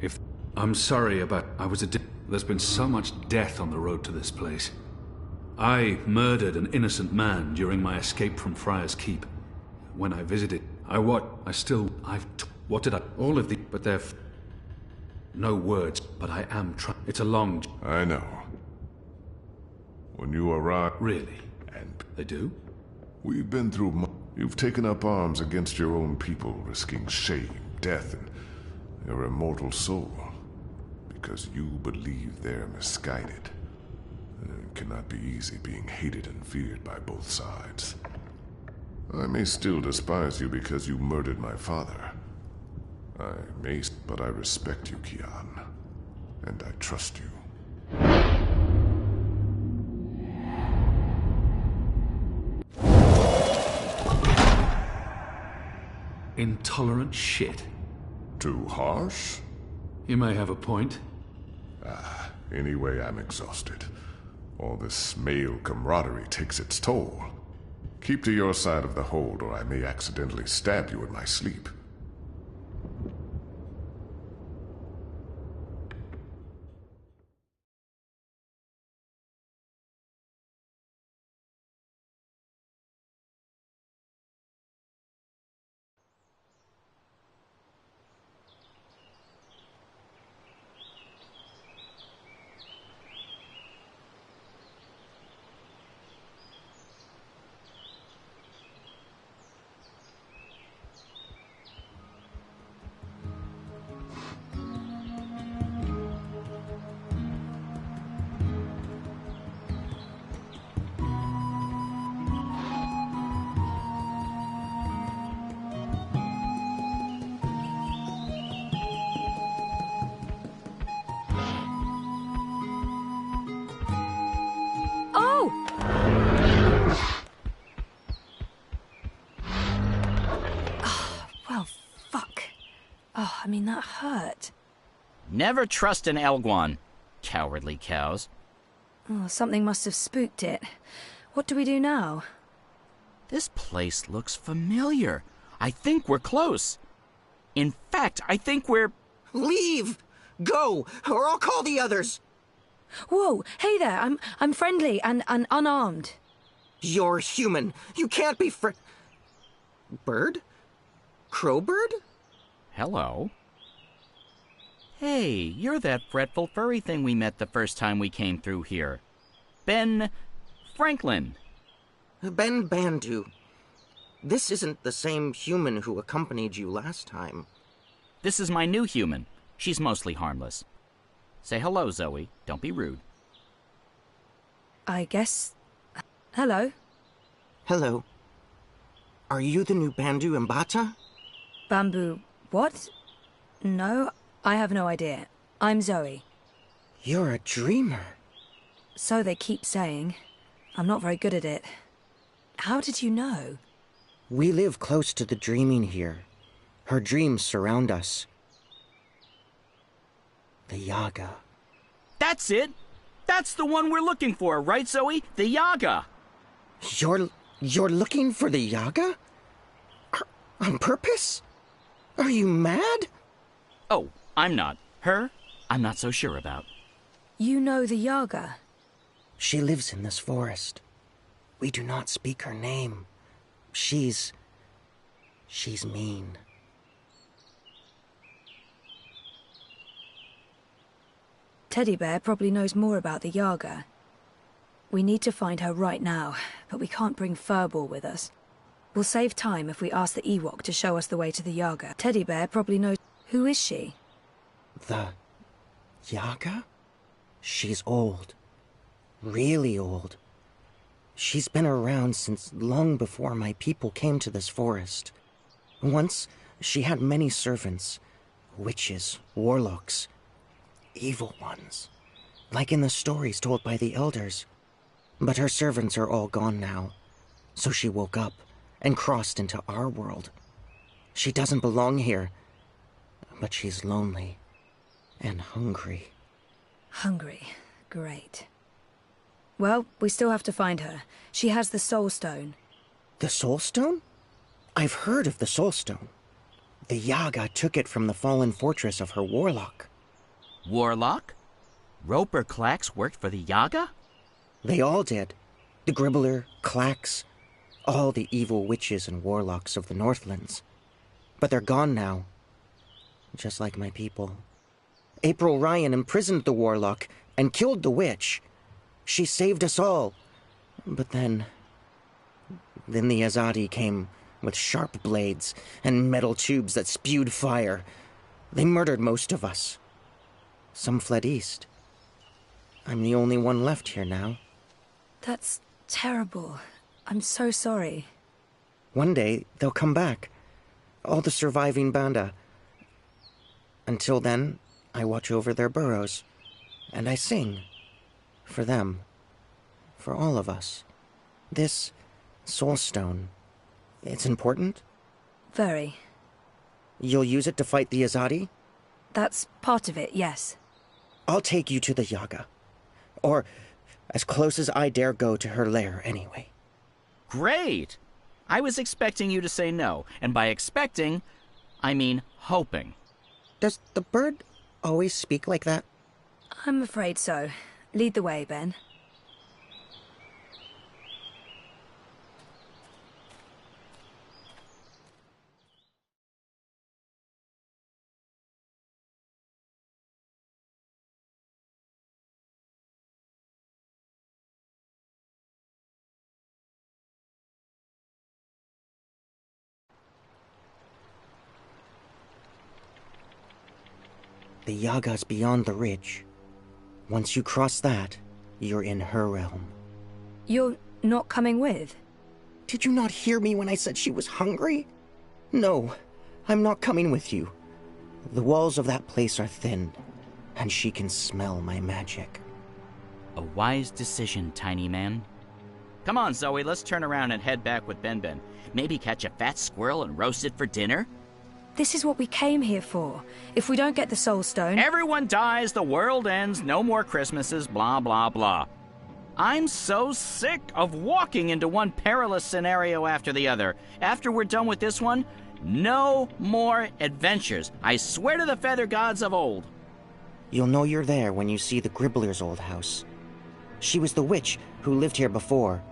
If... I'm sorry about... There's been so much death on the road to this place. I murdered an innocent man during my escape from Friar's Keep. When I visited, what did I... All of the... But they've... No words, but I am trying... It's a long... I know. When you arrive... Really? And... They do? We've been through... You've taken up arms against your own people, risking shame, death, and your immortal soul. Because you believe they're misguided. It cannot be easy being hated and feared by both sides. I may still despise you because you murdered my father. But I respect you, Kian. And I trust you. Intolerant shit. Too harsh? You may have a point. Anyway, I'm exhausted. All this male camaraderie takes its toll. Keep to your side of the hold, or I may accidentally stab you in my sleep. I mean, that hurt. Never trust an Elguan, cowardly cows. Oh, something must have spooked it. What do we do now? This place looks familiar. I think we're close. In fact, I think we're... Leave! Go, or I'll call the others! Whoa, hey there, I'm friendly and unarmed. You're human. You can't be Bird? Crowbird? Hello. Hey, you're that fretful furry thing we met the first time we came through here. Ben... Franklin. Ben Bandu. This isn't the same human who accompanied you last time. This is my new human. She's mostly harmless. Say hello, Zoe. Don't be rude. I guess... Hello. Hello. Are you the new Bandu Mbata? Bamboo... What? No, I have no idea. I'm Zoe. You're a dreamer. So they keep saying. I'm not very good at it. How did you know? We live close to the dreaming here. Her dreams surround us. The Yaga. That's it! That's the one we're looking for, right, Zoe? The Yaga! You're looking for the Yaga? On purpose? Are you mad? Oh, I'm not. Her, I'm not so sure about. You know the Yaga? She lives in this forest. We do not speak her name. She's mean. Teddy Bear probably knows more about the Yaga. We need to find her right now, but we can't bring Furball with us. We'll save time if we ask the Ewok to show us the way to the Yaga. Teddy Bear probably knows... Who is she? The Yaga? She's old. Really old. She's been around since long before my people came to this forest. Once, she had many servants. Witches, warlocks, evil ones. Like in the stories told by the elders. But her servants are all gone now. So she woke up and crossed into our world. She doesn't belong here, but she's lonely and hungry. Hungry. Great. Well, we still have to find her. She has the Soul Stone. The Soul Stone? I've heard of the Soul Stone. The Yaga took it from the fallen fortress of her warlock. Warlock? Roper Clax worked for the Yaga? They all did. The Gribbler, Clax, all the evil witches and warlocks of the Northlands. But they're gone now. Just like my people. April Ryan imprisoned the warlock and killed the witch. She saved us all. But then the Azadi came with sharp blades and metal tubes that spewed fire. They murdered most of us. Some fled east. I'm the only one left here now. That's terrible. I'm so sorry. One day, they'll come back. All the surviving Banda. Until then, I watch over their burrows. And I sing. For them. For all of us. This Soul Stone. It's important? Very. You'll use it to fight the Azadi? That's part of it, yes. I'll take you to the Yaga. Or as close as I dare go to her lair, anyway. Great! I was expecting you to say no, and by expecting, I mean hoping. Does the bird always speak like that? I'm afraid so. Lead the way, Ben. The Yaga's beyond the ridge. Once you cross that, you're in her realm. You're not coming with? Did you not hear me when I said she was hungry? No, I'm not coming with you. The walls of that place are thin, and she can smell my magic. A wise decision, tiny man. Come on, Zoe, let's turn around and head back with Ben Ben. Maybe catch a fat squirrel and roast it for dinner? This is what we came here for. If we don't get the Soul Stone... Everyone dies, the world ends, no more Christmases, blah, blah, blah. I'm so sick of walking into one perilous scenario after the other. After we're done with this one, no more adventures. I swear to the feather gods of old. You'll know you're there when you see the Gribbler's old house. She was the witch who lived here before.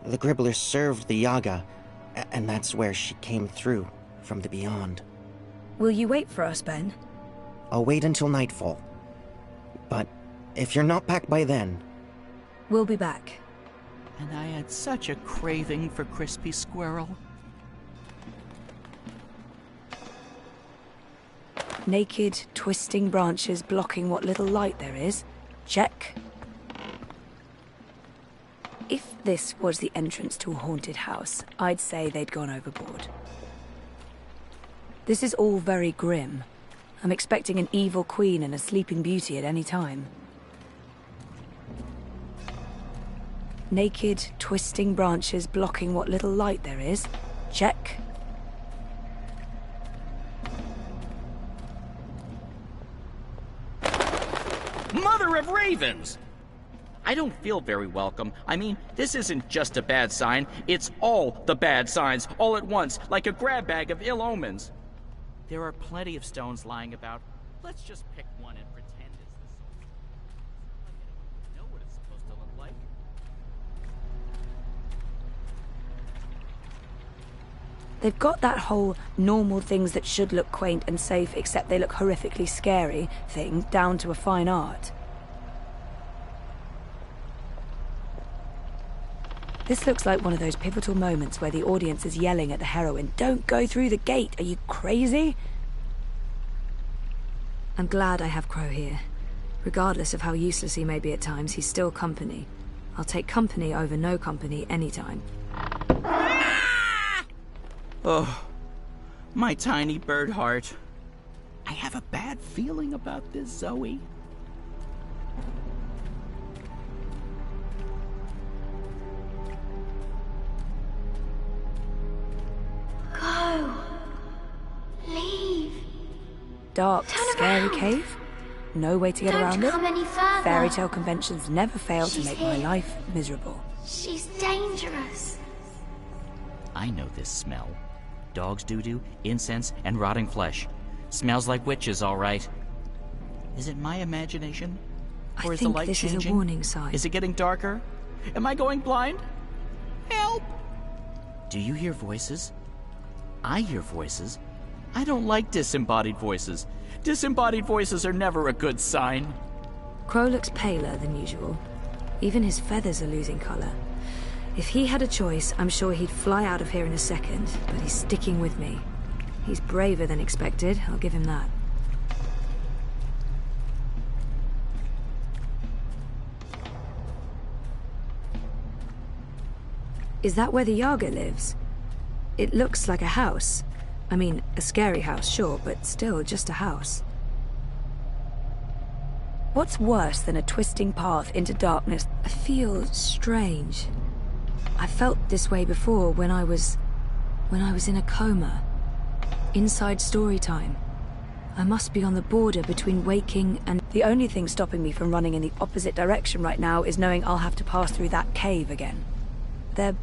The Gribbler served the Yaga, and that's where she came through. From the beyond. Will you wait for us, Ben? I'll wait until nightfall. But if you're not back by then... We'll be back. And I had such a craving for crispy squirrel. Naked, twisting branches blocking what little light there is. Check. If this was the entrance to a haunted house, I'd say they'd gone overboard. This is all very grim. I'm expecting an evil queen and a sleeping beauty at any time. Naked, twisting branches blocking what little light there is. Check. Mother of ravens! I don't feel very welcome. I mean, this isn't just a bad sign. It's all the bad signs, all at once, like a grab bag of ill omens. There are plenty of stones lying about. Let's just pick one and pretend it's the soul. I know what it's supposed to look like. They've got that whole normal things that should look quaint and safe except they look horrifically scary thing down to a fine art. This looks like one of those pivotal moments where the audience is yelling at the heroine, "Don't go through the gate, are you crazy?" I'm glad I have Crow here. Regardless of how useless he may be at times, he's still company. I'll take company over no company anytime. Oh, my tiny bird heart. I have a bad feeling about this, Zoe. Go. Leave. Dark, Turn scary around. cave? No way to get Don't around it? come any further. Fairy tale conventions never fail to She's make my here. life miserable. She's dangerous. I know this smell. Dog's doo-doo, incense, and rotting flesh. Smells like witches, all right. Is it my imagination? Or I is the think light this changing? is a warning sign. Is it getting darker? Am I going blind? Help! Do you hear voices? I hear voices. I don't like disembodied voices. Disembodied voices are never a good sign. Crow looks paler than usual. Even his feathers are losing color. If he had a choice, I'm sure he'd fly out of here in a second, but he's sticking with me. He's braver than expected, I'll give him that. Is that where the Yaga lives? It looks like a house. I mean, a scary house, sure, but still just a house. What's worse than a twisting path into darkness? I feel strange. I felt this way before when I was in a coma. Inside story time. I must be on the border between waking and... The only thing stopping me from running in the opposite direction right now is knowing I'll have to pass through that cave again. They're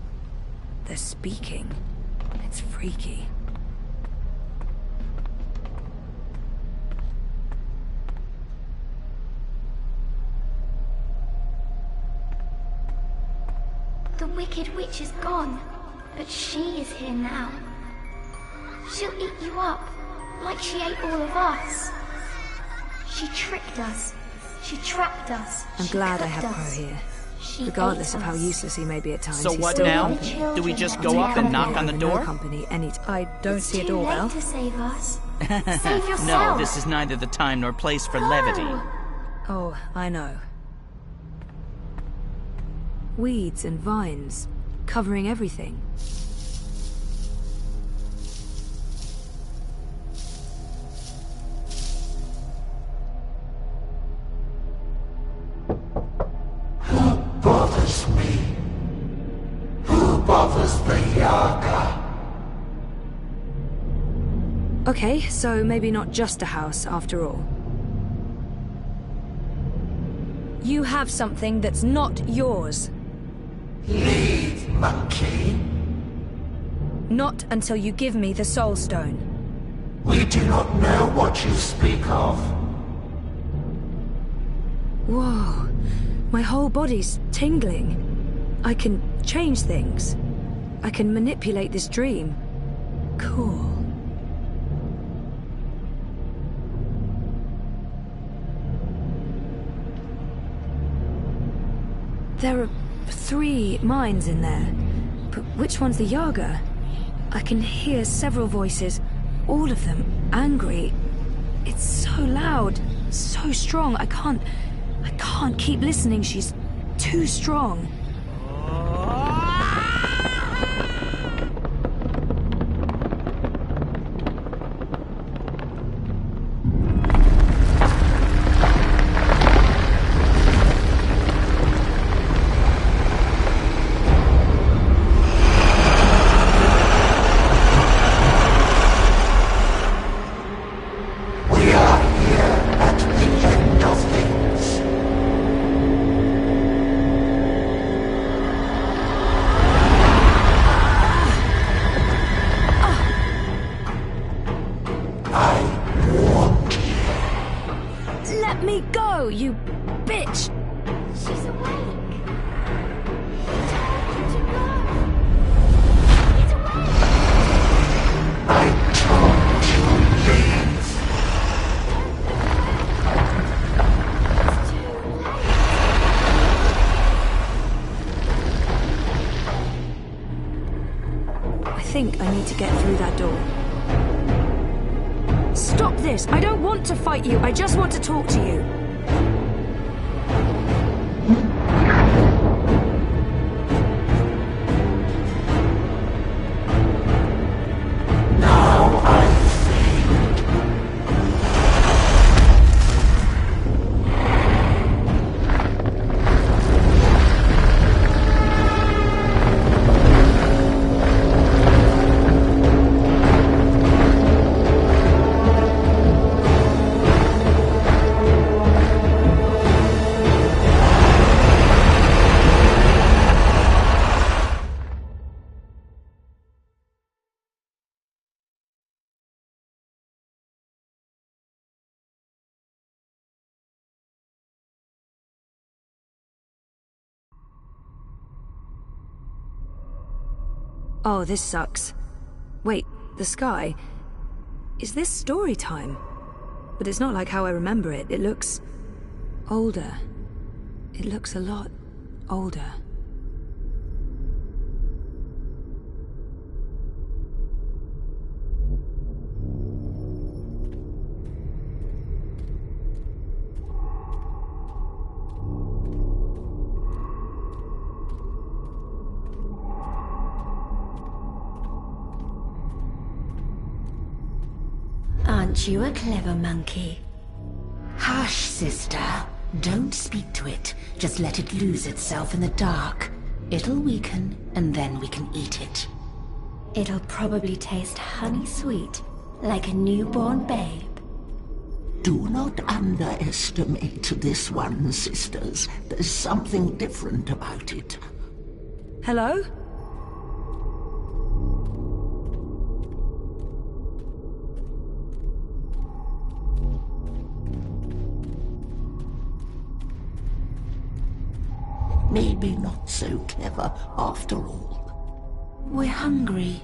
speaking. It's freaky. The Wicked Witch is gone, but she is here now. She'll eat you up, like she ate all of us. She tricked us. She trapped us. I'm glad I have Crow here. Regardless of how useless he may be at times. So he's what still now? company. Do we just I'll go take up and company knock on the over door? No company I don't see a Too doorbell. late to save us. Save yourself. No, this is neither the time nor place for levity. Oh, I know. Weeds and vines, covering everything. Bothers me. Who bothers the Yaga? Okay, so maybe not just a house after all. You have something that's not yours. Leave, monkey. Not until you give me the Soul Stone. We do not know what you speak of. Whoa. My whole body's tingling. I can change things. I can manipulate this dream. Cool. There are 3 minds in there. But which one's the Yaga? I can hear several voices, all of them angry. It's so loud, so strong. I can't keep listening. She's too strong. We are here at the end of things. I warned you. Let me go, you bitch! She's awake. Tell her to go. Get away. I told you leave. It's too late. I think I need to get through that door. Stop this! I don't want to fight you. I just want to talk to you. Now I see. Oh, this sucks. Wait, the sky? Is this story time? But it's not like how I remember it. It looks... older. It looks a lot older. Aren't you a clever monkey? Hush, sister. Don't speak to it. Just let it lose itself in the dark. It'll weaken, and then we can eat it. It'll probably taste honey sweet, like a newborn babe. Do not underestimate this one, sisters. There's something different about it. Hello? Maybe not so clever after all. We're hungry.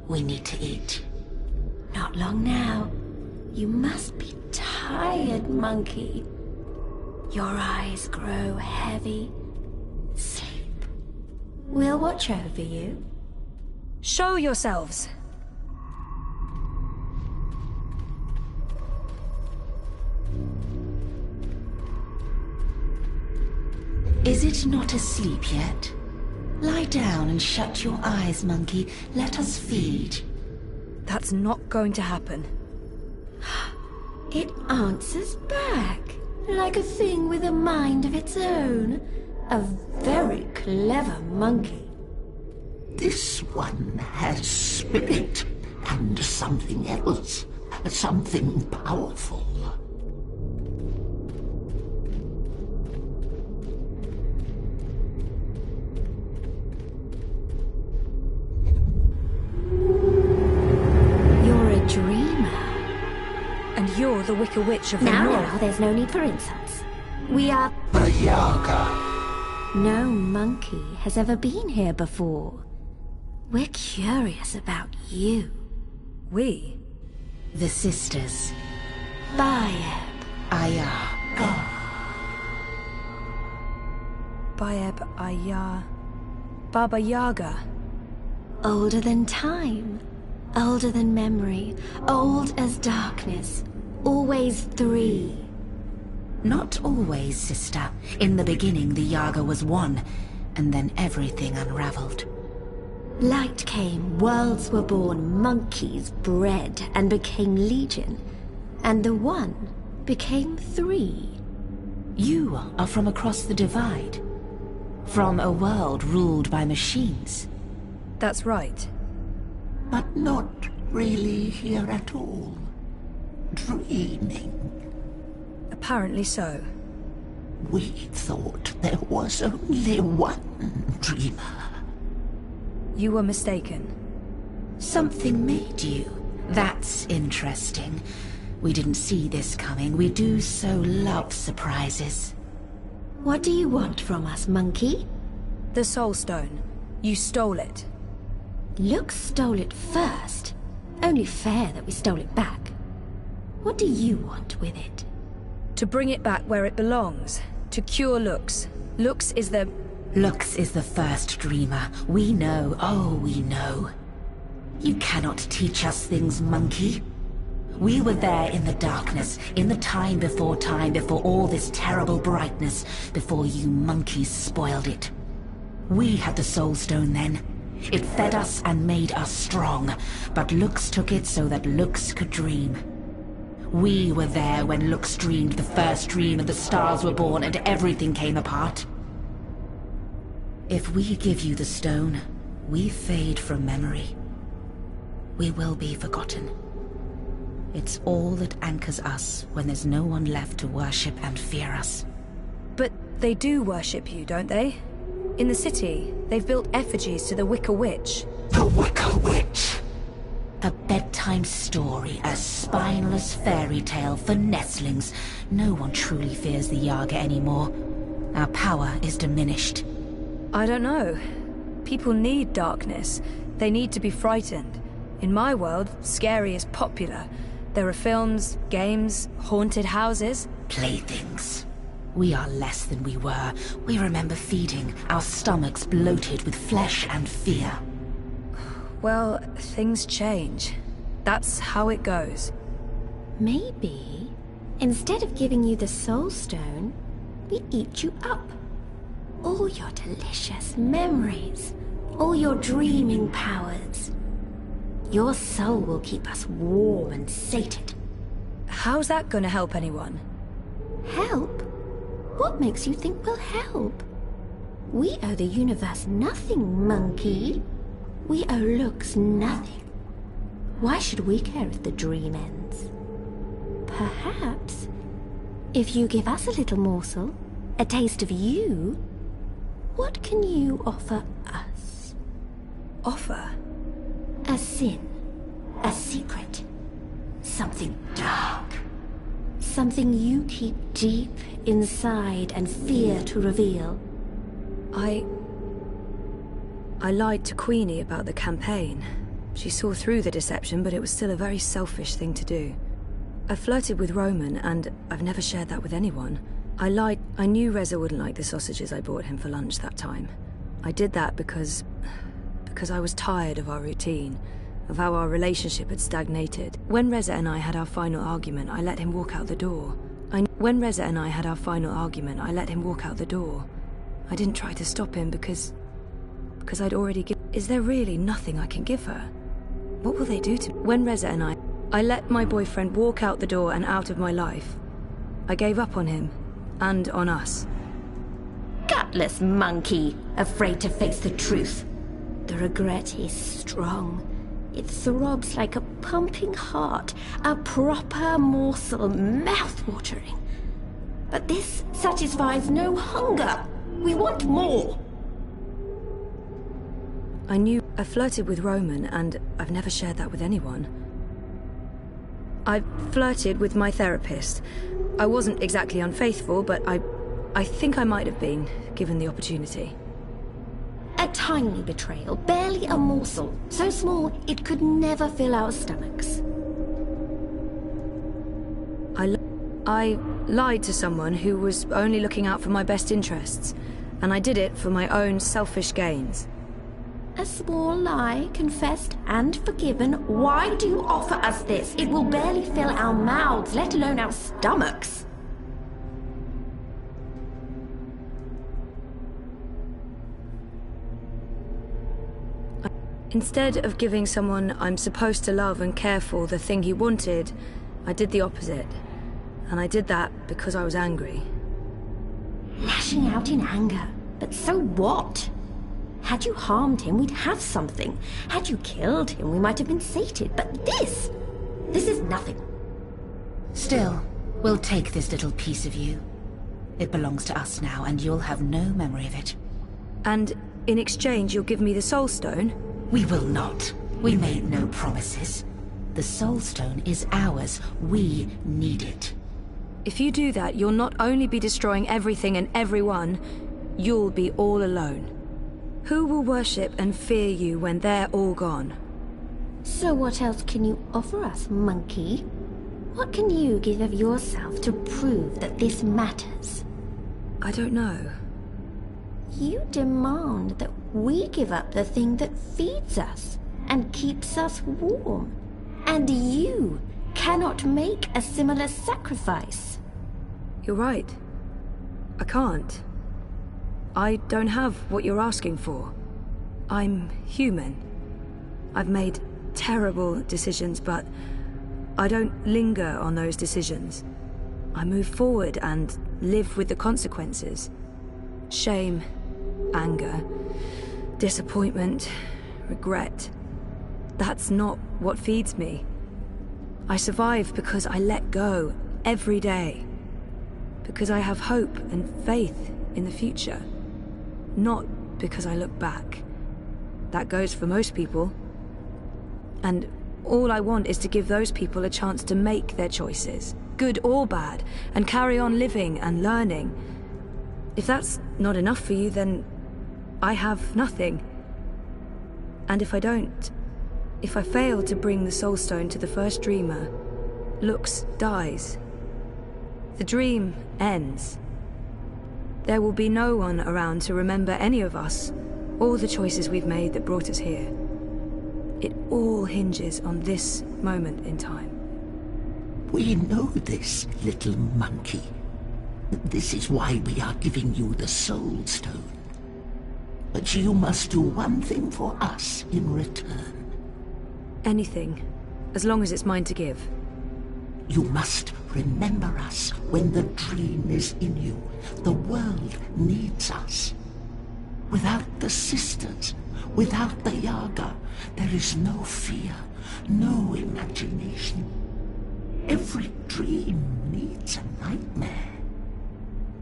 We need to eat. Not long now. You must be tired, monkey. Your eyes grow heavy. Sleep. We'll watch over you. Show yourselves! Is it not asleep yet? Lie down and shut your eyes, monkey. Let us feed. That's not going to happen. It answers back, like a thing with a mind of its own. A very clever monkey. This one has spirit and something else. Something powerful. You're the Wicker Witch of the North. Now, there's no need for insults. We are... The Yaga. No monkey has ever been here before. We're curious about you. We? The sisters. Bayeb, Ayaga. Bayeb, Ayah... Baba Yaga. Older than time. Older than memory. Old as darkness. Always three. Not always, sister. In the beginning, the Yaga was one, and then everything unraveled. Light came, worlds were born, monkeys bred and became legion. And the one became three. You are from across the divide. From a world ruled by machines. That's right. But not really here at all. Dreaming. Apparently so. We thought there was only one dreamer. You were mistaken. Something made you. That's interesting. We didn't see this coming. We do so love surprises. What do you want from us, monkey? The Soul Stone. You stole it. Lux stole it first. Only fair that we stole it back. What do you want with it? To bring it back where it belongs. To cure Lux. Lux is the first dreamer. We know, oh, we know. You cannot teach us things, monkey. We were there in the darkness, in the time, before all this terrible brightness, before you monkeys spoiled it. We had the Soul Stone then. It fed us and made us strong, but Lux took it so that Lux could dream. We were there when Lux dreamed the first dream and the stars were born and everything came apart. If we give you the stone, we fade from memory. We will be forgotten. It's all that anchors us when there's no one left to worship and fear us. But they do worship you, don't they? In the city, they've built effigies to the Wicker Witch. The Wicker Witch! A bedtime story, a spineless fairy tale for nestlings. No one truly fears the Yaga anymore. Our power is diminished. I don't know. People need darkness. They need to be frightened. In my world, scary is popular. There are films, games, haunted houses. Playthings. We are less than we were. We remember feeding, our stomachs bloated with flesh and fear. Well, things change. That's how it goes. Maybe, instead of giving you the Soul Stone, we eat you up. All your delicious memories, all your dreaming powers. Your soul will keep us warm and sated. How's that gonna help anyone? Help? What makes you think we'll help? We owe the universe nothing, monkey. We owe looks nothing. Why should we care if the dream ends? Perhaps, if you give us a little morsel, a taste of you, what can you offer us? Offer? A sin, a secret, something dark. Something you keep deep inside and fear to reveal. I lied to Queenie about the campaign. She saw through the deception, but it was still a very selfish thing to do. I flirted with Roman, and I've never shared that with anyone. I lied. I knew Reza wouldn't like the sausages I bought him for lunch that time. I did that because I was tired of our routine, of how our relationship had stagnated. When Reza and I had our final argument, I let him walk out the door. When Reza and I had our final argument, I let him walk out the door. I didn't try to stop him because I'd already given... Is there really nothing I can give her? What will they do to me? When Reza and I let my boyfriend walk out the door and out of my life. I gave up on him, and on us. Gutless monkey, afraid to face the truth. The regret is strong. It throbs like a pumping heart, a proper morsel, mouth-watering. But this satisfies no hunger. We want more. I flirted with Roman, and I've never shared that with anyone. I flirted with my therapist. I wasn't exactly unfaithful, but I think I might have been, given the opportunity. A tiny betrayal, barely a morsel, so small it could never fill our stomachs. I lied to someone who was only looking out for my best interests, and I did it for my own selfish gains. A small lie, confessed and forgiven. Why do you offer us this? It will barely fill our mouths, let alone our stomachs. Instead of giving someone I'm supposed to love and care for the thing he wanted, I did the opposite. And I did that because I was angry. Lashing out in anger. But so what? Had you harmed him, we'd have something. Had you killed him, we might have been sated. But this is nothing. Still, we'll take this little piece of you. It belongs to us now, and you'll have no memory of it. And in exchange, you'll give me the Soul Stone? We will not. We made no promises. The Soul Stone is ours. We need it. If you do that, you'll not only be destroying everything and everyone, you'll be all alone. Who will worship and fear you when they're all gone? So what else can you offer us, monkey? What can you give of yourself to prove that this matters? I don't know. You demand that we give up the thing that feeds us and keeps us warm. And you cannot make a similar sacrifice. You're right. I can't. I don't have what you're asking for. I'm human. I've made terrible decisions, but I don't linger on those decisions. I move forward and live with the consequences. Shame, anger, disappointment, regret. That's not what feeds me. I survive because I let go every day. Because I have hope and faith in the future. Not because I look back. That goes for most people. And all I want is to give those people a chance to make their choices, good or bad, and carry on living and learning. If that's not enough for you, then I have nothing. And if I don't... if I fail to bring the Soul Stone to the first dreamer, Lux dies. The dream ends. There will be no one around to remember any of us, or the choices we've made that brought us here. It all hinges on this moment in time. We know this, little monkey. This is why we are giving you the Soul Stone. But you must do one thing for us in return. Anything, as long as it's mine to give. You must remember us when the dream is in you. The world needs us. Without the sisters, without the Yaga, there is no fear, no imagination. Every dream needs a nightmare.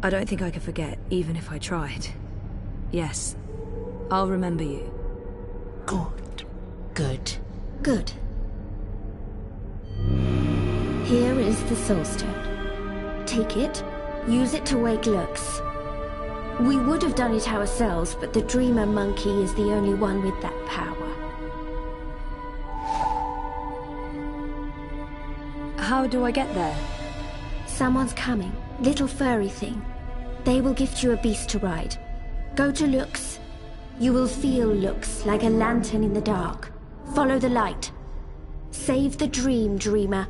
I don't think I could forget, even if I tried. Yes, I'll remember you. Good. Good. Good. Here is the Soul Stone. Take it, use it to wake Lux. We would have done it ourselves, but the Dreamer Monkey is the only one with that power. How do I get there? Someone's coming. Little furry thing. They will gift you a beast to ride. Go to Lux. You will feel Lux like a lantern in the dark. Follow the light. Save the dream, Dreamer.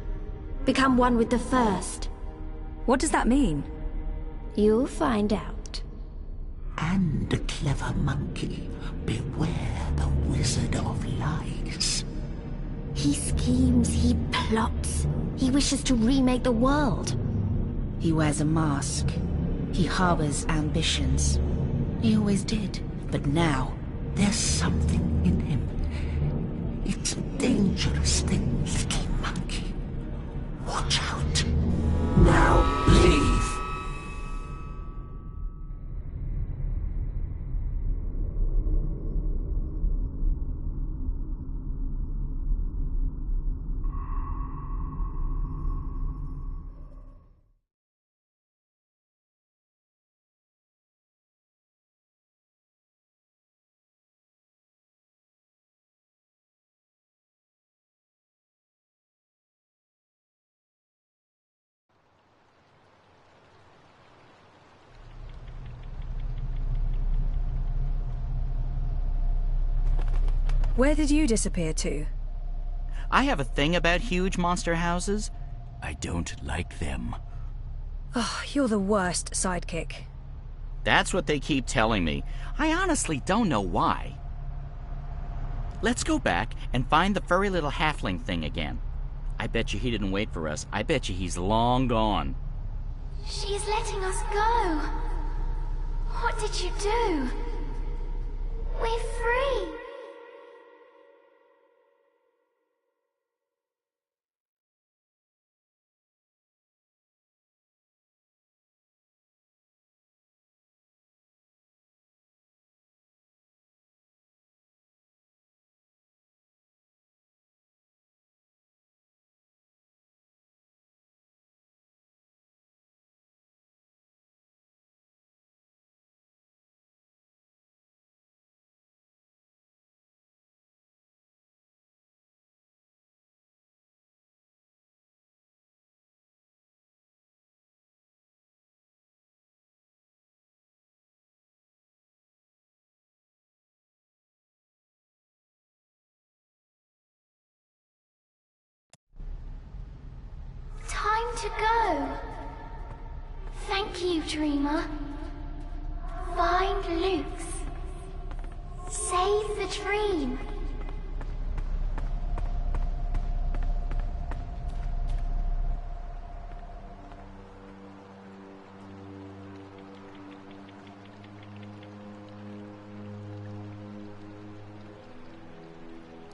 Become one with the first. What does that mean? You'll find out. And a clever monkey, beware the Wizard of Lies. He schemes, he plots. He wishes to remake the world. He wears a mask. He harbors ambitions. He always did. But now, There's something in him. It's a dangerous thing, little monkey. Watch out. Now leave. Where did you disappear to? I have a thing about huge monster houses. I don't like them. Oh, you're the worst sidekick. That's what they keep telling me. I honestly don't know why. Let's go back and find the furry little halfling thing again. I bet you he didn't wait for us. I bet you he's long gone. She's letting us go. What did you do? We're free. Time to go. Thank you, Dreamer. Find Luke's. Save the dream.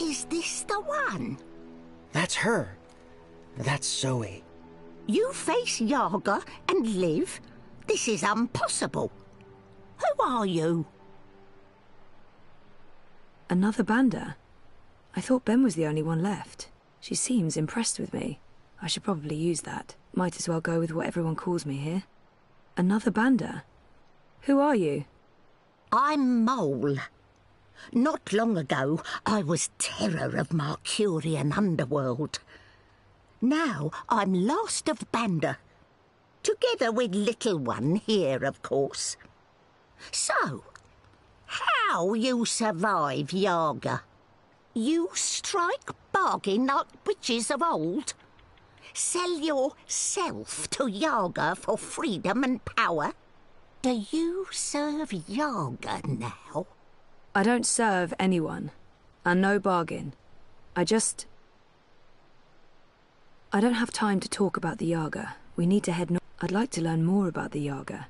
Is this the one? That's her. That's Zoe. You face Yaga and live? This is impossible. Who are you? Another Banda? I thought Ben was the only one left. She seems impressed with me. I should probably use that. Might as well go with what everyone calls me here. Another Banda? Who are you? I'm Mole. Not long ago, I was terror of Mercurian underworld. Now I'm last of Banda. Together with little one here, of course. So, how you survive, Yaga? You strike bargain like witches of old? Sell yourself to Yaga for freedom and power? Do you serve Yaga now? I don't serve anyone, and no bargain. I don't have time to talk about the Yaga. We need to head north. I'd like to learn more about the Yaga.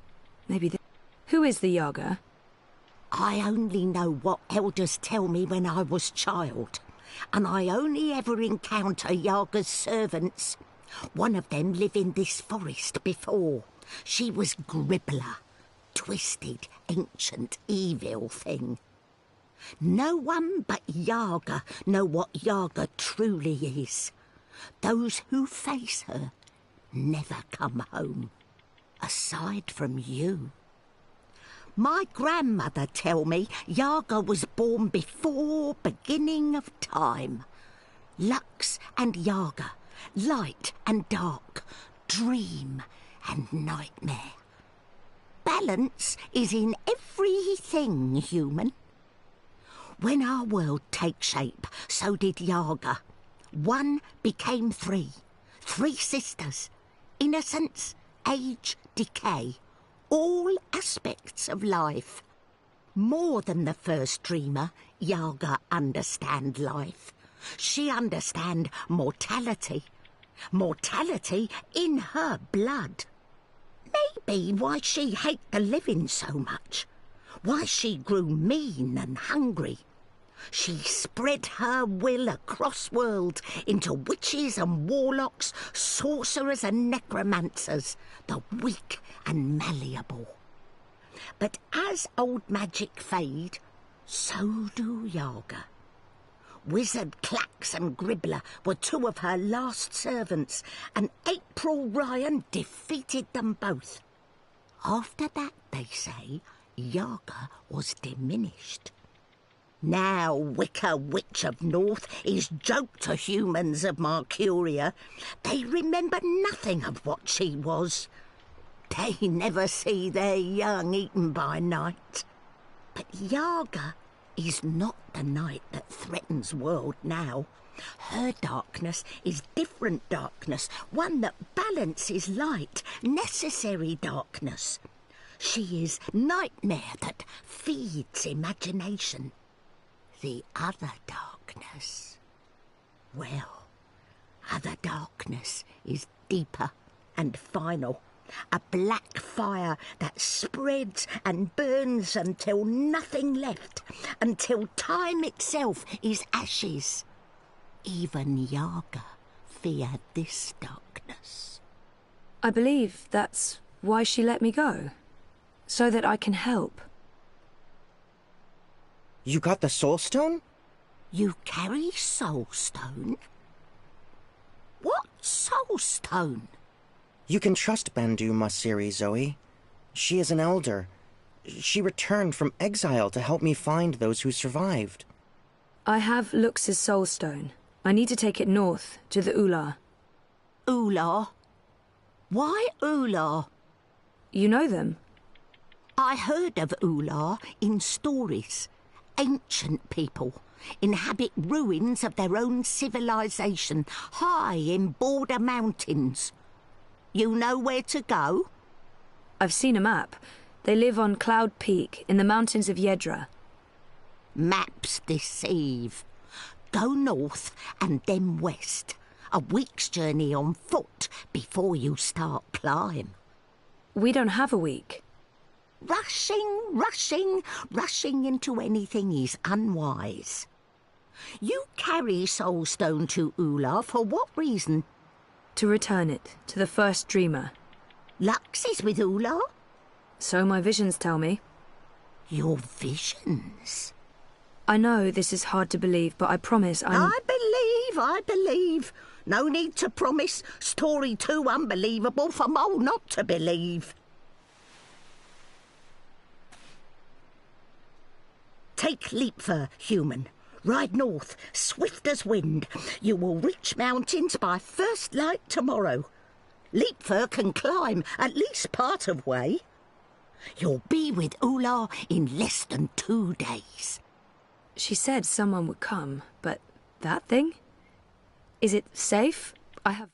Who is the Yaga? I only know what elders tell me when I was child, and I only ever encounter Yaga's servants. One of them lived in this forest before. She was Gribbler, twisted, ancient, evil thing. No one but Yaga know what Yaga truly is. Those who face her never come home, aside from you. My grandmother tell me Yaga was born before beginning of time. Lux and Yaga, light and dark, dream and nightmare. Balance is in everything human. When our world takes shape, so did Yaga. One became three. Three sisters. Innocence, age, decay. All aspects of life. More than the first dreamer, Yaga understand life. She understand mortality. Mortality in her blood. Maybe why she hate the living so much. Why she grew mean and hungry. She spread her will across world into witches and warlocks, sorcerers and necromancers, the weak and malleable. But as old magic fade, so do Yaga. Wizard Clax and Gribbler were two of her last servants, and April Ryan defeated them both. After that, they say, Yaga was diminished. Now Wicca Witch of North is joke to humans of Mercuria. They remember nothing of what she was. They never see their young eaten by night. But Yaga is not the night that threatens world now. Her darkness is different darkness, one that balances light, necessary darkness. She is nightmare that feeds imagination. The other darkness, well, other darkness is deeper and final. A black fire that spreads and burns until nothing left, until time itself is ashes. Even Yaga feared this darkness. I believe that's why she let me go. So that I can help. You got the Soul Stone? You carry Soul Stone? What Soul Stone? You can trust Bandu Masiri, Zoe. She is an elder. She returned from exile to help me find those who survived. I have Lux's Soul Stone. I need to take it north, to the Ular. Ular? Why Ular? You know them? I heard of Ular in stories. Ancient people inhabit ruins of their own civilization, high in border mountains. You know where to go? I've seen a map. They live on Cloud Peak, in the mountains of Yedra. Maps deceive. Go north and then west. A week's journey on foot before you start climb. We don't have a week. Rushing into anything is unwise. You carry Soul Stone to Ular for what reason? To return it to the first dreamer. Lux is with Ular? So my visions tell me. Your visions? I know this is hard to believe, but I promise I believe. No need to promise. Story too unbelievable for Mole not to believe. Take Leapfur, human. Ride north, swift as wind. You will reach mountains by first light tomorrow. Leapfur can climb at least part of way. You'll be with Ula in less than 2 days. She said someone would come, but that thing? Is it safe? I have...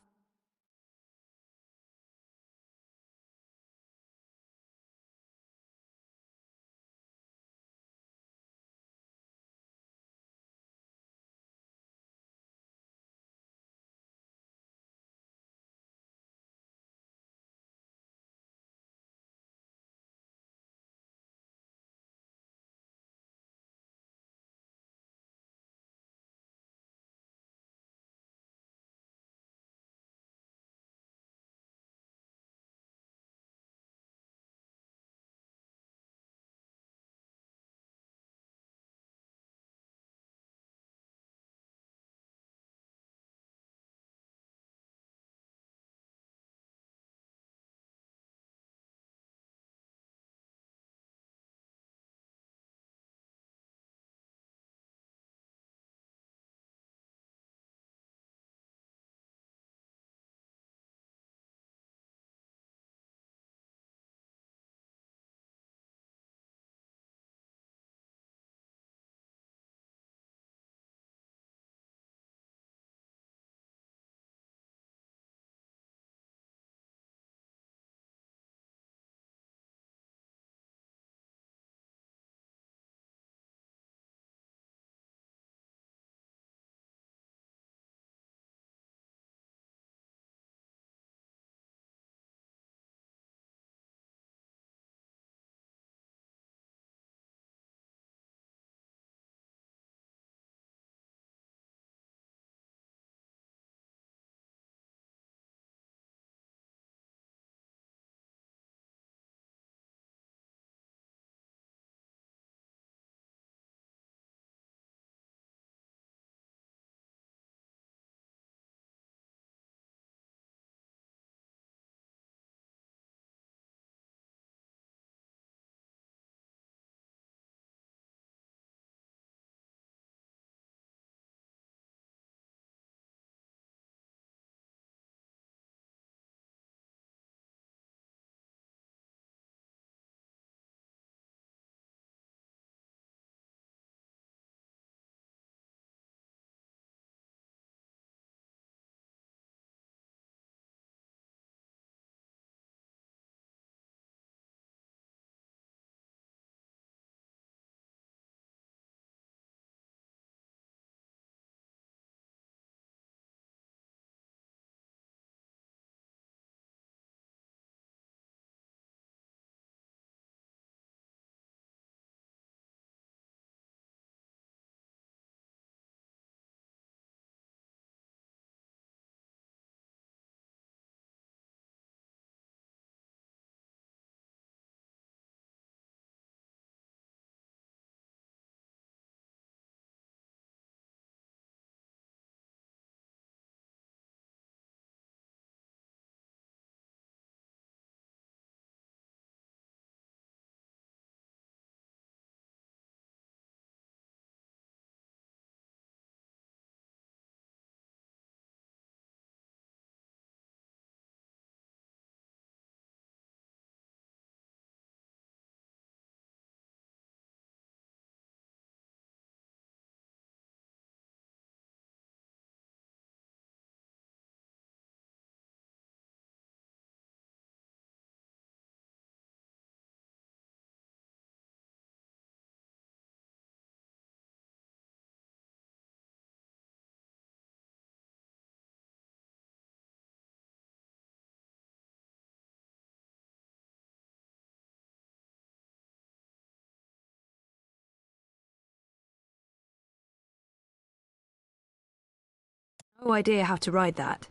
No idea how to ride that.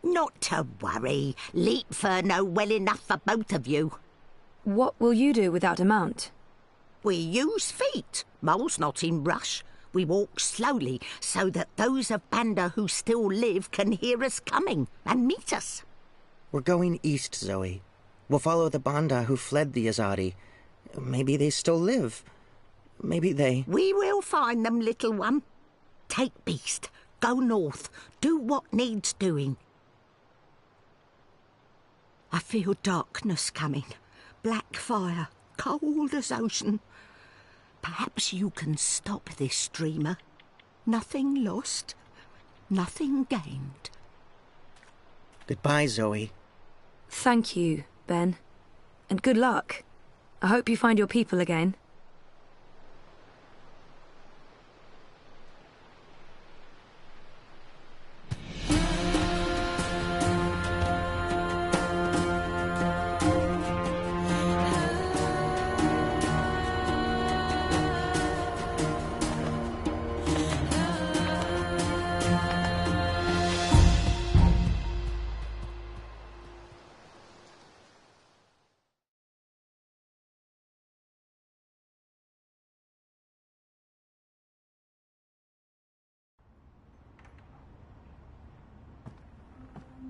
Not to worry. Leapfur know well enough for both of you. What will you do without a mount? We use feet. Mole's not in rush. We walk slowly so that those of Banda who still live can hear us coming and meet us. We're going east, Zoe. We'll follow the Banda who fled the Azadi. Maybe they still live. Maybe they... We will find them, little one. Take Beast. Go north. Do what needs doing. I feel darkness coming. Black fire. Cold as ocean. Perhaps you can stop this, dreamer. Nothing lost. Nothing gained. Goodbye, Zoe. Thank you, Ben. And good luck. I hope you find your people again.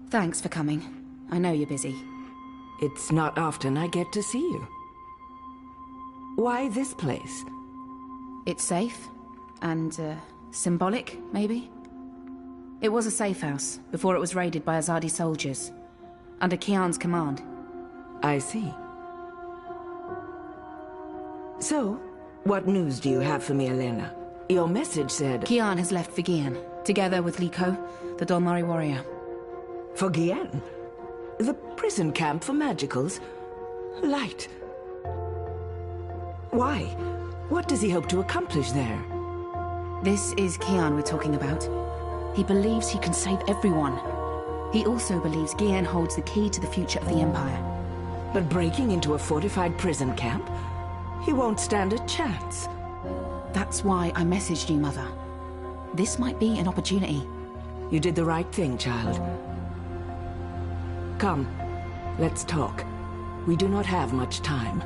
Thanks for coming. I know you're busy. It's not often I get to see you. Why this place? It's safe. And, symbolic, maybe? It was a safe house, before it was raided by Azadi soldiers. Under Kian's command. I see. So, what news do you have for me, Elena? Your message said... Kian has left for Gian, together with Liko, the Dolmari warrior. For Gian? The prison camp for magicals? Light. Why? What does he hope to accomplish there? This is Kian we're talking about. He believes he can save everyone. He also believes Gian holds the key to the future of the Empire. But breaking into a fortified prison camp? He won't stand a chance. That's why I messaged you, Mother. This might be an opportunity. You did the right thing, child. Come, let's talk. We do not have much time.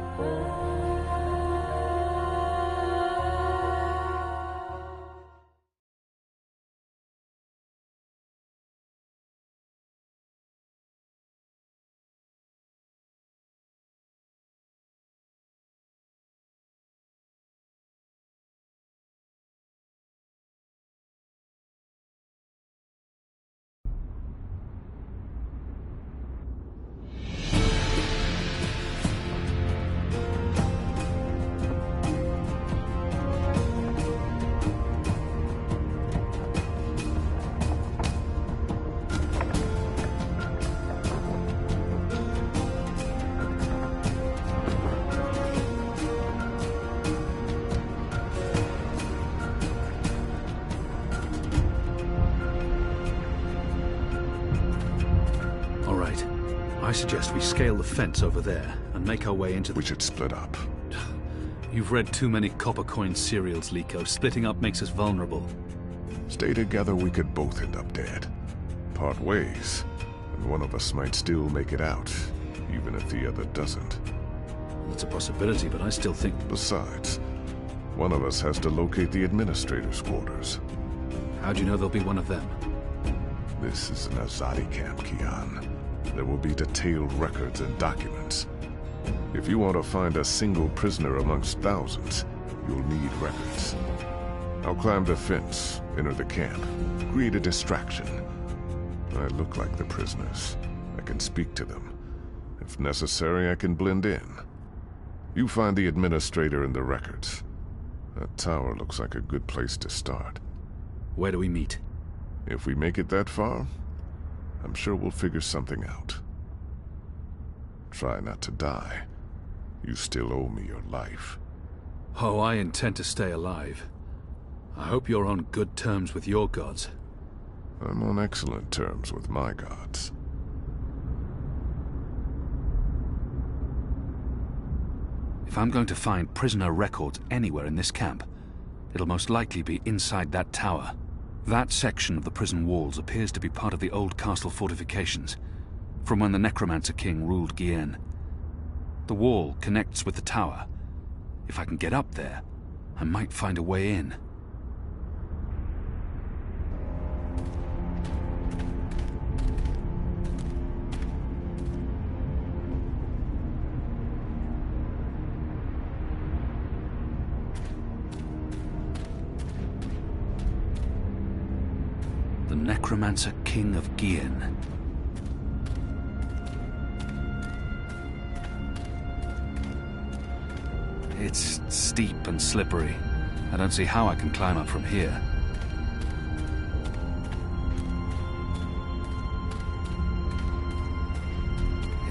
I suggest we scale the fence over there and make our way into the... We should split up. You've read too many copper coin serials, Liko. Splitting up makes us vulnerable. Stay together, we could both end up dead. Part ways, and one of us might still make it out, even if the other doesn't. That's a possibility, but I still think... Besides, one of us has to locate the administrator's quarters. How do you know there'll be one of them? This is an Azadi camp, Kian. There will be detailed records and documents. If you want to find a single prisoner amongst thousands, you'll need records. I'll climb the fence, enter the camp, create a distraction. I look like the prisoners. I can speak to them. If necessary, I can blend in. You find the administrator and the records. That tower looks like a good place to start. Where do we meet? If we make it that far, I'm sure we'll figure something out. Try not to die. You still owe me your life. Oh, I intend to stay alive. I hope you're on good terms with your gods. I'm on excellent terms with my gods. If I'm going to find prisoner records anywhere in this camp, it'll most likely be inside that tower. That section of the prison walls appears to be part of the old castle fortifications, from when the Necromancer King ruled Gien. The wall connects with the tower. If I can get up there, I might find a way in. Necromancer King of Gien. It's steep and slippery. I don't see how I can climb up from here.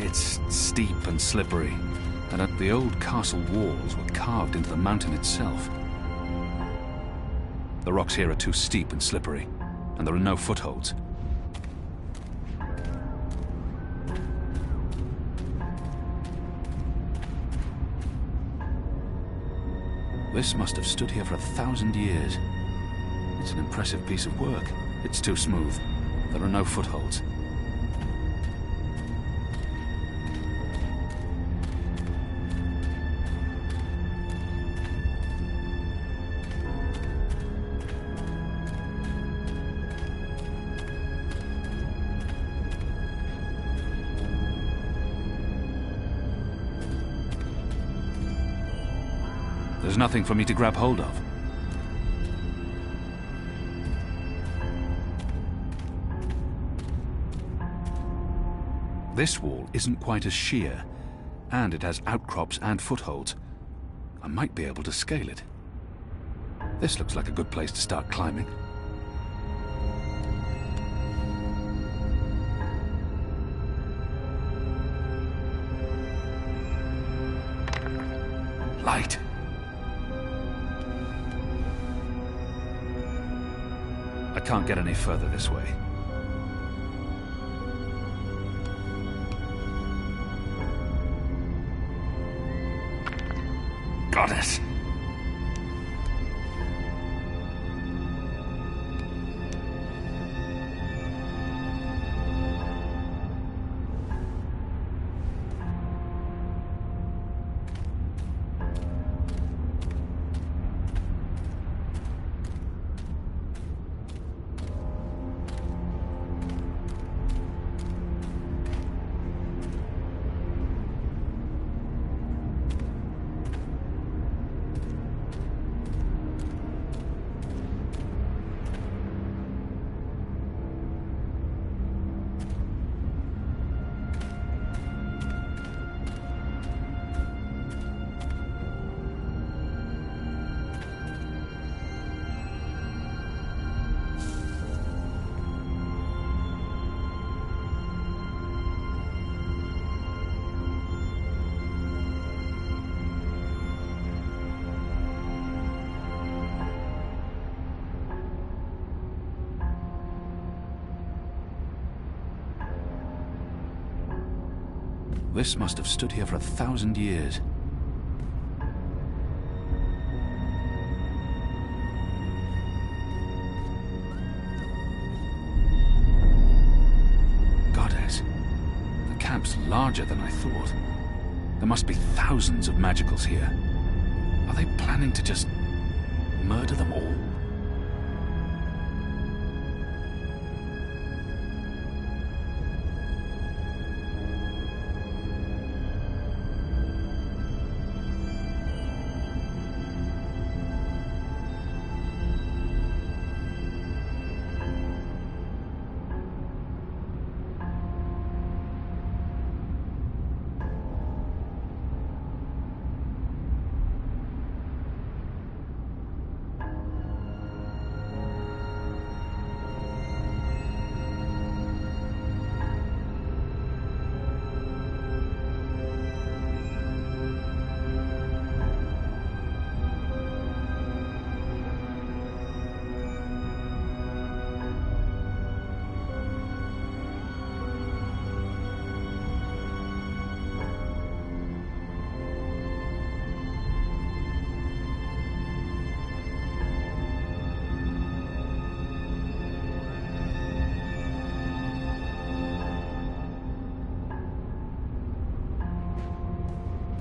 It's steep and slippery, and the old castle walls were carved into the mountain itself. The rocks here are too steep and slippery, and there are no footholds. This must have stood here for 1,000 years. It's an impressive piece of work. It's too smooth. There are no footholds. There's nothing for me to grab hold of. This wall isn't quite as sheer, and it has outcrops and footholds. I might be able to scale it. This looks like a good place to start climbing. Light. I can't get any further this way. Goddess! This must have stood here for 1,000 years. Goddess, the camp's larger than I thought. There must be thousands of magicals here. Are they planning to just murder them all?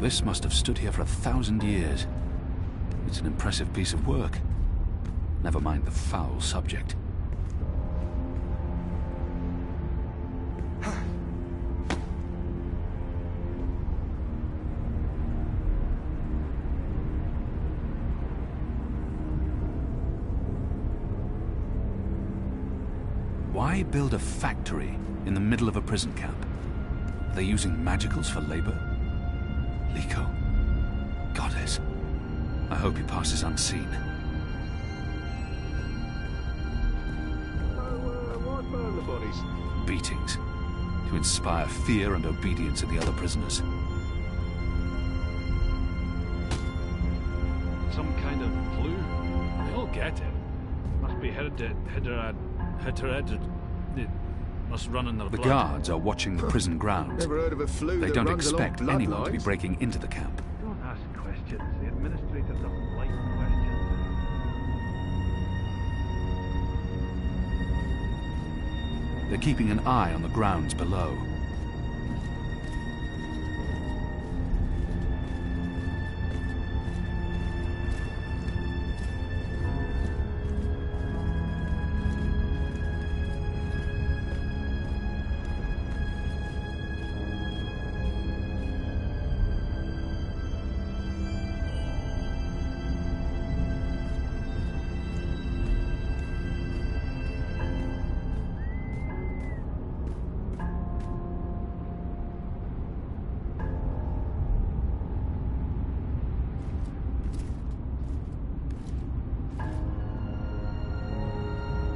This must have stood here for 1,000 years. It's an impressive piece of work. Never mind the foul subject. Why build a factory in the middle of a prison camp? Are they using magicals for labor? Liko. Goddess. I hope he passes unseen. What burn the bodies? Beatings. To inspire fear and obedience in the other prisoners. Some kind of flu? They'll get it. Must be hereditary. It must run in their The blood. guards are watching the prison grounds. Never heard of a flu They that don't runs along expect anyone to be bloodlines. breaking into the camp. Don't ask questions. The administrator doesn't like questions. They're keeping an eye on the grounds below.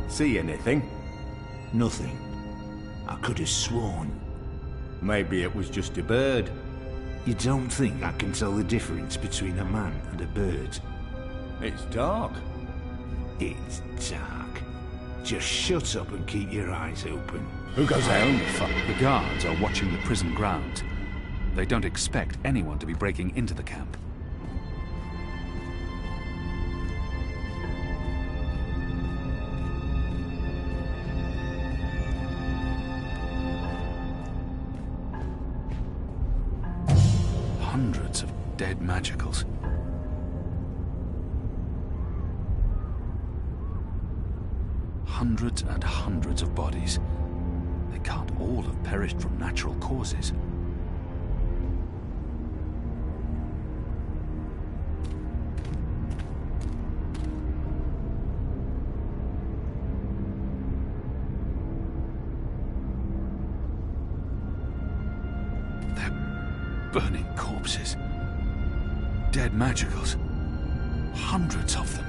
See anything? Nothing. I could have sworn. Maybe it was just a bird. You don't think I can tell the difference between a man and a bird? It's dark. It's dark. Just shut up and keep your eyes open. Who goes out? The guards are watching the prison grounds. They don't expect anyone to be breaking into the camp. Hundreds of dead magicals. Hundreds and hundreds of bodies. They can't all have perished from natural causes. Burning corpses. Dead magicals. Hundreds of them.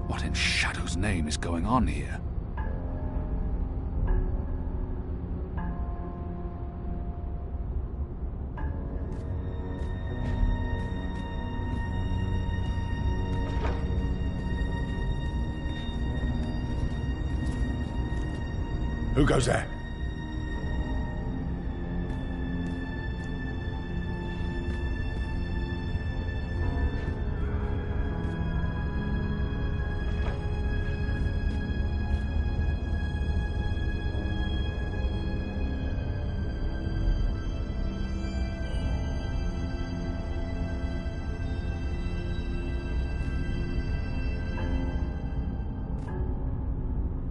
What in Shadow's name is going on here? Who goes there?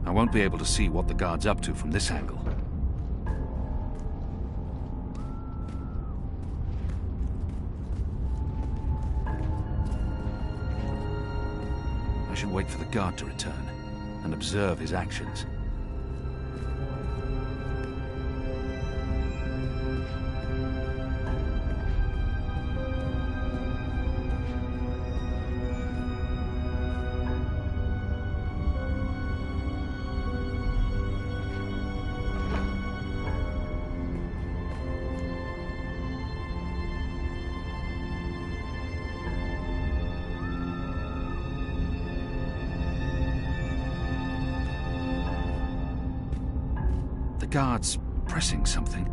I won't be able to see what the guard's up to from this angle. I should wait for the guard to return and observe his actions. The guard's pressing something.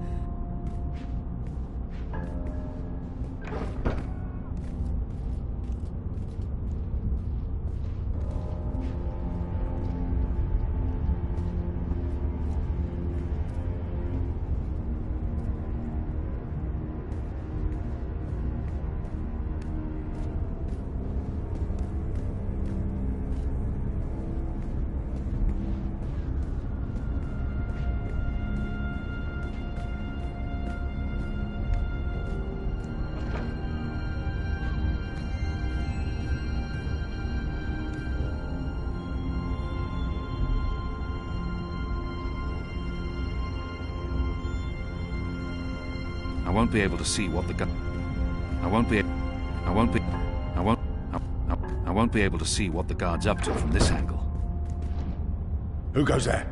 won't be able to see what the I won't be able to see what the guard's up to from this angle. Who goes there?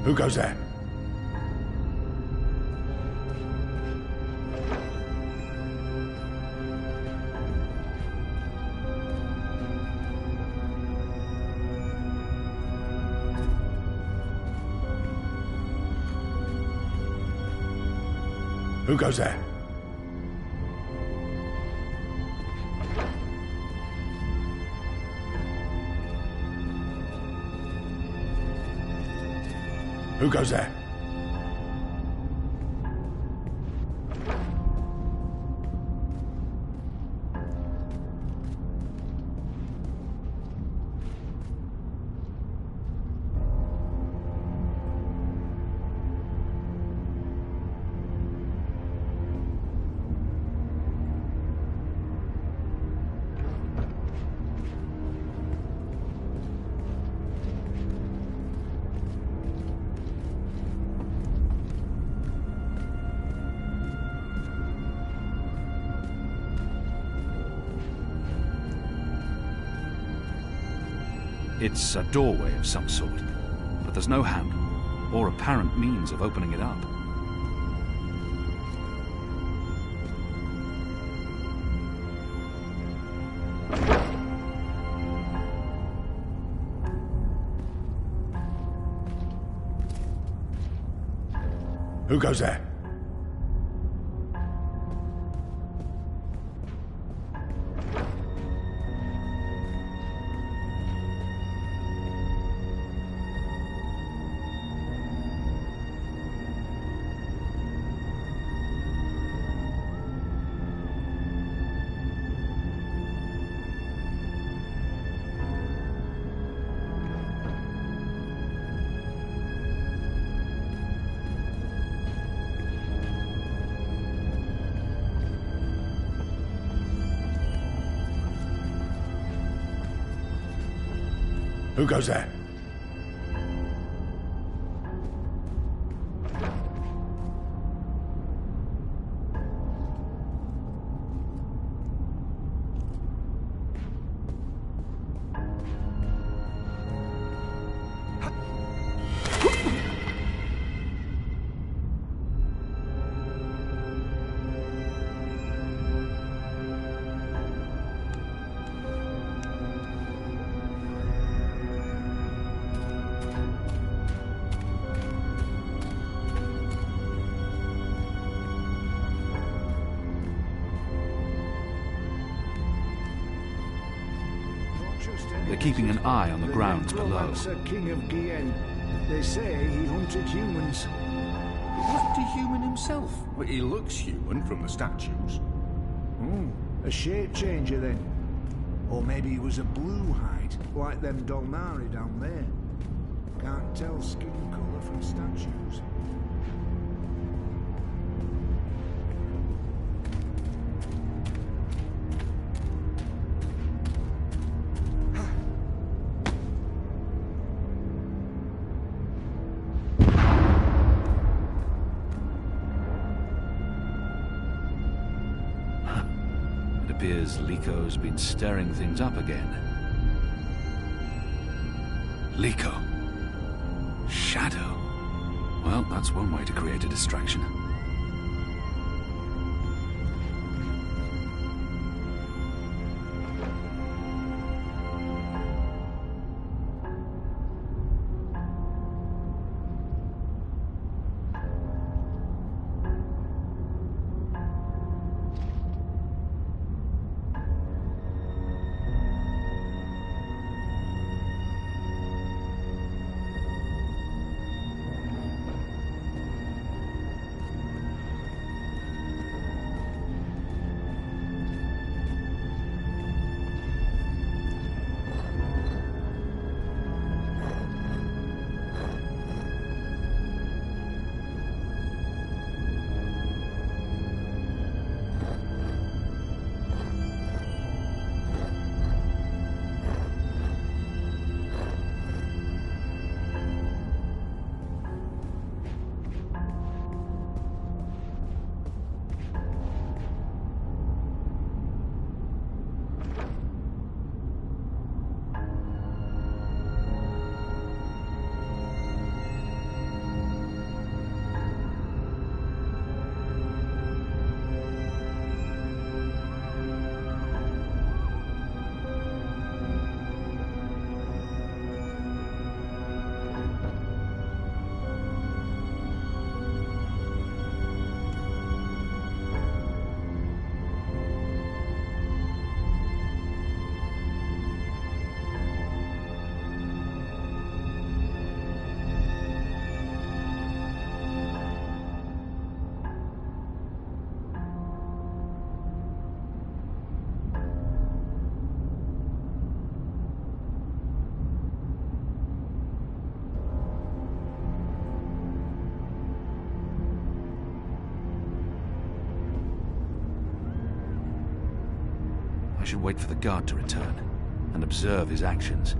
Who goes there? Who goes there? Who goes there? It's a doorway of some sort, but there's no handle, or apparent means of opening it up. Who goes there? Who goes there? They're keeping an eye on the grounds below. King of Gien. They say he hunted humans. Wasn't he human himself? Well, he looks human from the statues. A shape changer then. Or maybe he was a blue hide, like them Dolnari down there. Can't tell skin colour from statues. Appears Liko's been stirring things up again. Liko. Shadow. Well, that's one way to create a distraction. I should wait for the guard to return and observe his actions.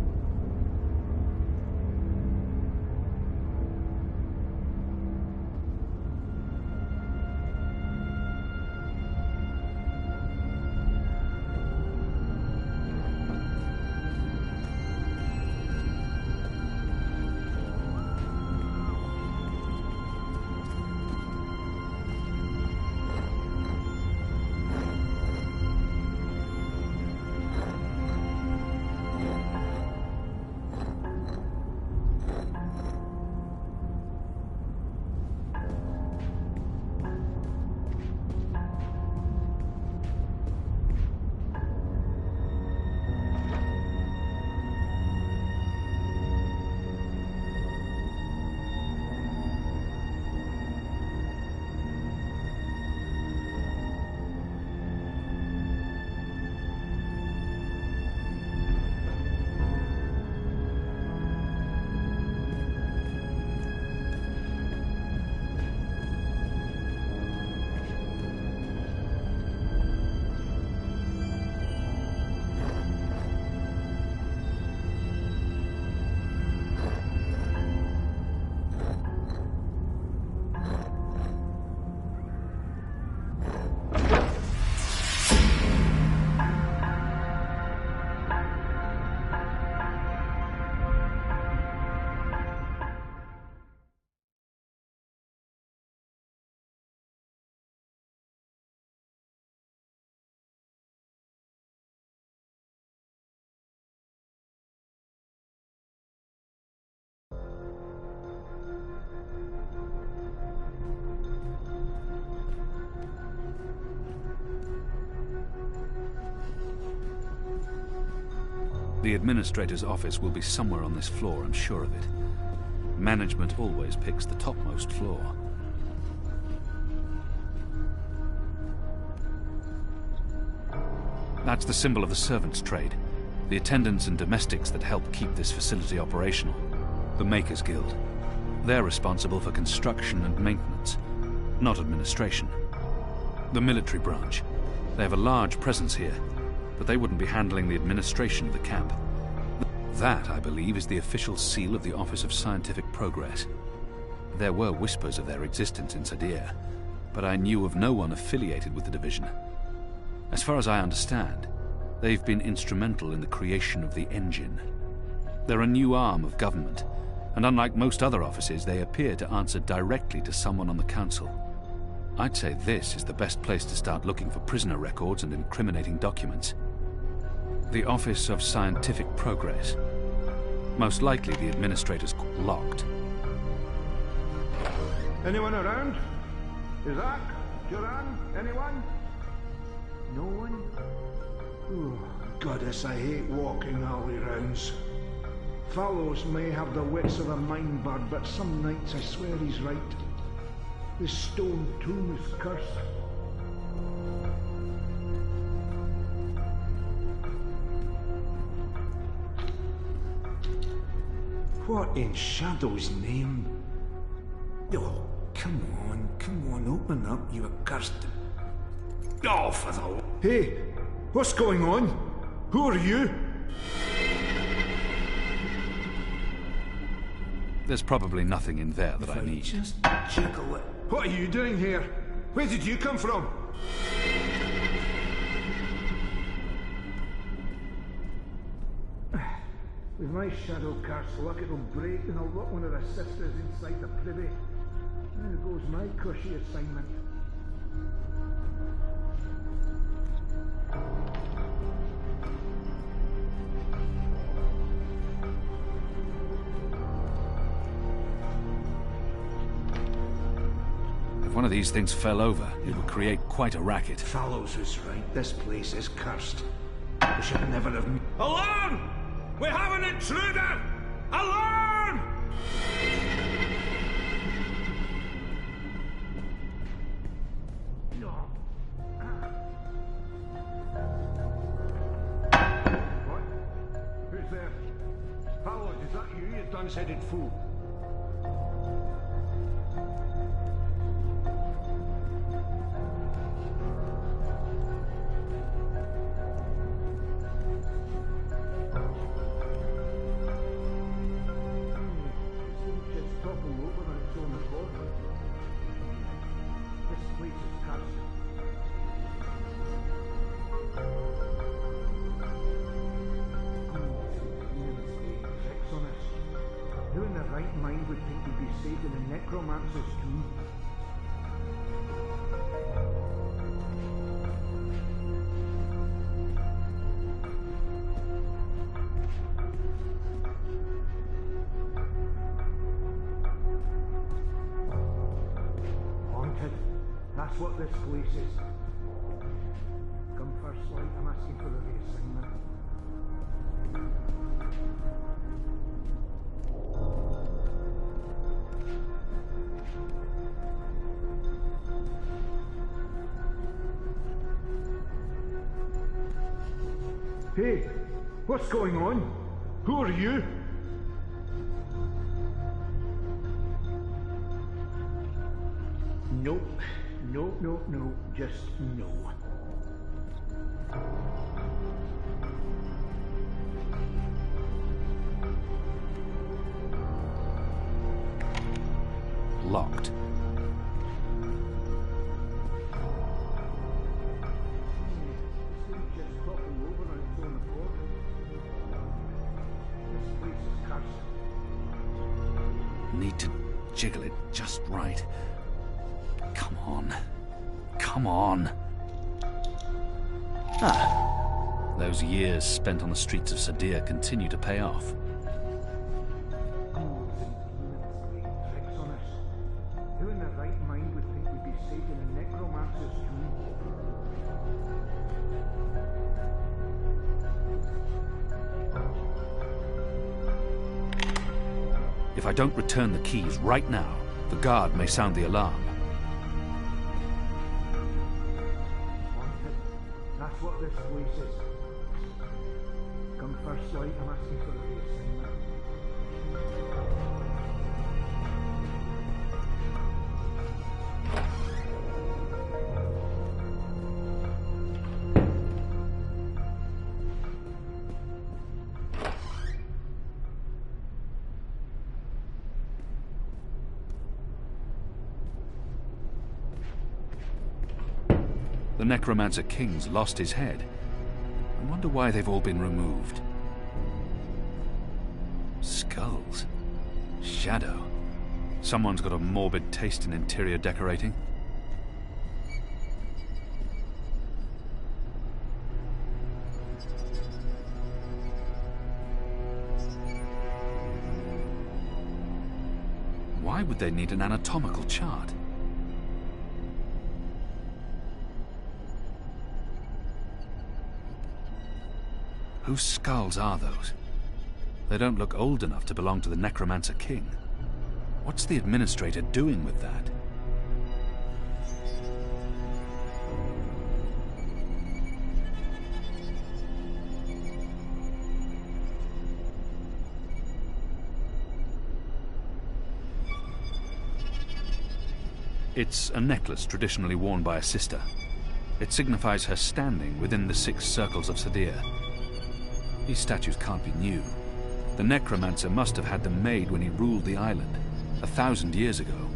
The administrator's office will be somewhere on this floor, I'm sure of it. Management always picks the topmost floor. That's the symbol of the servants' trade. The attendants and domestics that help keep this facility operational. The Makers Guild. They're responsible for construction and maintenance, not administration. The military branch. They have a large presence here, but they wouldn't be handling the administration of the camp. That, I believe, is the official seal of the Office of Scientific Progress. There were whispers of their existence in Sadir, but I knew of no one affiliated with the division. As far as I understand, they've been instrumental in the creation of the engine. They're a new arm of government, and unlike most other offices, they appear to answer directly to someone on the council. I'd say this is the best place to start looking for prisoner records and incriminating documents. The Office of Scientific Progress. Most likely the administrator's locked. Anyone around? Isaac? Duran? Anyone? No one? Oh, goddess, I hate walking alley rounds. Fellows may have the wits of a mind bird, but some nights I swear he's right. This stone tomb is cursed. What in Shadow's name? Oh, come on, open up, you accursed... Oh, for the... Hey, what's going on? Who are you? There's probably nothing in there that I need. Just jiggle it. What are you doing here? Where did you come from? With my shadow cast luck, it'll break and I'll lock one of the sisters inside the privy. There goes my cushy assignment. If one of these things fell over, it would create quite a racket. Fallows is right. This place is cursed. We should never have... Alarm! We have an intruder! Alarm! What? Who's there? Fallows, is that you, you dunce-headed fool? curse. Tricks on us. Who in their right mind would think we'd be safe in a necromancer's tomb? Haunted. That's what this place is. Come first light, I'm asking for the reassignment. Hey, what's going on? Who are you? Nope. No, just no. Locked. Need to jiggle it just right. Come on. Come on. Ah. Those years spent on the streets of Sadir continue to pay off. Tricks on us. Who in their right mind would think we'd be safe in a necromancer's tomb? If I don't return the keys right now, the guard may sound the alarm. Haunted. That's what this place is. Come first light, I'm asking for the reassignment. The Necromancer King's lost his head. I wonder why they've all been removed. Skulls. Shadow. Someone's got a morbid taste in interior decorating. Why would they need an anatomical chart? Whose skulls are those? They don't look old enough to belong to the Necromancer King. What's the Administrator doing with that? It's a necklace traditionally worn by a sister. It signifies her standing within the 6 circles of Sadir. These statues can't be new. The Necromancer must have had them made when he ruled the island, 1,000 years ago.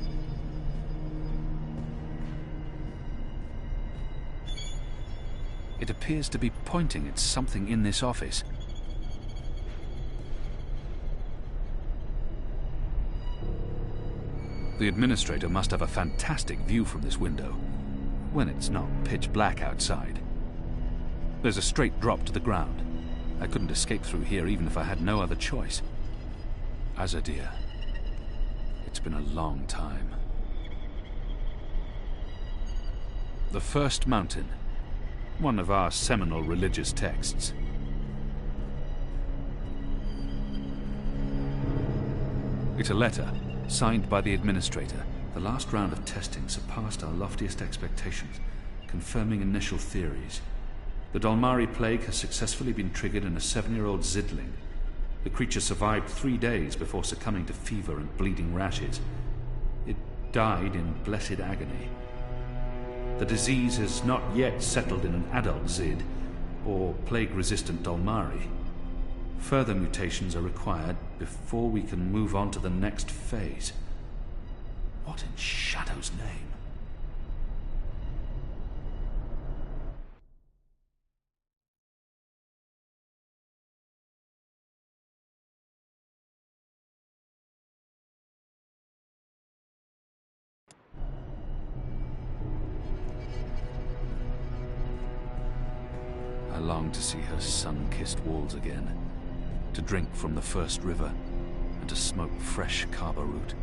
It appears to be pointing at something in this office. The Administrator must have a fantastic view from this window, when it's not pitch black outside. There's a straight drop to the ground. I couldn't escape through here even if I had no other choice. Azadir. It's been a long time. The First Mountain. One of our seminal religious texts. It's a letter, signed by the Administrator. The last round of testing surpassed our loftiest expectations, confirming initial theories. The Dolmari plague has successfully been triggered in a 7-year-old Zidling. The creature survived 3 days before succumbing to fever and bleeding rashes. It died in blessed agony. The disease has not yet settled in an adult Zid, or plague-resistant Dolmari. Further mutations are required before we can move on to the next phase. What in Shadow's name? I long to see her sun-kissed walls again, to drink from the first river, and to smoke fresh kava root.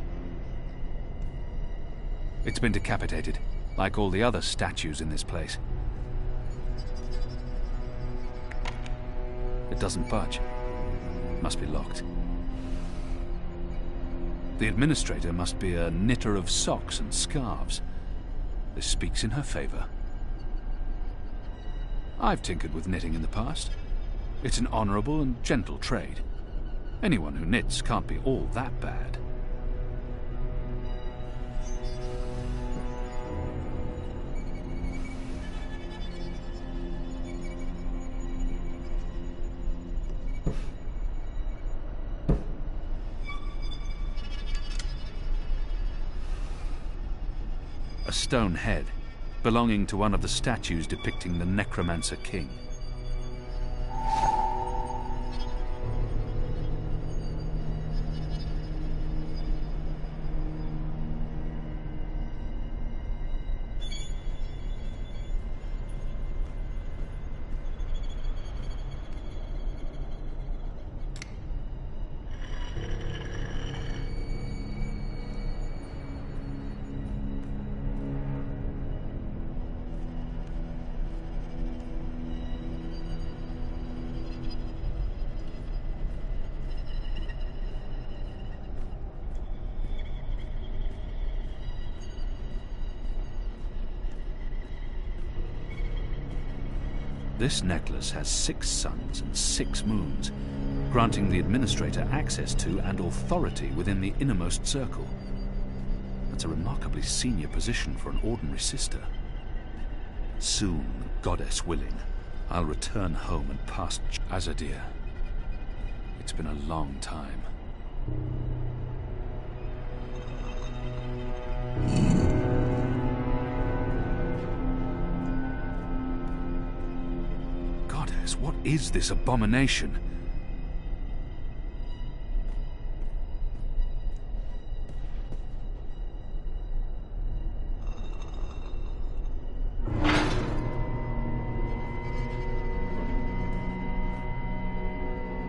It's been decapitated, like all the other statues in this place. It doesn't budge. Must be locked. The administrator must be a knitter of socks and scarves. This speaks in her favor. I've tinkered with knitting in the past. It's an honorable and gentle trade. Anyone who knits can't be all that bad. A stone head, belonging to one of the statues depicting the Necromancer King. This necklace has 6 suns and 6 moons, granting the administrator access to and authority within the innermost circle. That's a remarkably senior position for an ordinary sister. Soon, goddess willing, I'll return home and pass Azadir. It's been a long time. What is this abomination?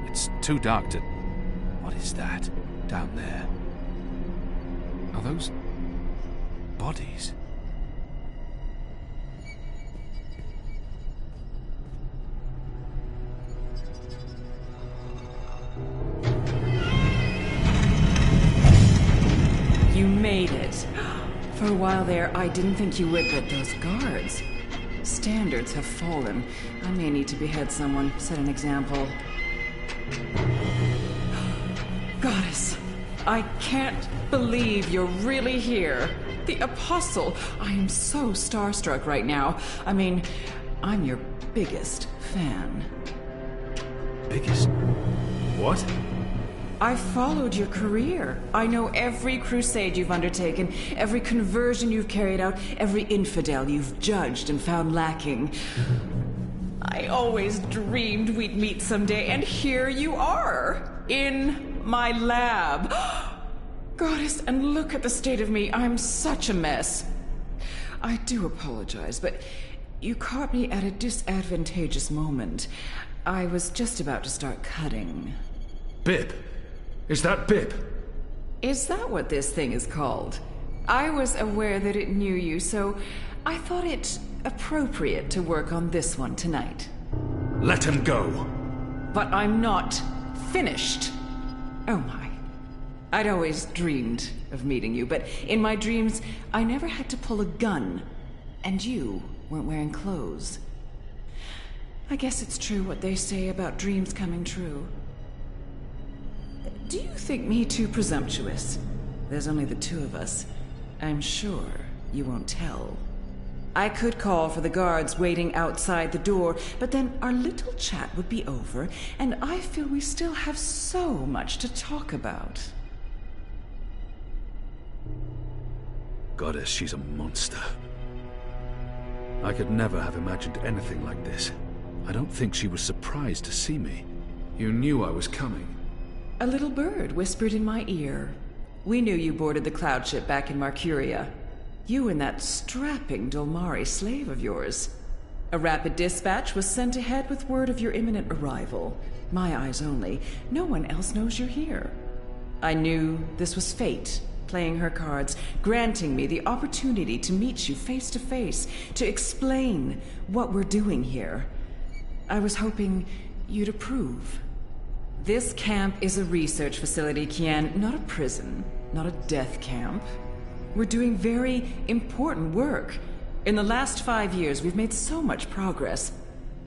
It's too dark to... What is that down there? Are those bodies? Made it. For a while there, I didn't think you would, but those guards. Standards have fallen. I may need to behead someone, set an example. Goddess, I can't believe you're really here. The Apostle. I am so starstruck right now. I mean, I'm your biggest fan. Biggest? What? I've followed your career. I know every crusade you've undertaken, every conversion you've carried out, every infidel you've judged and found lacking. I always dreamed we'd meet someday, and here you are, in my lab. Goddess, and look at the state of me. I'm such a mess. I do apologize, but you caught me at a disadvantageous moment. I was just about to start cutting. Bib! Is that Bib? Is that what this thing is called? I was aware that it knew you, so I thought it appropriate to work on this one tonight. Let him go! But I'm not finished. Oh my. I'd always dreamed of meeting you, but in my dreams, I never had to pull a gun. And you weren't wearing clothes. I guess it's true what they say about dreams coming true. Do you think me too presumptuous? There's only the 2 of us. I'm sure you won't tell. I could call for the guards waiting outside the door, but then our little chat would be over, and I feel we still have so much to talk about. Goddess, she's a monster. I could never have imagined anything like this. I don't think she was surprised to see me. You knew I was coming. A little bird whispered in my ear. We knew you boarded the cloud ship back in Marcuria. You and that strapping Dolmari slave of yours. A rapid dispatch was sent ahead with word of your imminent arrival. My eyes only. No one else knows you're here. I knew this was fate, playing her cards, granting me the opportunity to meet you face to face, to explain what we're doing here. I was hoping you'd approve. This camp is a research facility, Kian, not a prison, not a death camp. We're doing very important work. In the last 5 years, we've made so much progress.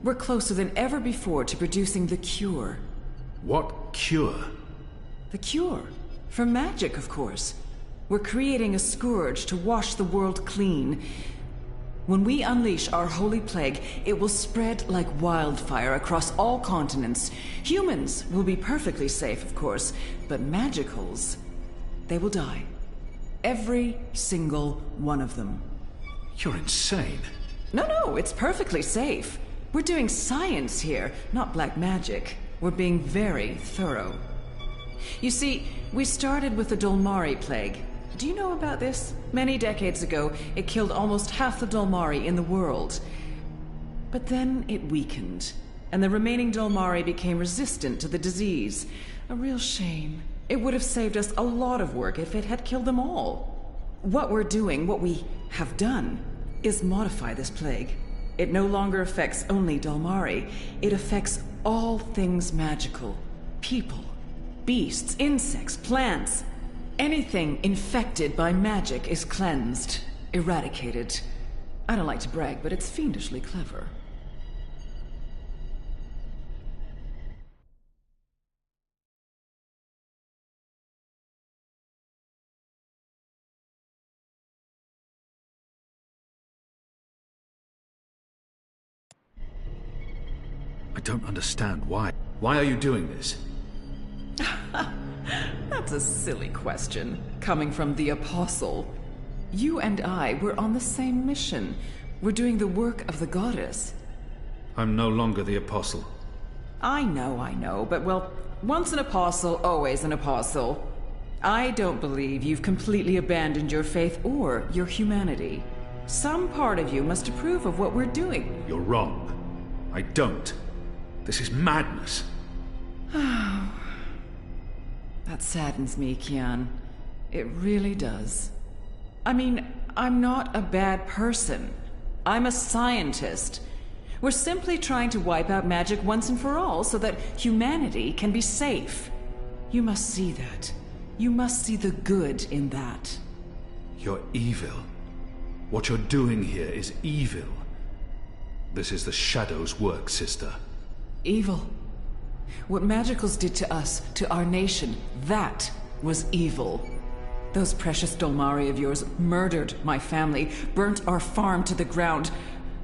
We're closer than ever before to producing the cure. What cure? The cure. For magic, of course. We're creating a scourge to wash the world clean. When we unleash our holy plague, it will spread like wildfire across all continents. Humans will be perfectly safe, of course, but magicals, they will die. Every single one of them. You're insane. No, it's perfectly safe. We're doing science here, not black magic. We're being very thorough. You see, we started with the Dolmari plague. Do you know about this? Many decades ago, it killed almost half the Dolmari in the world. But then it weakened, and the remaining Dolmari became resistant to the disease. A real shame. It would have saved us a lot of work if it had killed them all. What we're doing, what we have done, is modify this plague. It no longer affects only Dolmari. It affects all things magical. People, beasts, insects, plants. Anything infected by magic is cleansed, eradicated. I don't like to brag, but it's fiendishly clever. I don't understand why. Why are you doing this? That's a silly question, coming from the Apostle. You and I were on the same mission. We're doing the work of the goddess. I'm no longer the Apostle. I know, but well, once an apostle, always an apostle. I don't believe you've completely abandoned your faith or your humanity. Some part of you must approve of what we're doing. You're wrong. I don't. This is madness. That saddens me, Kian. It really does. I mean, I'm not a bad person. I'm a scientist. We're simply trying to wipe out magic once and for all so that humanity can be safe. You must see that. You must see the good in that. You're evil. What you're doing here is evil. This is the Shadow's work, sister. Evil. What magicals did to us, to our nation, that was evil. Those precious Dolmari of yours murdered my family, burnt our farm to the ground.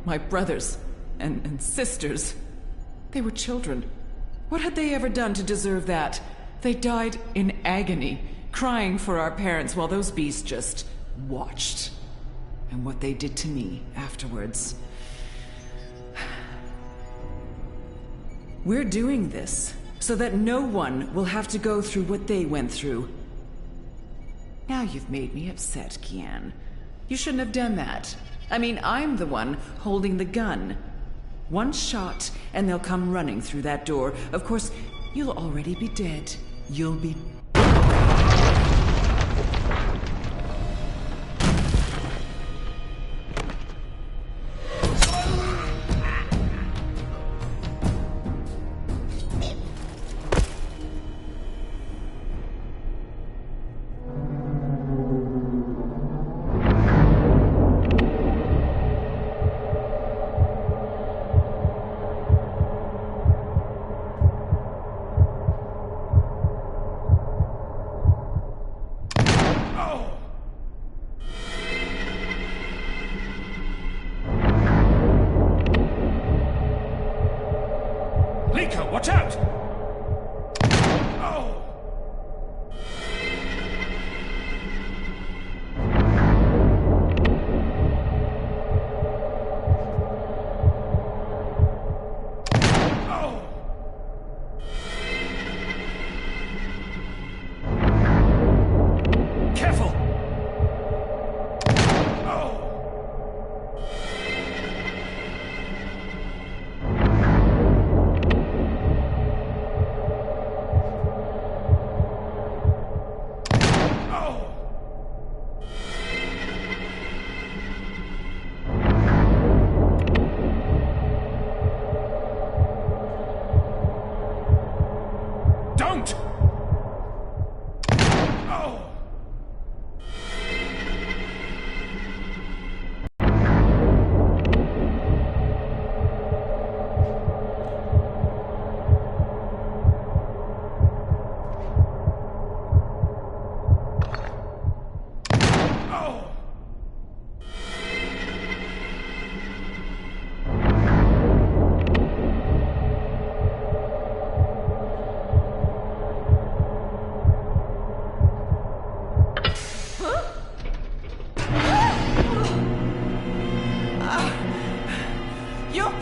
My brothers and sisters. They were children. What had they ever done to deserve that? They died in agony, crying for our parents while those beasts just watched. And what they did to me afterwards. We're doing this so that no one will have to go through what they went through. Now you've made me upset, Kian. You shouldn't have done that. I mean, I'm the one holding the gun. One shot, and they'll come running through that door. Of course, you'll already be dead. You'll be...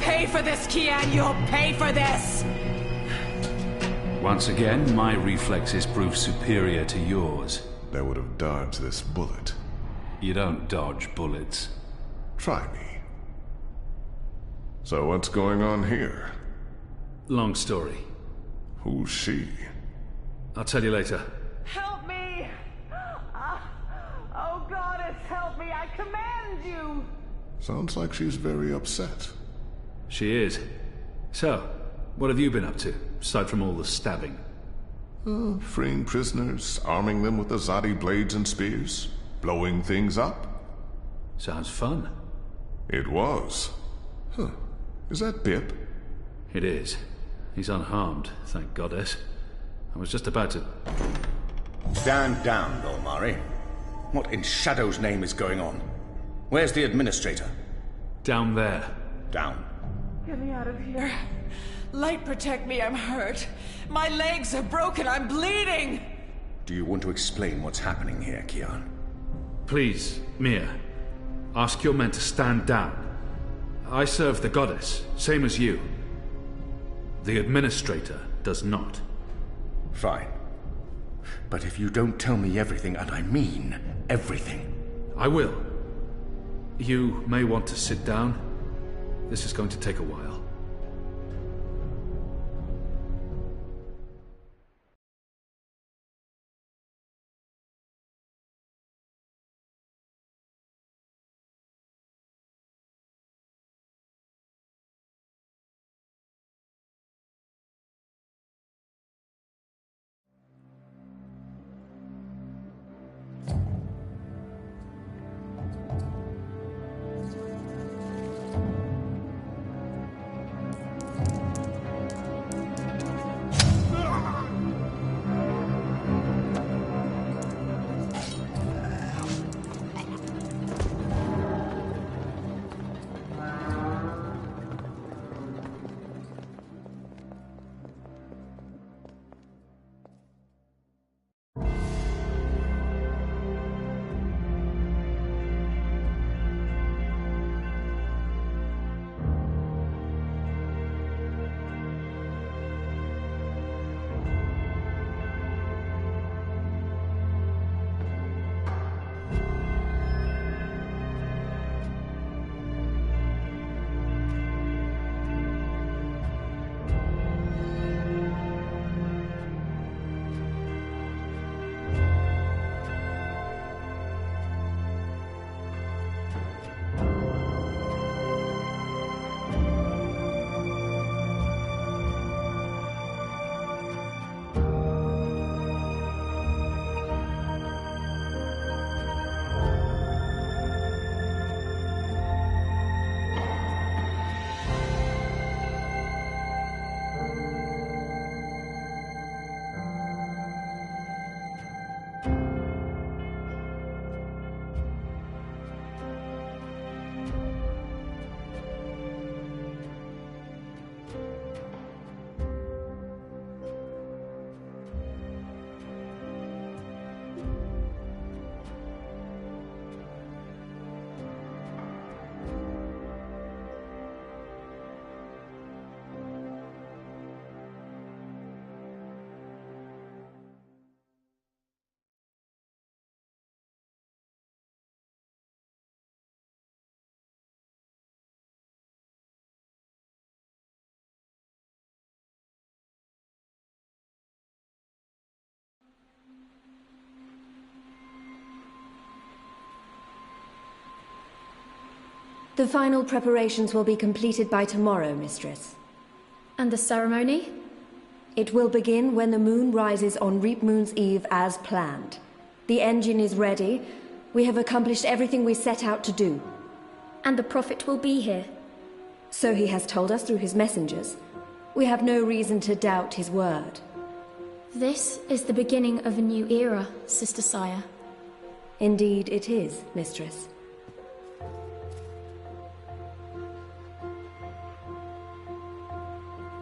pay for this, Kian! You'll pay for this! Once again, my reflexes prove superior to yours. That would have dodged this bullet. You don't dodge bullets. Try me. So what's going on here? Long story. Who's she? I'll tell you later. Help me! Oh, Goddess, help me! I command you! Sounds like she's very upset. She is. So, what have you been up to, aside from all the stabbing? Freeing prisoners, arming them with Azadi blades and spears, blowing things up. Sounds fun. It was. Huh. Is that Bip? It is. He's unharmed, thank Goddess. I was just about to... Stand down, Dolmari. What in Shadow's name is going on? Where's the administrator? Down there. Down. Get me out of here. Light, protect me, I'm hurt. My legs are broken, I'm bleeding! Do you want to explain what's happening here, Kian? Please, Mia. Ask your men to stand down. I serve the Goddess, same as you. The administrator does not. Fine. But if you don't tell me everything, and I mean everything... I will. You may want to sit down. This is going to take a while. The final preparations will be completed by tomorrow, Mistress. And the ceremony? It will begin when the moon rises on Reap Moon's Eve as planned. The engine is ready. We have accomplished everything we set out to do. And the Prophet will be here. So he has told us through his messengers. We have no reason to doubt his word. This is the beginning of a new era, Sister Sire. Indeed it is, Mistress.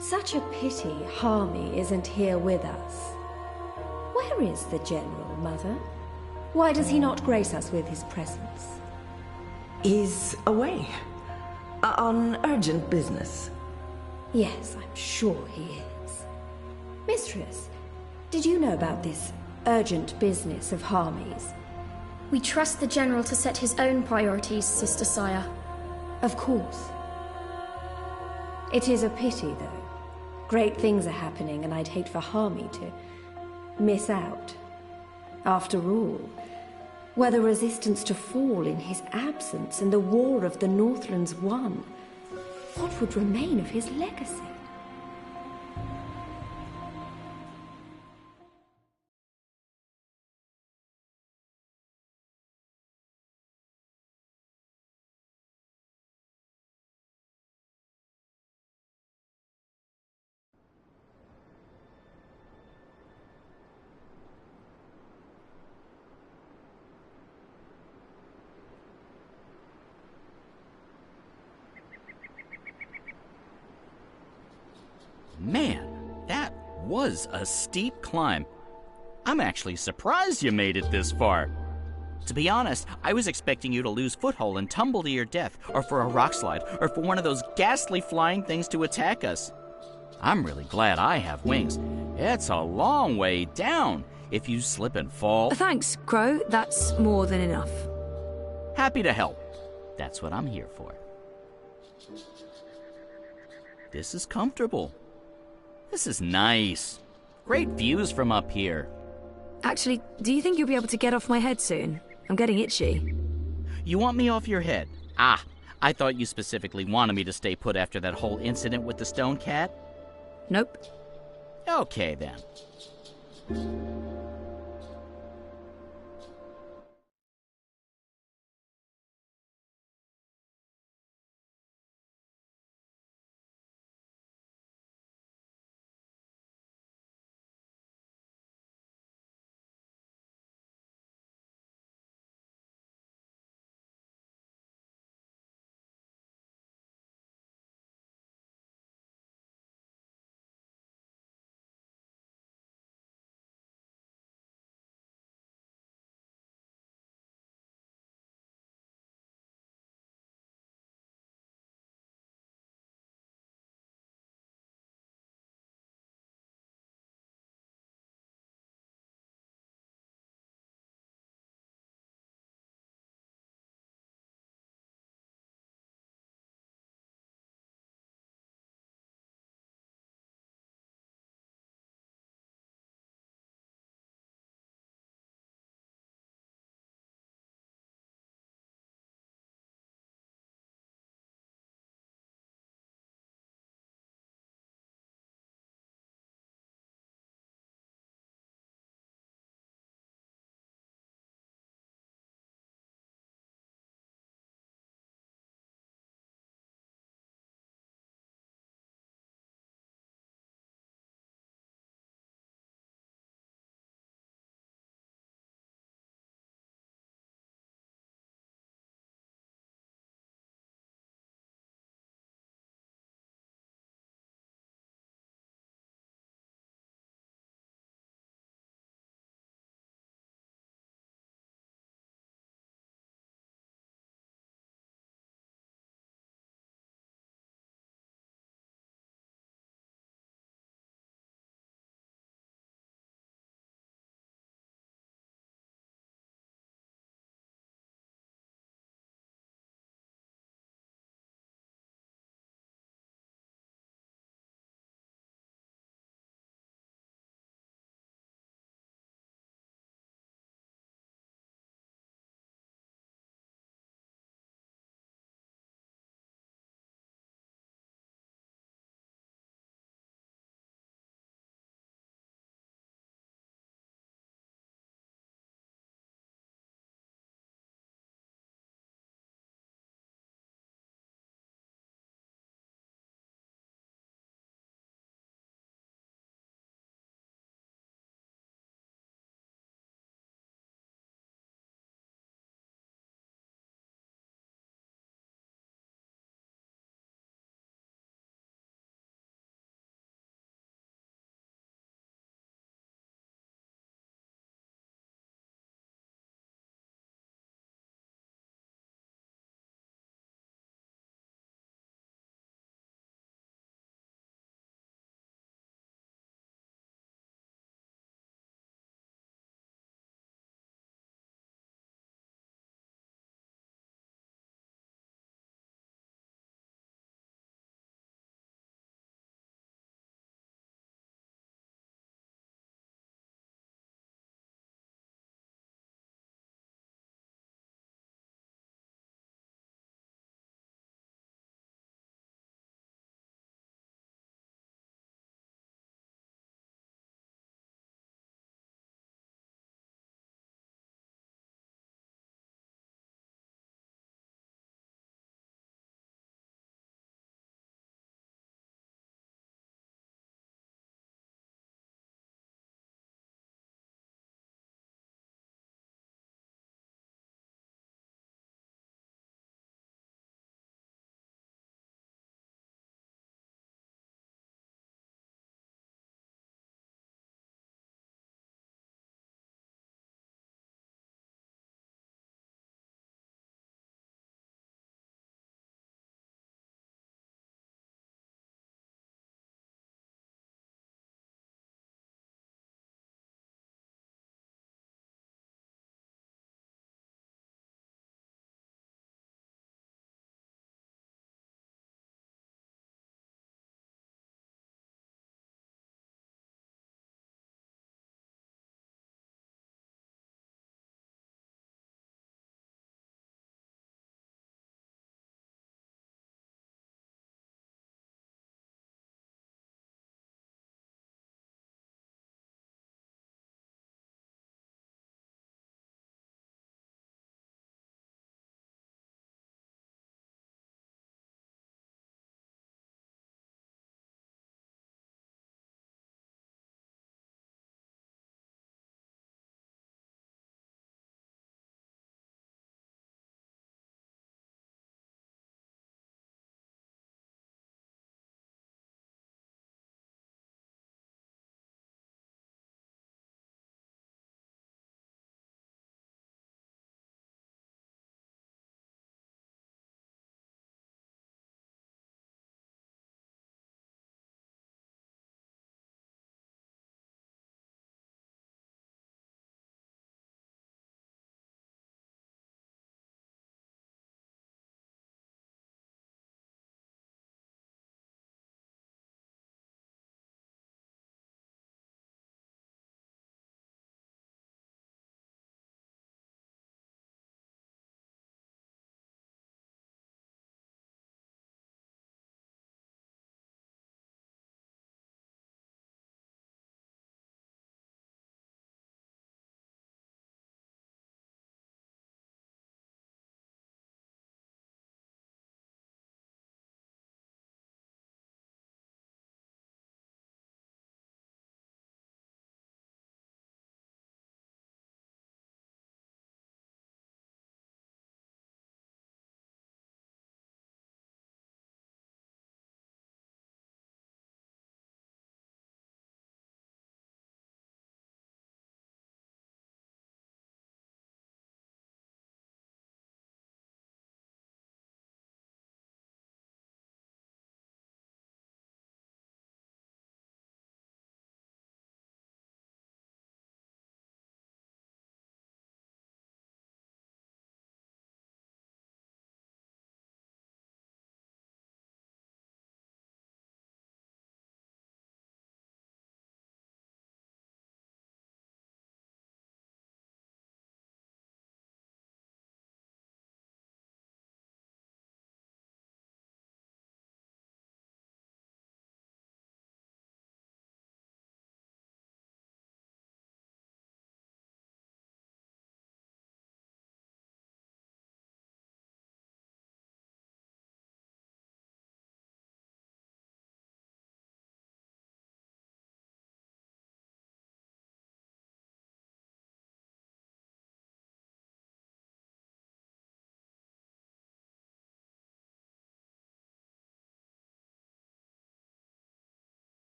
Such a pity Harmy isn't here with us. Where is the General, Mother? Why does he not grace us with his presence? He's away. On urgent business. Yes, I'm sure he is. Mistress, did you know about this urgent business of Harmy's? We trust the General to set his own priorities, Sister Sire. Of course. It is a pity, though. Great things are happening, and I'd hate for Harmy to miss out. After all, were the resistance to fall in his absence and the war of the Northlands won, what would remain of his legacy? Man, that was a steep climb. I'm actually surprised you made it this far. To be honest, I was expecting you to lose foothold and tumble to your death, or for a rock slide, or for one of those ghastly flying things to attack us. I'm really glad I have wings. It's a long way down if you slip and fall. Thanks, Crow. That's more than enough. Happy to help. That's what I'm here for. This is comfortable. This is nice. Great views from up here. Actually, do you think you'll be able to get off my head soon? I'm getting itchy. You want me off your head? Ah, I thought you specifically wanted me to stay put after that whole incident with the stone cat. Nope. Okay, then.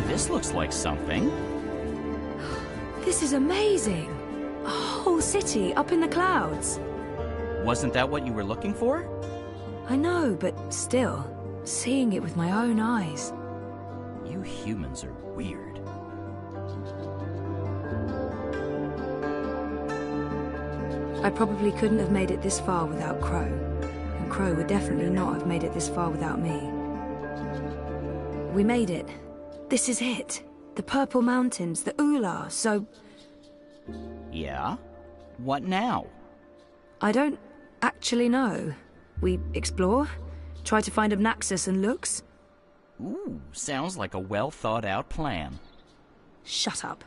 This looks like something. This is amazing! A whole city up in the clouds. Wasn't that what you were looking for? I know, but still, seeing it with my own eyes. You humans are weird. I probably couldn't have made it this far without Crow. And Crow would definitely not have made it this far without me. We made it. This is it. The Purple Mountains, the Ula, so... Yeah? What now? I don't actually know. We explore, try to find Obnaxus and Lux. Ooh, sounds like a well-thought-out plan. Shut up.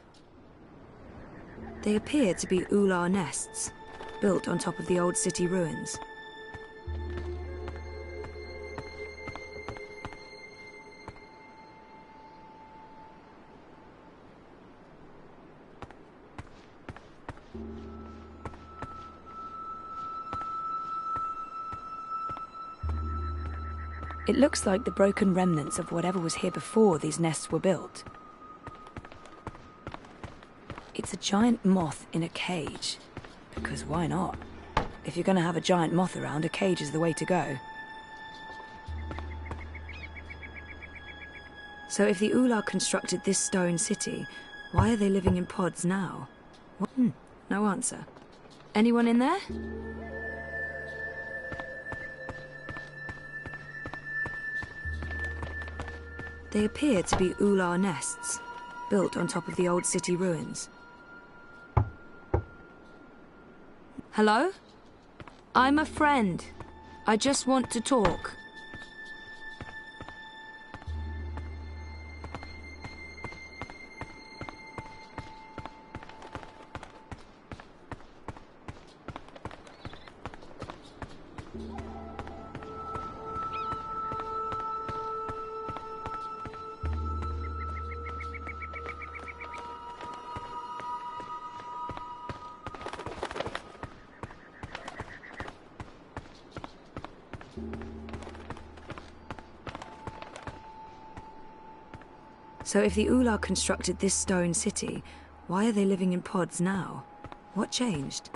They appear to be Ular nests, built on top of the old city ruins. It looks like the broken remnants of whatever was here before these nests were built. It's a giant moth in a cage. Because why not? If you're going to have a giant moth around, a cage is the way to go. So if the Ular constructed this stone city, why are they living in pods now? What? No answer. Anyone in there? They appear to be Ular nests, built on top of the old city ruins. Hello? I'm a friend. I just want to talk. So if the Ular constructed this stone city, why are they living in pods now? What changed?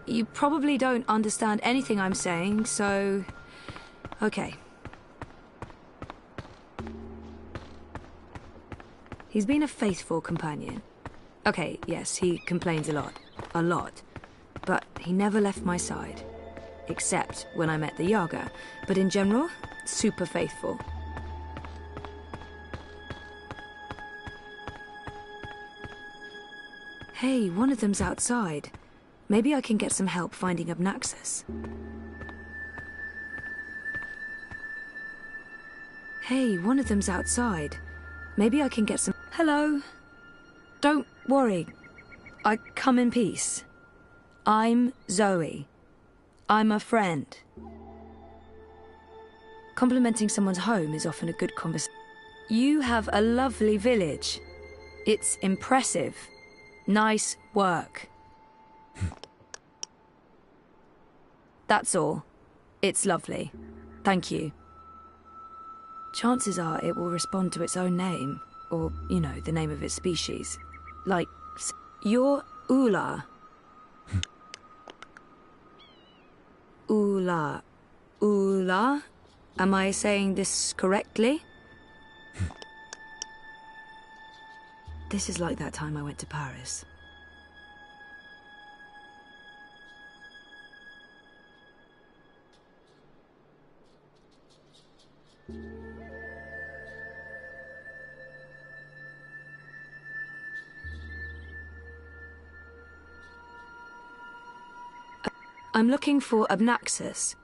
You probably don't understand anything I'm saying, so... Okay. He's been a faithful companion. Okay, yes, he complains a lot. A lot. But he never left my side. Except when I met the Yaga. But in general, super faithful. Hey, one of them's outside. Maybe I can get some help finding Obnaxus. Hey, one of them's outside. Maybe I can get some... Hello? Don't worry. I come in peace. I'm Zoe. I'm a friend. Complimenting someone's home is often a good conversation. You have a lovely village. It's impressive. Nice work. That's all. It's lovely. Thank you. Chances are it will respond to its own name. Or, you know, the name of its species. Like, you're Ula. Ula. Ula. Am I saying this correctly? This is like that time I went to Paris. I'm looking for Abnaxus.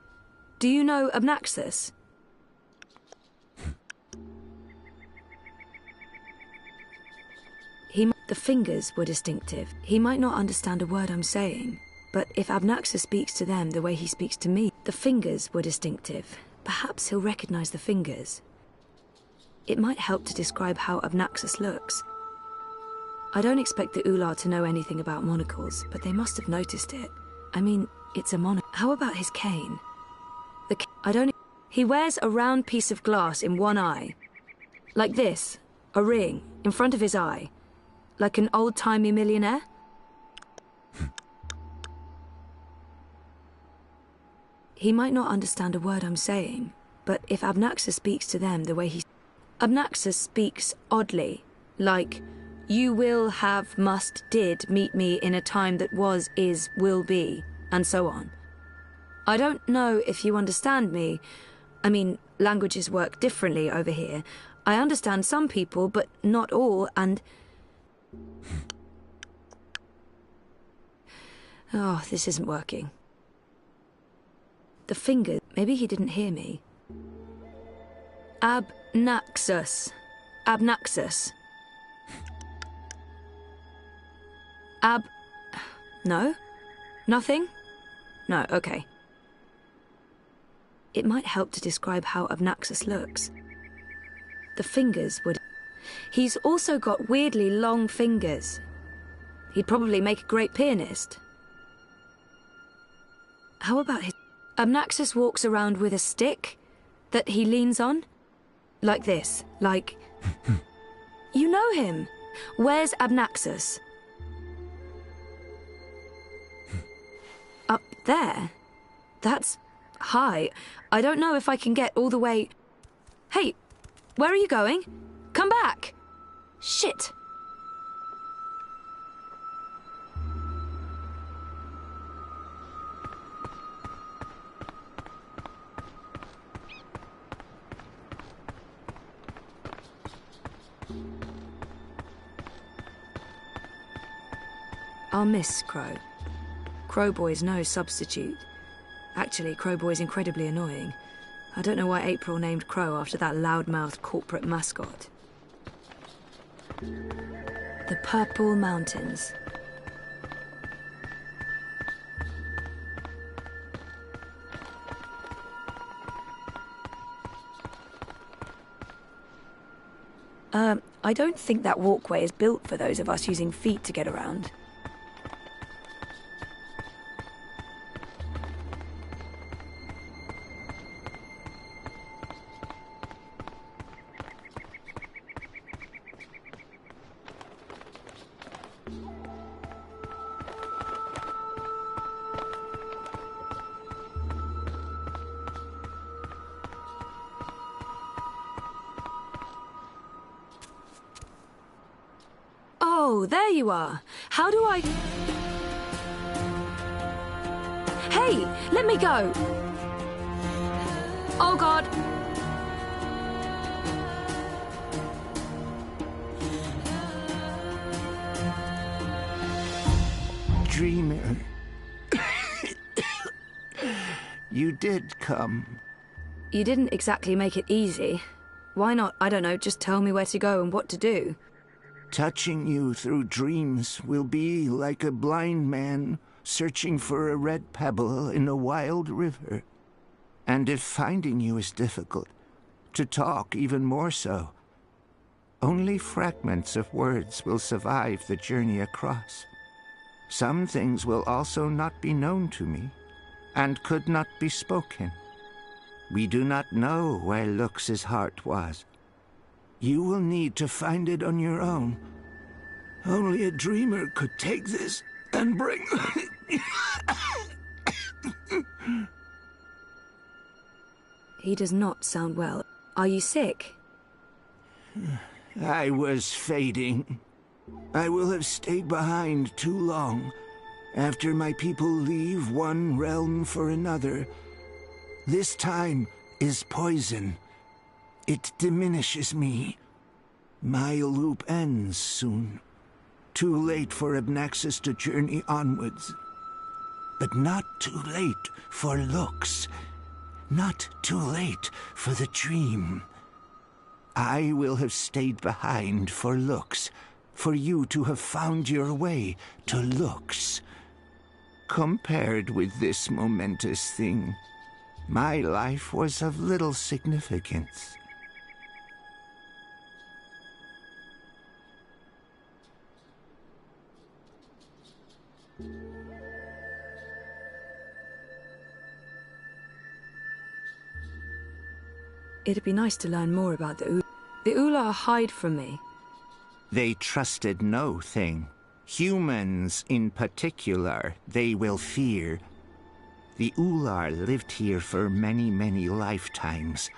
Do you know Abnaxus? The fingers were distinctive. He might not understand a word I'm saying, but if Abnaxus speaks to them the way he speaks to me, the fingers were distinctive. Perhaps he'll recognize the fingers. It might help to describe how Abnaxus looks. I don't expect the Ular to know anything about monocles, but they must have noticed it. I mean, it's a monocle. How about his cane? He wears a round piece of glass in one eye. Like this, a ring, in front of his eye. Like an old-timey millionaire? He might not understand a word I'm saying, but if Abnaxus speaks to them the way he... Abnaxus speaks oddly, like, you will, have, must, did meet me in a time that was, is, will be, and so on. I don't know if you understand me. I mean, languages work differently over here. I understand some people, but not all, and... Oh, this isn't working. The finger... Maybe he didn't hear me. Abnaxus. Abnaxus. No? Nothing? No, okay. It might help to describe how Abnaxus looks. The fingers would... He's also got weirdly long fingers. He'd probably make a great pianist. How about his... Abnaxus walks around with a stick that he leans on? Like this, like... You know him. Where's Abnaxus? Up there? That's high. I don't know if I can get all the way... Hey, where are you going? Come back! Shit! I'll miss Crow. Crowboy's no substitute. Actually, Crowboy's incredibly annoying. I don't know why April named Crow after that loudmouthed corporate mascot. The Purple Mountains. I don't think that walkway is built for those of us using feet to get around. Oh, there you are. How do I... Hey, let me go. Oh, God. Dreamer. You did come. You didn't exactly make it easy. Why not, I don't know, just tell me where to go and what to do? Touching you through dreams will be like a blind man searching for a red pebble in a wild river. And if finding you is difficult, to talk even more so. Only fragments of words will survive the journey across. Some things will also not be known to me, and could not be spoken. We do not know where Lux's heart was. You will need to find it on your own. Only a dreamer could take this and bring... He does not sound well. Are you sick? I was fading. I will have stayed behind too long. After my people leave one realm for another, this time is poison. It diminishes me. My loop ends soon. Too late for Abnaxis to journey onwards. But not too late for looks. Not too late for the dream. I will have stayed behind for looks, for you to have found your way to looks. Compared with this momentous thing, my life was of little significance. It'd be nice to learn more about the Ular hide from me. They trusted no thing. Humans in particular, they will fear. The Ular lived here for many, many lifetimes.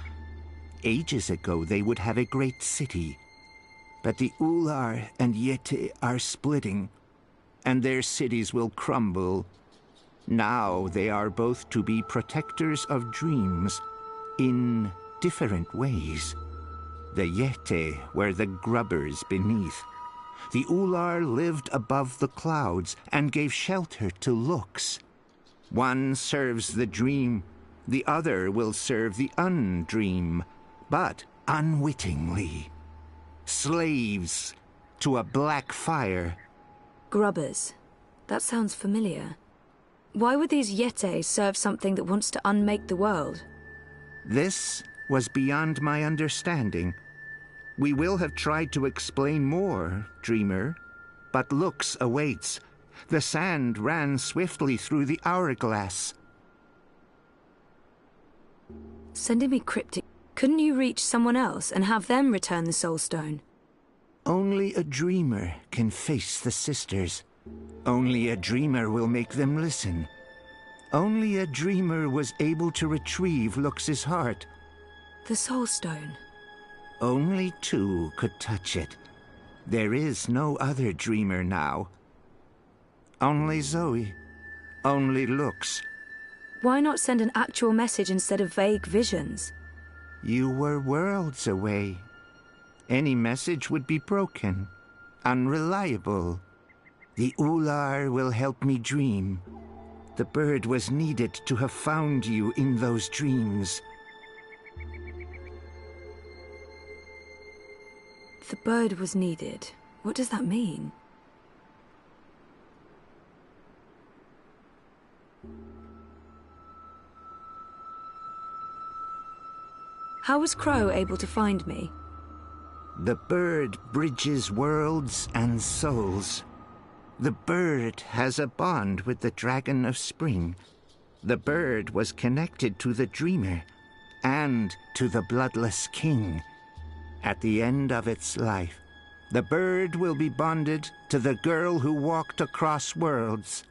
Ages ago, they would have a great city. But the Ular and Yeti are splitting, and their cities will crumble. Now they are both to be protectors of dreams in different ways. The Yeti were the grubbers beneath. The Ular lived above the clouds and gave shelter to looks. One serves the dream, the other will serve the undream, but unwittingly. Slaves to a black fire. Grubbers. That sounds familiar. Why would these Yeti serve something that wants to unmake the world? This was beyond my understanding. We will have tried to explain more, Dreamer, but looks awaits. The sand ran swiftly through the hourglass. Sending me cryptic. Couldn't you reach someone else and have them return the Soul Stone? Only a dreamer can face the sisters. Only a dreamer will make them listen. Only a dreamer was able to retrieve Lux's heart. The Soul Stone. Only two could touch it. There is no other dreamer now. Only Zoe. Only Lux. Why not send an actual message instead of vague visions? You were worlds away. Any message would be broken, unreliable. The Ular will help me dream. The bird was needed to have found you in those dreams. The bird was needed. What does that mean? How was Crow able to find me? The bird bridges worlds and souls. The bird has a bond with the Dragon of Spring. The bird was connected to the Dreamer and to the Bloodless King. At the end of its life, the bird will be bonded to the girl who walked across worlds.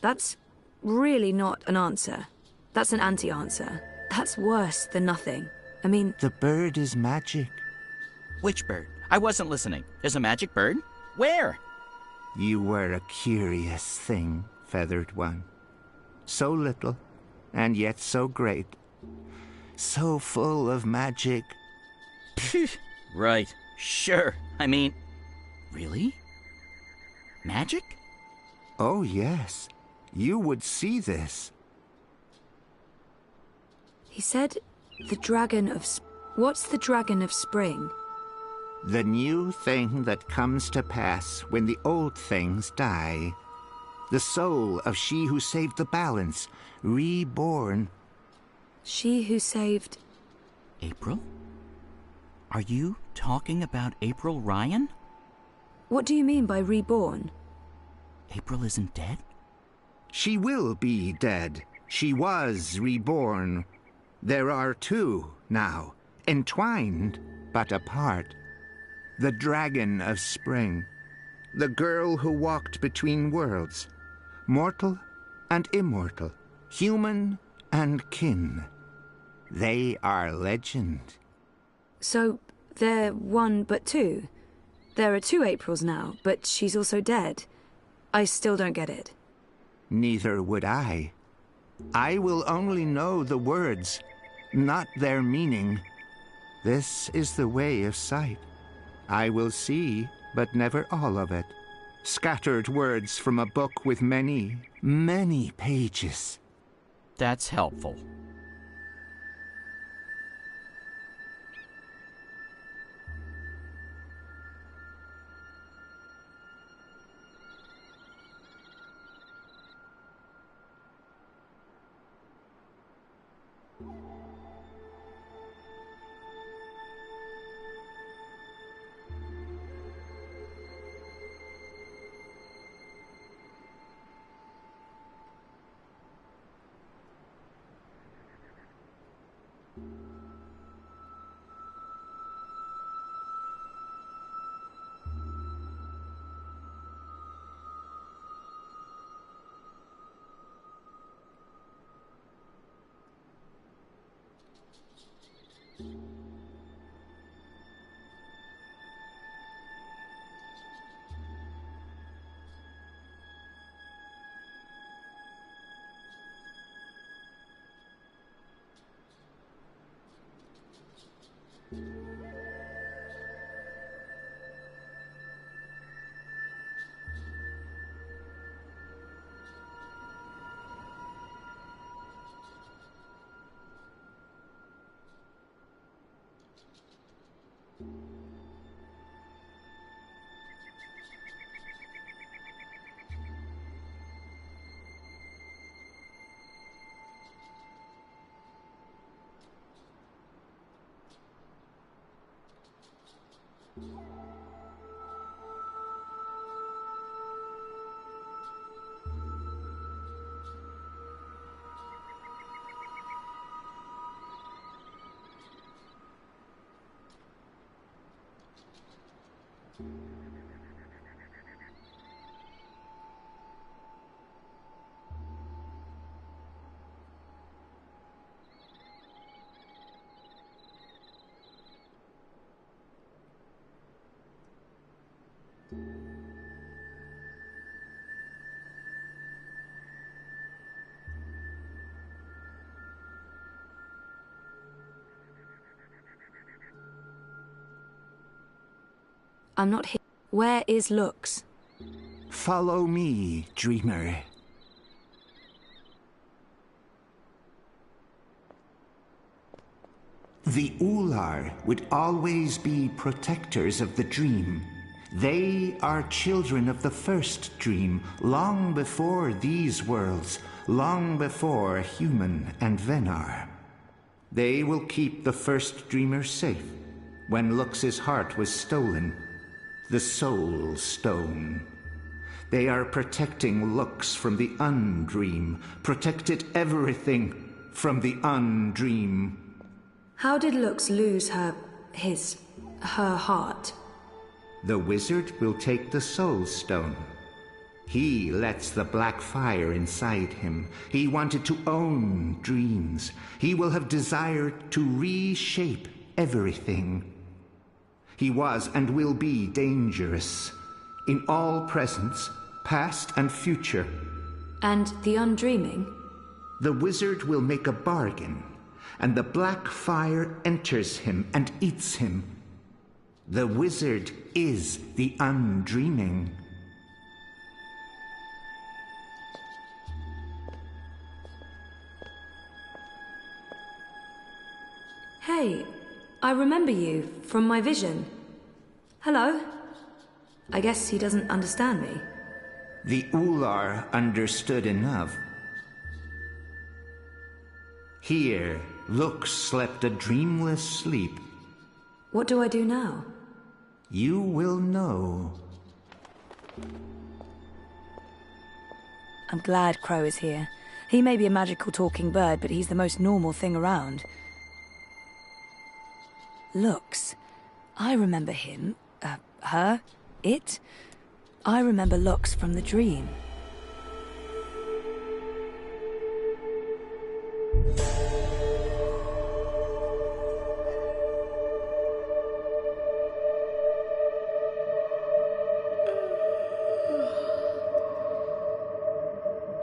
That's really not an answer. That's an anti-answer. That's worse than nothing. I mean... The bird is magic. Which bird? I wasn't listening. There's a magic bird? Where? You were a curious thing, Feathered One. So little, and yet so great. So full of magic. Right. Sure. I mean... Really? Magic? Oh, yes. You would see this. He said the Dragon of... What's the Dragon of Spring? The new thing that comes to pass when the old things die. The soul of she who saved the balance, reborn. She who saved... April? Are you talking about April Ryan? What do you mean by reborn? April isn't dead? She will be dead. She was reborn. There are two now, entwined but apart. The Dragon of Spring. The girl who walked between worlds. Mortal and immortal. Human and kin. They are legend. So, they're one but two? There are two Aprils now, but she's also dead. I still don't get it. Neither would I. I will only know the words, not their meaning. This is the way of sight. I will see, but never all of it. Scattered words from a book with many, many pages. That's helpful. I'm not here. Where is Lux? Follow me, dreamer. The Ular would always be protectors of the dream. They are children of the first dream, long before these worlds, long before human and Venar. They will keep the first dreamer safe. When Lux's heart was stolen, the Soul Stone. They are protecting Lux from the Undream, protected everything from the Undream. How did Lux lose her heart? The wizard will take the Soul Stone. He lets the black fire inside him. He wanted to own dreams. He will have desired to reshape everything. He was and will be dangerous in all presence, past and future. And the Undreaming? The wizard will make a bargain, and the black fire enters him and eats him. The wizard is the Undreaming. Hey, I remember you from my vision. Hello? I guess he doesn't understand me. The Ular understood enough. Here, Lux slept a dreamless sleep. What do I do now? You will know. I'm glad Crow is here. He may be a magical talking bird, but he's the most normal thing around. Lux. I remember him. Her. It. I remember Lux from the dream.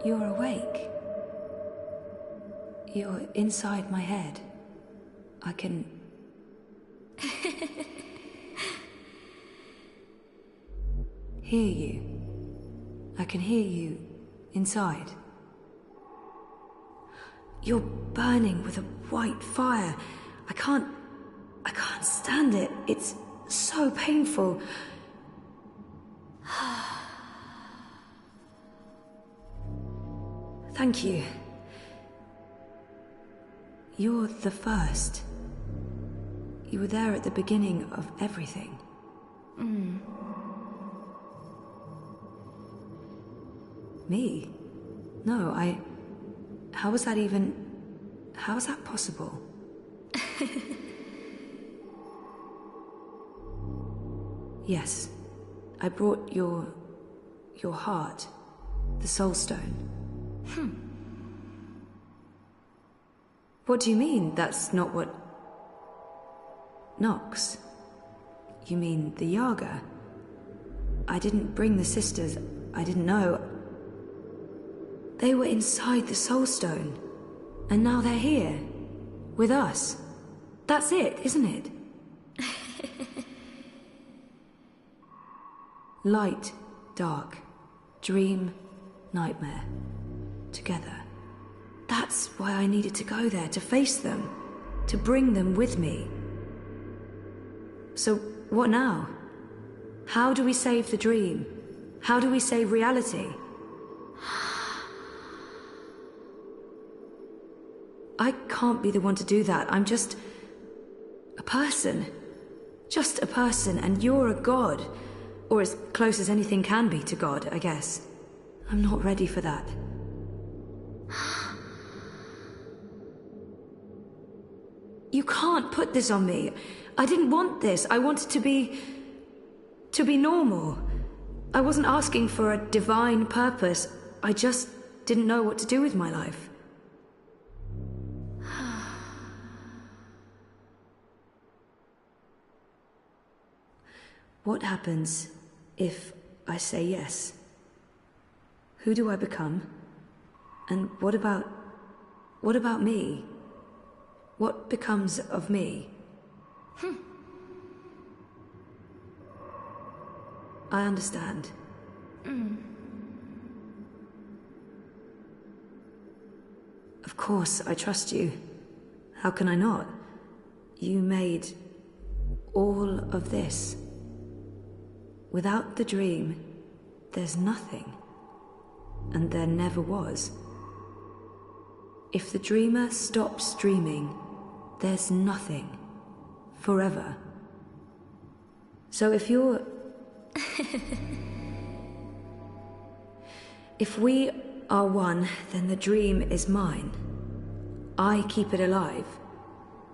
You're awake. You're inside my head. I can... hear you. I can hear you inside. You're burning with a white fire. I can't stand it. It's so painful. Thank you. You're the first. You were there at the beginning of everything. Me? No, how was that even... how was that possible? Yes. I brought your heart. The Soul Stone. What do you mean, that's not what... Nox? You mean the Yaga? I didn't bring the sisters. I didn't know. They were inside the Soul Stone. And now they're here. With us. That's it, isn't it? Light, dark, dream, nightmare. Together. That's why I needed to go there, to face them. To bring them with me. So, what now? How do we save the dream? How do we save reality? I can't be the one to do that. I'm just... a person. Just a person, and you're a god. Or as close as anything can be to God, I guess. I'm not ready for that. You can't put this on me. I didn't want this. I wanted to be normal. I wasn't asking for a divine purpose. I just didn't know what to do with my life. What happens if I say yes? Who do I become? And what about me? What becomes of me? I understand. Of course, I trust you. How can I not? You made all of this. Without the dream, there's nothing. And there never was. If the dreamer stops dreaming, there's nothing. Forever. So if you're... if we are one, then the dream is mine. I keep it alive.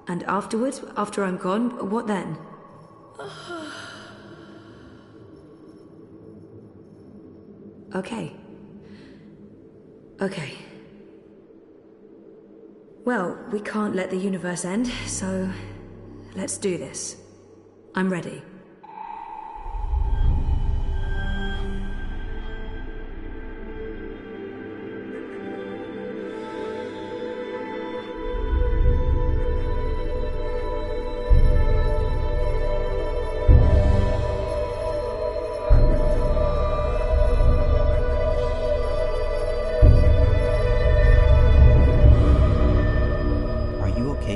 And afterwards, after I'm gone, what then? Okay. Okay. Well, we can't let the universe end, so let's do this. I'm ready.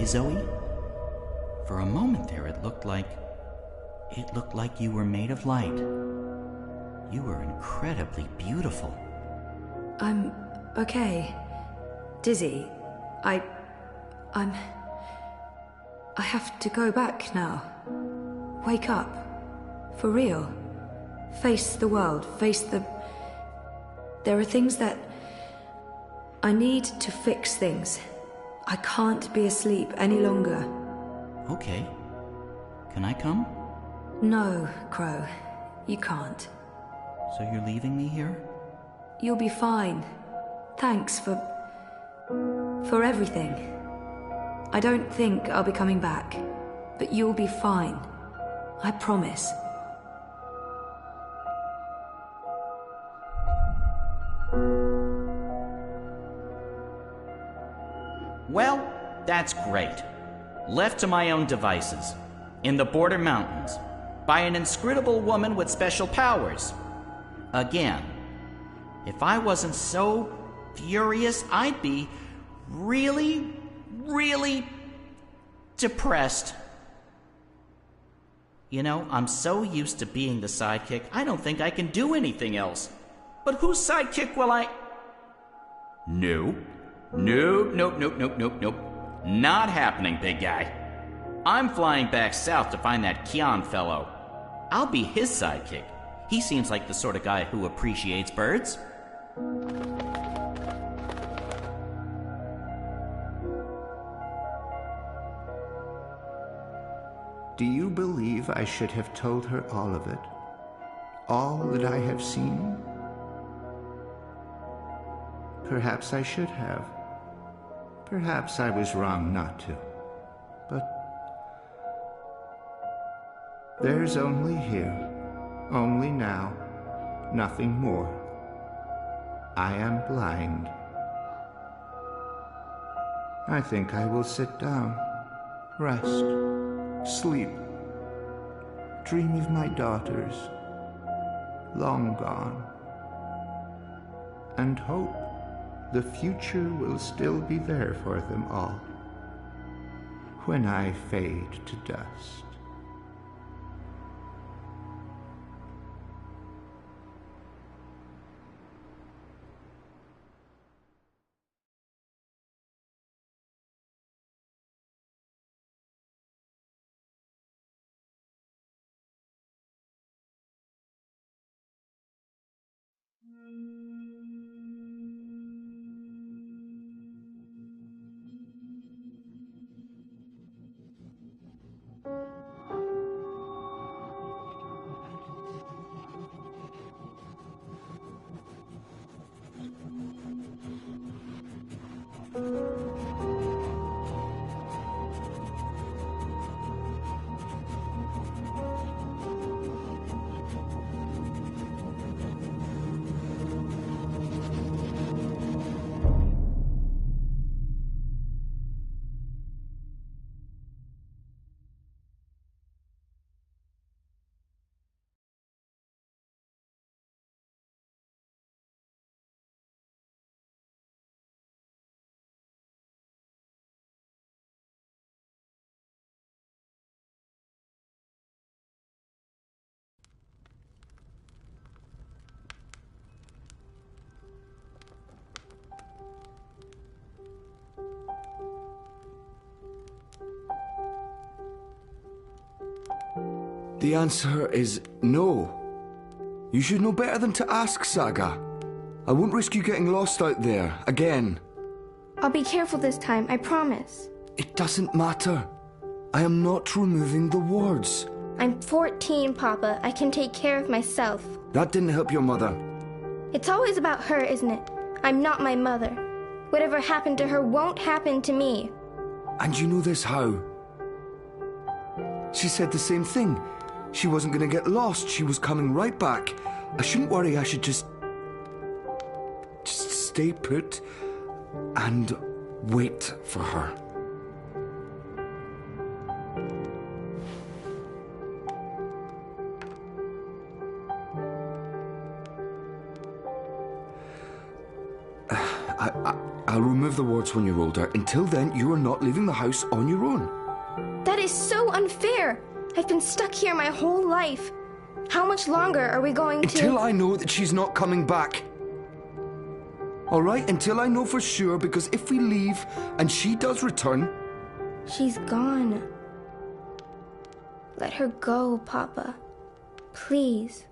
Zoe? For a moment there, it looked like you were made of light. You were incredibly beautiful. I'm okay. Dizzy. I have to go back now. Wake up. For real. Face the world. Face the... There are things that... I need to fix things. I can't be asleep any longer. Okay. Can I come? No, Crow. You can't. So you're leaving me here? You'll be fine. Thanks for everything. I don't think I'll be coming back, but you'll be fine. I promise. Well, that's great. Left to my own devices, in the border mountains, by an inscrutable woman with special powers. Again, if I wasn't so furious, I'd be really, really depressed. You know, I'm so used to being the sidekick, I don't think I can do anything else. But whose sidekick will I... Nope. Nope. Not happening, big guy. I'm flying back south to find that Kian fellow. I'll be his sidekick. He seems like the sort of guy who appreciates birds. Do you believe I should have told her all of it? All that I have seen? Perhaps I should have. Perhaps I was wrong not to. But there's only here, only now, nothing more. I am blind. I think I will sit down, rest, sleep, dream of my daughters, long gone, and hope the future will still be there for them all when I fade to dust. The answer is no. You should know better than to ask, Saga. I won't risk you getting lost out there, again. I'll be careful this time, I promise. It doesn't matter. I am not removing the wards. I'm 14, Papa. I can take care of myself. That didn't help your mother. It's always about her, isn't it? I'm not my mother. Whatever happened to her won't happen to me. And you know this how? She said the same thing. She wasn't going to get lost. She was coming right back. I shouldn't worry. I should just stay put and wait for her. I'll remove the wards when you're older. Until then, you are not leaving the house on your own. That is so unfair. I've been stuck here my whole life. How much longer are we going to... Until I know that she's not coming back. All right? Until I know for sure, because if we leave and she does return... She's gone. Let her go, Papa. Please.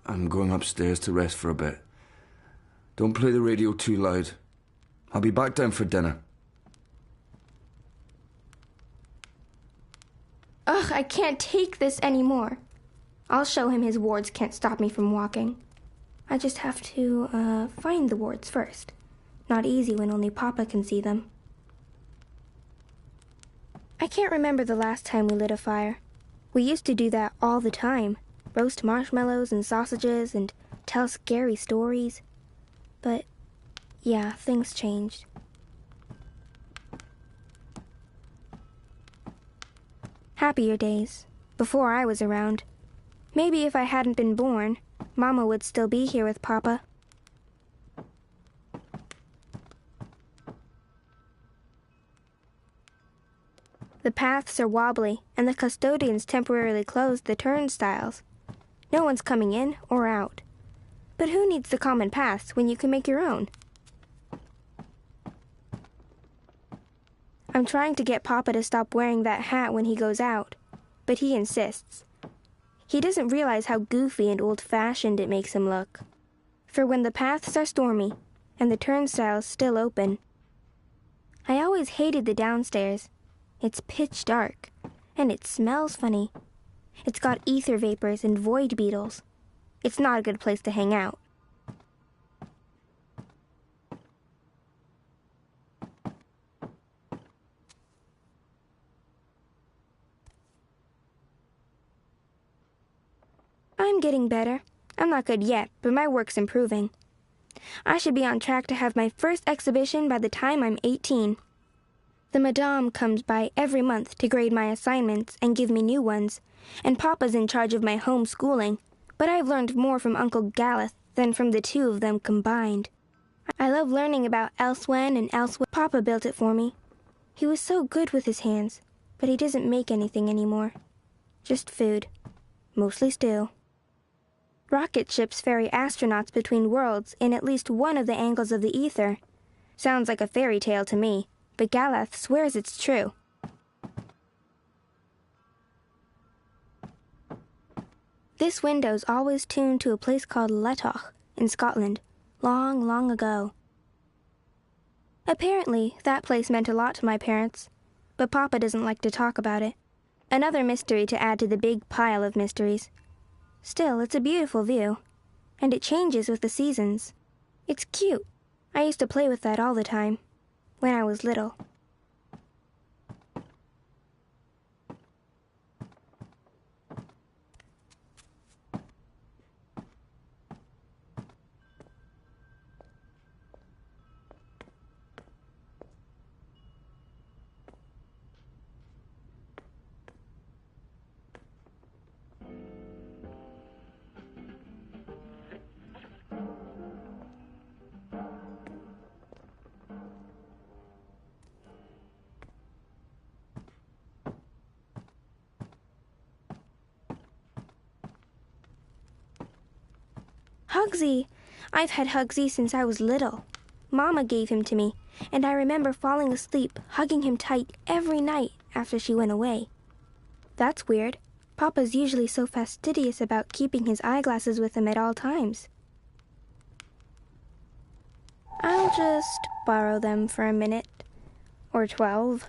I'm going upstairs to rest for a bit. Don't play the radio too loud. I'll be back down for dinner. Ugh, I can't take this anymore. I'll show him his wards can't stop me from walking. I just have to, find the wards first. Not easy when only Papa can see them. I can't remember the last time we lit a fire. We used to do that all the time. Roast marshmallows and sausages and tell scary stories. But, yeah, things changed. Happier days, before I was around. Maybe if I hadn't been born, Mama would still be here with Papa. The paths are wobbly, and the custodians temporarily closed the turnstiles. No one's coming in or out. But who needs the common paths when you can make your own? I'm trying to get Papa to stop wearing that hat when he goes out, but he insists. He doesn't realize how goofy and old-fashioned it makes him look. For when the paths are stormy, and the turnstiles still open, I always hated the downstairs. It's pitch dark, and it smells funny. It's got ether vapors and void beetles. It's not a good place to hang out. I'm getting better. I'm not good yet, but my work's improving. I should be on track to have my first exhibition by the time I'm 18. The Madame comes by every month to grade my assignments and give me new ones, and Papa's in charge of my homeschooling, but I've learned more from Uncle Galeth than from the two of them combined. I love learning about Elsewhen and Elsewhere. Papa built it for me. He was so good with his hands, but he doesn't make anything anymore. Just food. Mostly stew. Rocket ships ferry astronauts between worlds in at least one of the angles of the ether. Sounds like a fairy tale to me, but Galeth swears it's true. This window's always tuned to a place called Letoch in Scotland, long, long ago. Apparently, that place meant a lot to my parents, but Papa doesn't like to talk about it. Another mystery to add to the big pile of mysteries. Still, it's a beautiful view, and it changes with the seasons. It's cute. I used to play with that all the time, when I was little. Hugsy! I've had Hugsy since I was little. Mama gave him to me, and I remember falling asleep, hugging him tight every night after she went away. That's weird. Papa's usually so fastidious about keeping his eyeglasses with him at all times. I'll just borrow them for a minute. Or 12.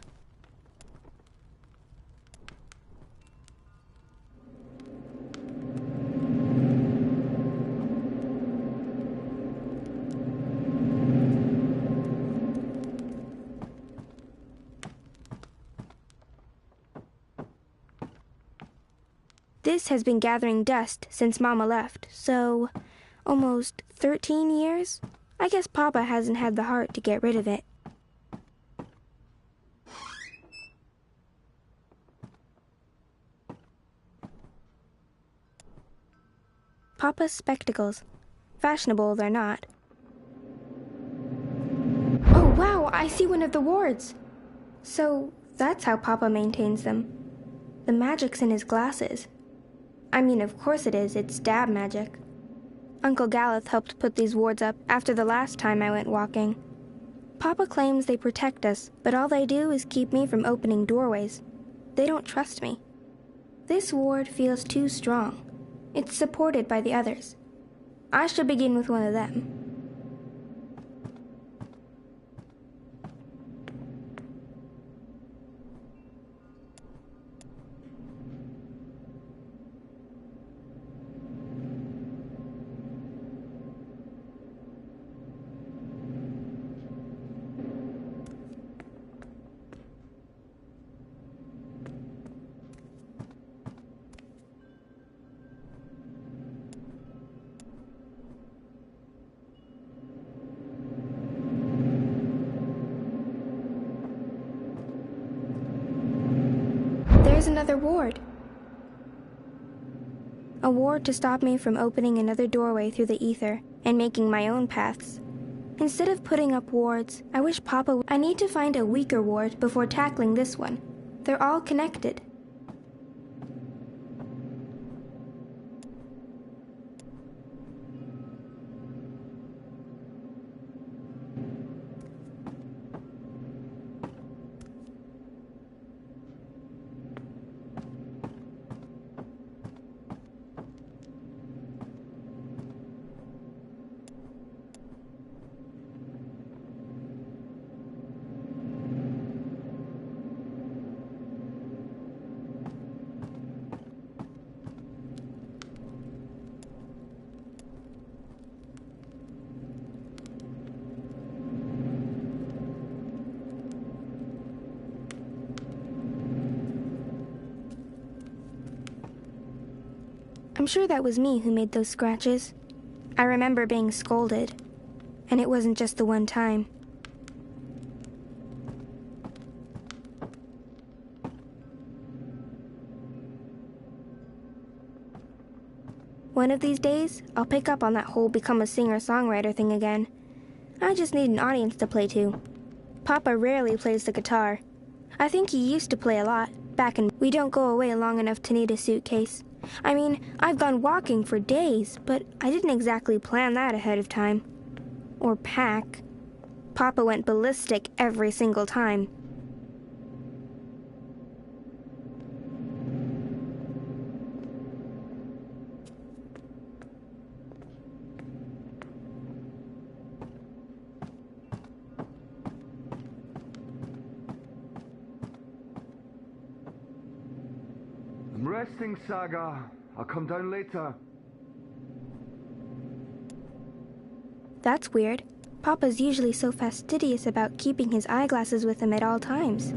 This has been gathering dust since Mama left, so almost 13 years? I guess Papa hasn't had the heart to get rid of it. Papa's spectacles. Fashionable they're not. Oh wow, I see one of the wards! So that's how Papa maintains them. The magic's in his glasses. I mean, of course it is, it's dab magic. Uncle Galeth helped put these wards up after the last time I went walking. Papa claims they protect us, but all they do is keep me from opening doorways. They don't trust me. This ward feels too strong. It's supported by the others. I shall begin with one of them. another ward. A ward to stop me from opening another doorway through the ether and making my own paths. Instead of putting up wards, I wish Papa I need to find a weaker ward before tackling this one. They're all connected. I'm sure that was me who made those scratches. I remember being scolded, and it wasn't just the one time. One of these days, I'll pick up on that whole become a singer-songwriter thing again. I just need an audience to play to. Papa rarely plays the guitar. I think he used to play a lot, back in we don't go away long enough to need a suitcase. I mean, I've gone walking for days, but I didn't exactly plan that ahead of time. Or pack. Papa went ballistic every single time. I'm resting, Saga. I'll come down later. That's weird. Papa's usually so fastidious about keeping his eyeglasses with him at all times.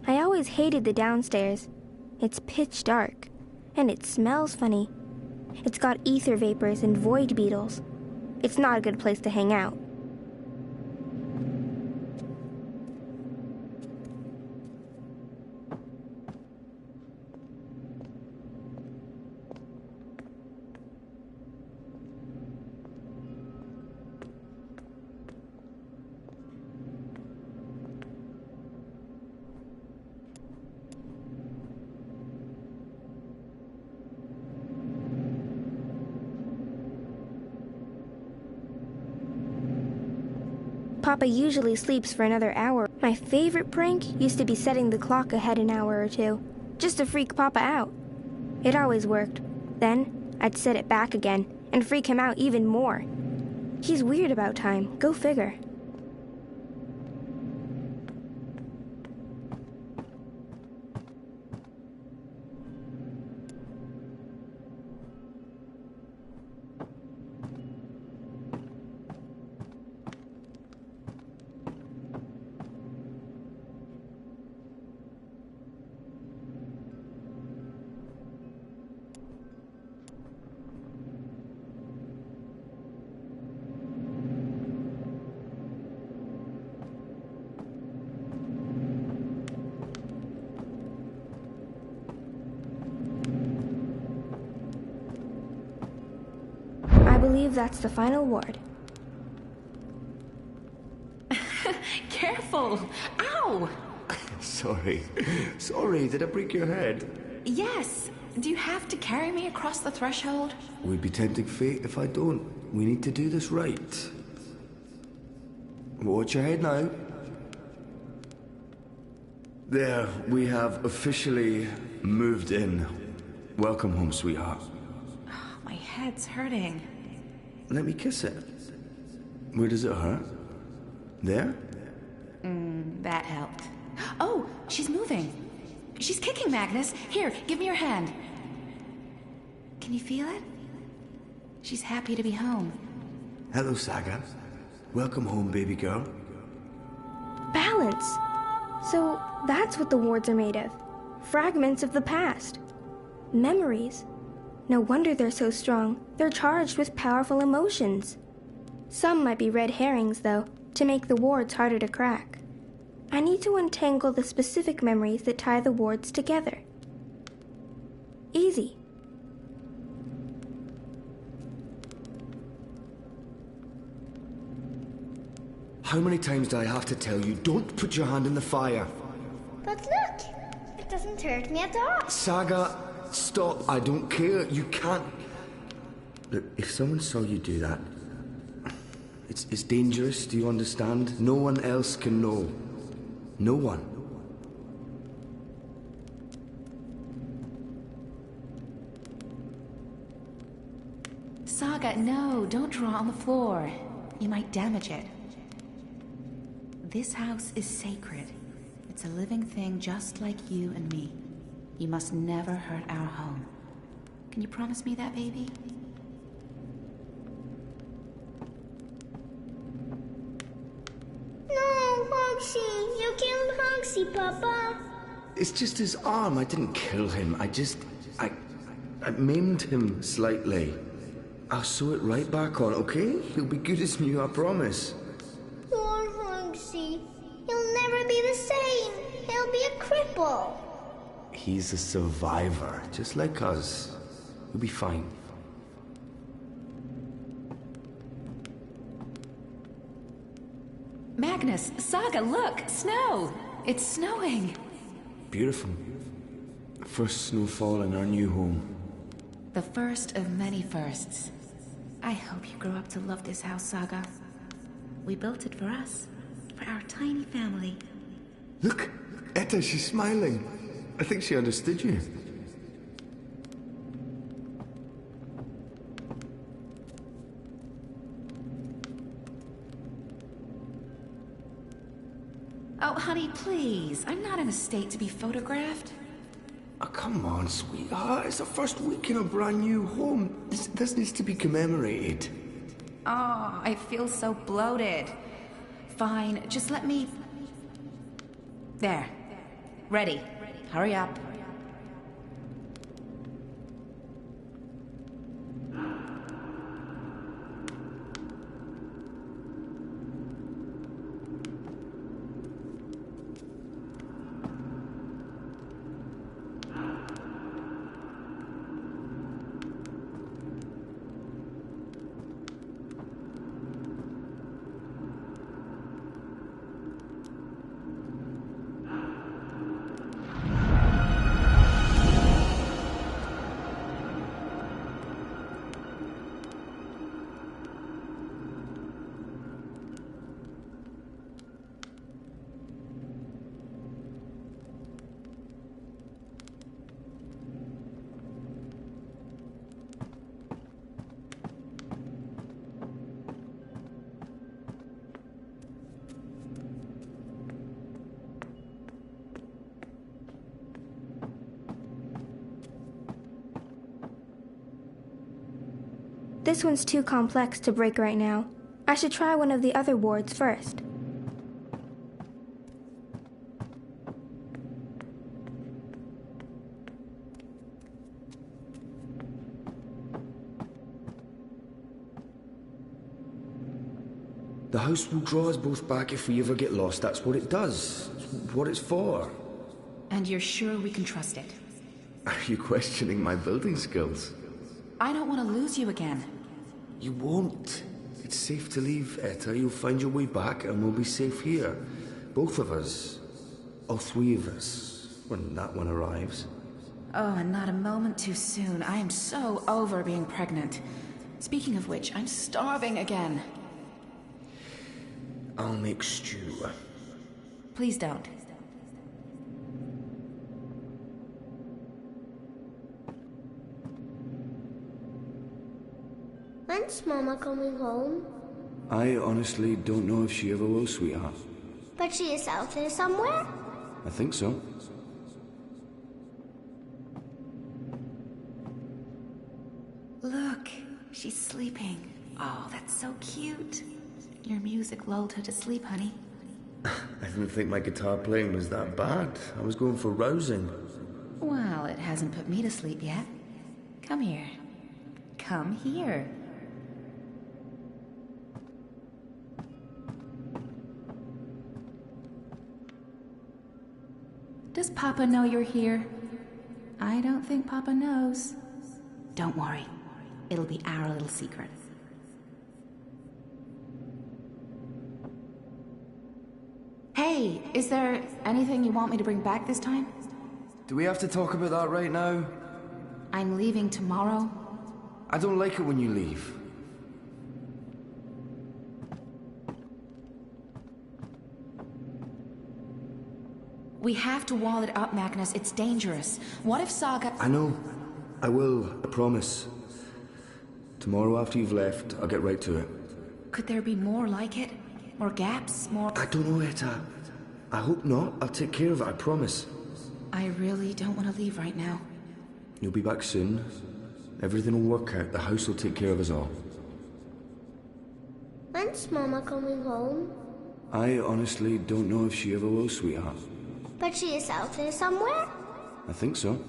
I always hated the downstairs. It's pitch dark, and it smells funny. It's got ether vapors and void beetles. It's not a good place to hang out. Papa usually sleeps for another hour. My favorite prank used to be setting the clock ahead an hour or two, just to freak Papa out. It always worked. Then, I'd set it back again, and freak him out even more. He's weird about time, go figure. I believe that's the final ward. Careful! Ow! Sorry. Sorry, did I break your head? Yes. Do you have to carry me across the threshold? Would be tempting fate if I don't. We need to do this right. Watch your head now. There, we have officially moved in. Welcome home, sweetheart. Oh, my head's hurting. Let me kiss it. Where does it hurt? There? That helped. Oh, she's moving. She's kicking, Magnus. Here, give me your hand. Can you feel it? She's happy to be home. Hello, Saga. Welcome home, baby girl. Balance! So, that's what the wards are made of. Fragments of the past. Memories. No wonder they're so strong. They're charged with powerful emotions. Some might be red herrings, though, to make the wards harder to crack. I need to untangle the specific memories that tie the wards together. Easy. How many times do I have to tell you, don't put your hand in the fire? But look, it doesn't hurt me at all. Saga, stop. I don't care. You can't... Look, if someone saw you do that, it's dangerous, do you understand? No one else can know. No one. Saga, no, don't draw on the floor. You might damage it. This house is sacred. It's a living thing just like you and me. You must never hurt our home. Can you promise me that, baby? No, Hogsy, you killed Hogsy, Papa. It's just his arm. I didn't kill him. I maimed him slightly. I'll sew it right back on, okay? He'll be good as new, I promise. Poor Hogsy. He'll never be the same. He'll be a cripple. He's a survivor, just like us. He'll be fine. Magnus, Saga, look! Snow! It's snowing! Beautiful. First snowfall in our new home. The first of many firsts. I hope you grow up to love this house, Saga. We built it for us, for our tiny family. Look! Etta, she's smiling. I think she understood you. Oh, honey, please. I'm not in a state to be photographed. Oh, come on, sweetheart. It's the first week in a brand new home. This needs to be commemorated. Oh, I feel so bloated. Fine, just let me... There. Ready. Hurry up. This one's too complex to break right now. I should try one of the other wards first. The house will draw us both back if we ever get lost. That's what it does. It's what it's for. And you're sure we can trust it? Are you questioning my building skills? I don't want to lose you again. You won't. It's safe to leave, Etta. You'll find your way back and we'll be safe here. Both of us. All three of us. When that one arrives. Oh, and not a moment too soon. I am so over being pregnant. Speaking of which, I'm starving again. I'll make stew. Please don't. When's Mama coming home? I honestly don't know if she ever will, sweetheart. But she is out there somewhere? I think so. Look, she's sleeping. Oh, that's so cute. Your music lulled her to sleep, honey. I didn't think my guitar playing was that bad. I was going for rousing. Well, it hasn't put me to sleep yet. Come here. Come here. Does Papa know you're here? I don't think Papa knows. Don't worry. It'll be our little secret. Hey, is there anything you want me to bring back this time? Do we have to talk about that right now? I'm leaving tomorrow. I don't like it when you leave. We have to wall it up, Magnus. It's dangerous. What if Saga... I know. I will. I promise. Tomorrow after you've left, I'll get right to it. Could there be more like it? More gaps? More... I don't know, Etta. I hope not. I'll take care of it, I promise. I really don't want to leave right now. You'll be back soon. Everything will work out. The house will take care of us all. When's Mama coming home? I honestly don't know if she ever will, sweetheart. But she is out there somewhere? I think so.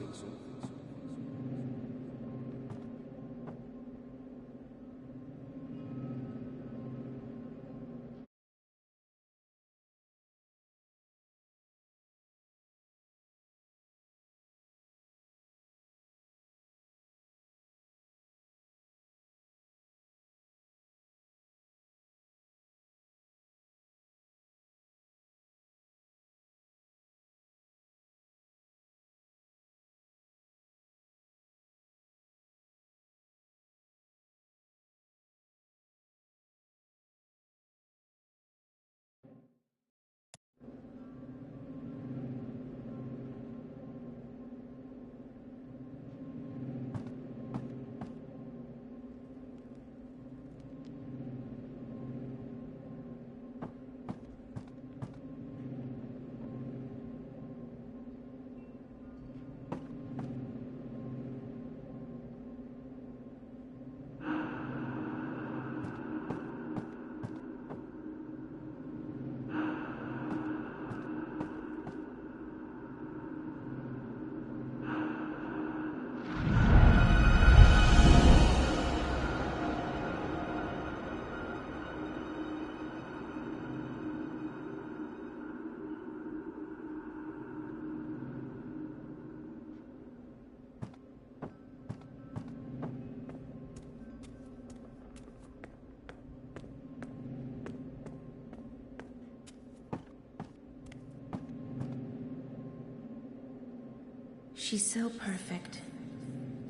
She's so perfect.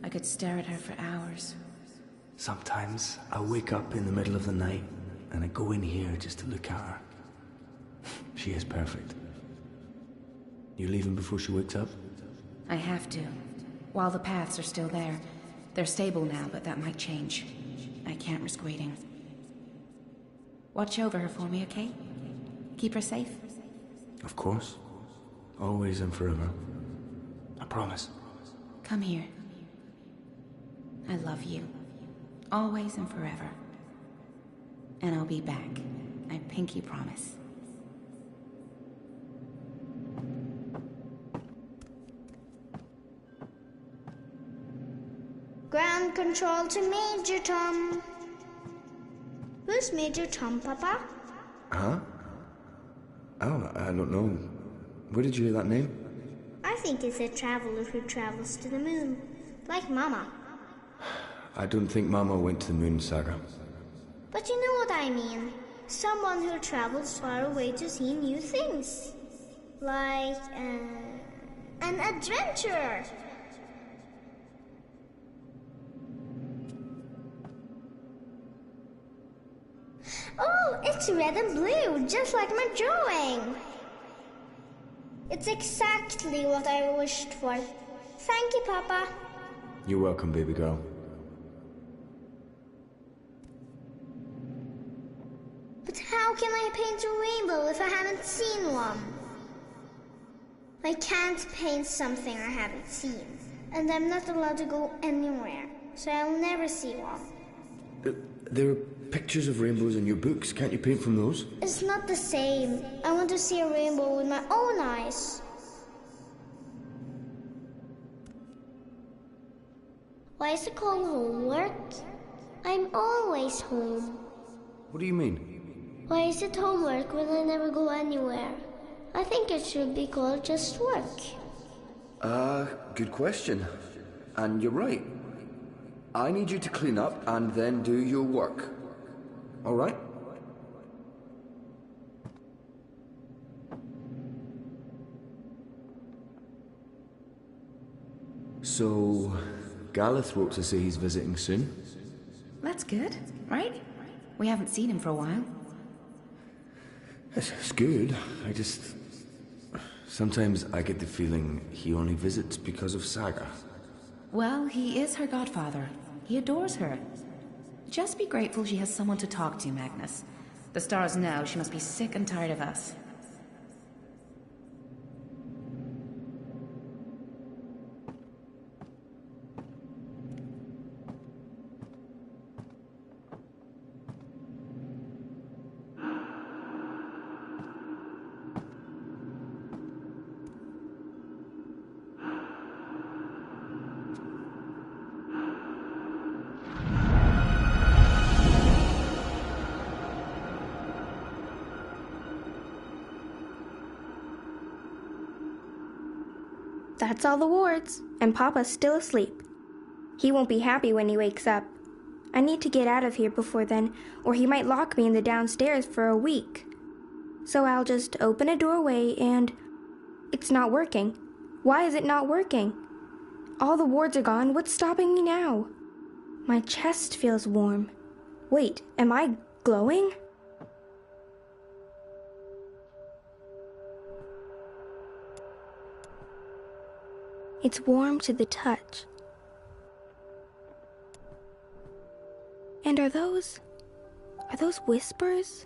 I could stare at her for hours. Sometimes I wake up in the middle of the night and I go in here just to look at her. She is perfect. You leaving before she wakes up? I have to. While the paths are still there. They're stable now, but that might change. I can't risk waiting. Watch over her for me, okay? Keep her safe? Of course. Always and forever. I promise. Come here. I love you. Always and forever. And I'll be back. I pinky promise. Ground control to Major Tom. Who's Major Tom, Papa? Huh? Oh, I don't know. Where did you hear that name? I think it's a traveler who travels to the moon. Like Mama. I don't think Mama went to the moon, Saga. But you know what I mean. Someone who travels far away to see new things. Like, an adventurer. Oh, it's red and blue, just like my drawing. It's exactly what I wished for. Thank you, Papa. You're welcome, baby girl. But how can I paint a rainbow if I haven't seen one? I can't paint something I haven't seen. And I'm not allowed to go anywhere, so I'll never see one. There are pictures of rainbows in your books. Can't you paint from those? It's not the same. I want to see a rainbow with my own eyes. Why is it called homework? I'm always home. What do you mean? Why is it homework when I never go anywhere? I think it should be called just work. Good question. And you're right. I need you to clean up and then do your work. All right? So, Gareth wrote to say he's visiting soon. That's good, right? We haven't seen him for a while. It's good. Sometimes I get the feeling he only visits because of Saga. Well, he is her godfather. He adores her. Just be grateful she has someone to talk to, Magnus. The stars know she must be sick and tired of us. That's all the wards, and Papa's still asleep. He won't be happy when he wakes up. I need to get out of here before then, or he might lock me in the downstairs for a week. So I'll just open a doorway and... It's not working. Why is it not working? All the wards are gone. What's stopping me now? My chest feels warm. Wait, am I glowing? It's warm to the touch. And are those whispers?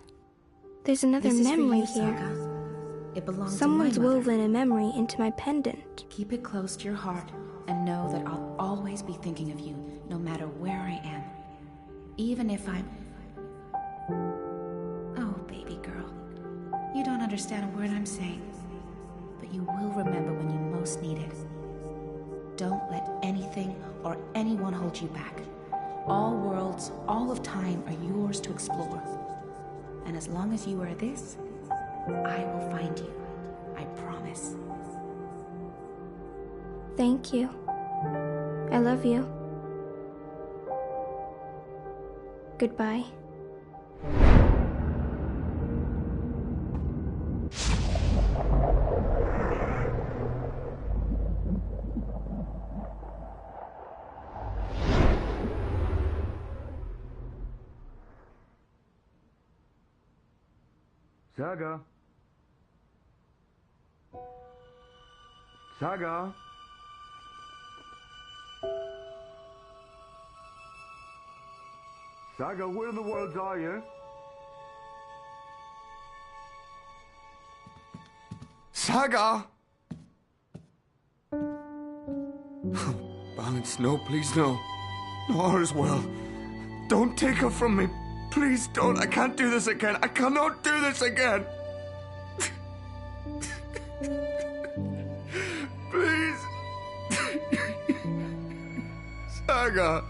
There's another This is for memory you, here. Saga. It belongs Someone's to my mother. woven a memory into my pendant. Keep it close to your heart and know that I'll always be thinking of you, no matter where I am. Even if I'm... Oh, baby girl. You don't understand a word I'm saying, but you will remember when you most need it. Don't let anything or anyone hold you back. All worlds, all of time are yours to explore. And as long as you are this, I will find you. I promise. Thank you. I love you. Goodbye. Saga? Saga? Saga, where in the world are you? Saga! Balance, no, please, no. No, as well. Don't take her from me. Please don't. I can't do this again. I cannot do this again. Please. Saga.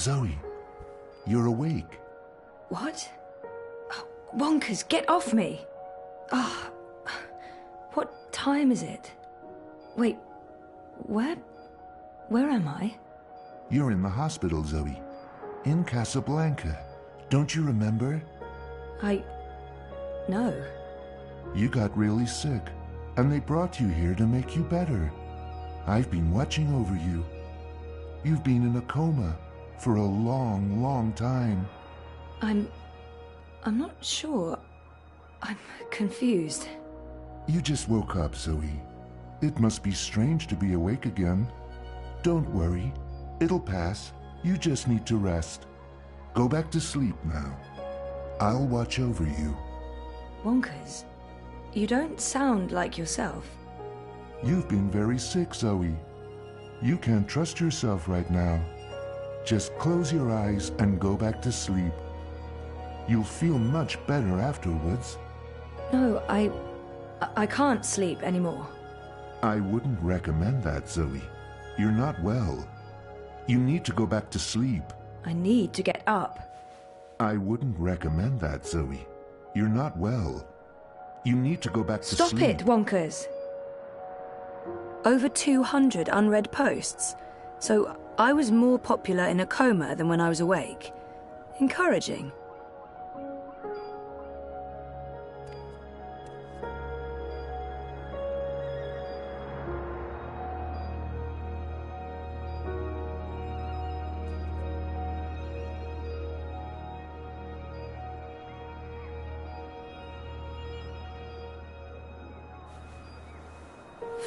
Zoe, you're awake. What? Oh, Wonkers, get off me! Oh, what time is it? Wait, where am I? You're in the hospital, Zoe. In Casablanca. Don't you remember? No. You got really sick, and they brought you here to make you better. I've been watching over you. You've been in a coma for a long, long time. I'm not sure. I'm confused. You just woke up, Zoe. It must be strange to be awake again. Don't worry. It'll pass. You just need to rest. Go back to sleep now. I'll watch over you. Wonkers, you don't sound like yourself. You've been very sick, Zoe. You can't trust yourself right now. Just close your eyes and go back to sleep. You'll feel much better afterwards. No, I can't sleep anymore. I wouldn't recommend that, Zoe. You're not well. You need to go back to sleep. I need to get up. I wouldn't recommend that, Zoe. You're not well. You need to go back to Stop sleep. it, Wonkers. Over 200 unread posts. So I was more popular in a coma than when I was awake. Encouraging.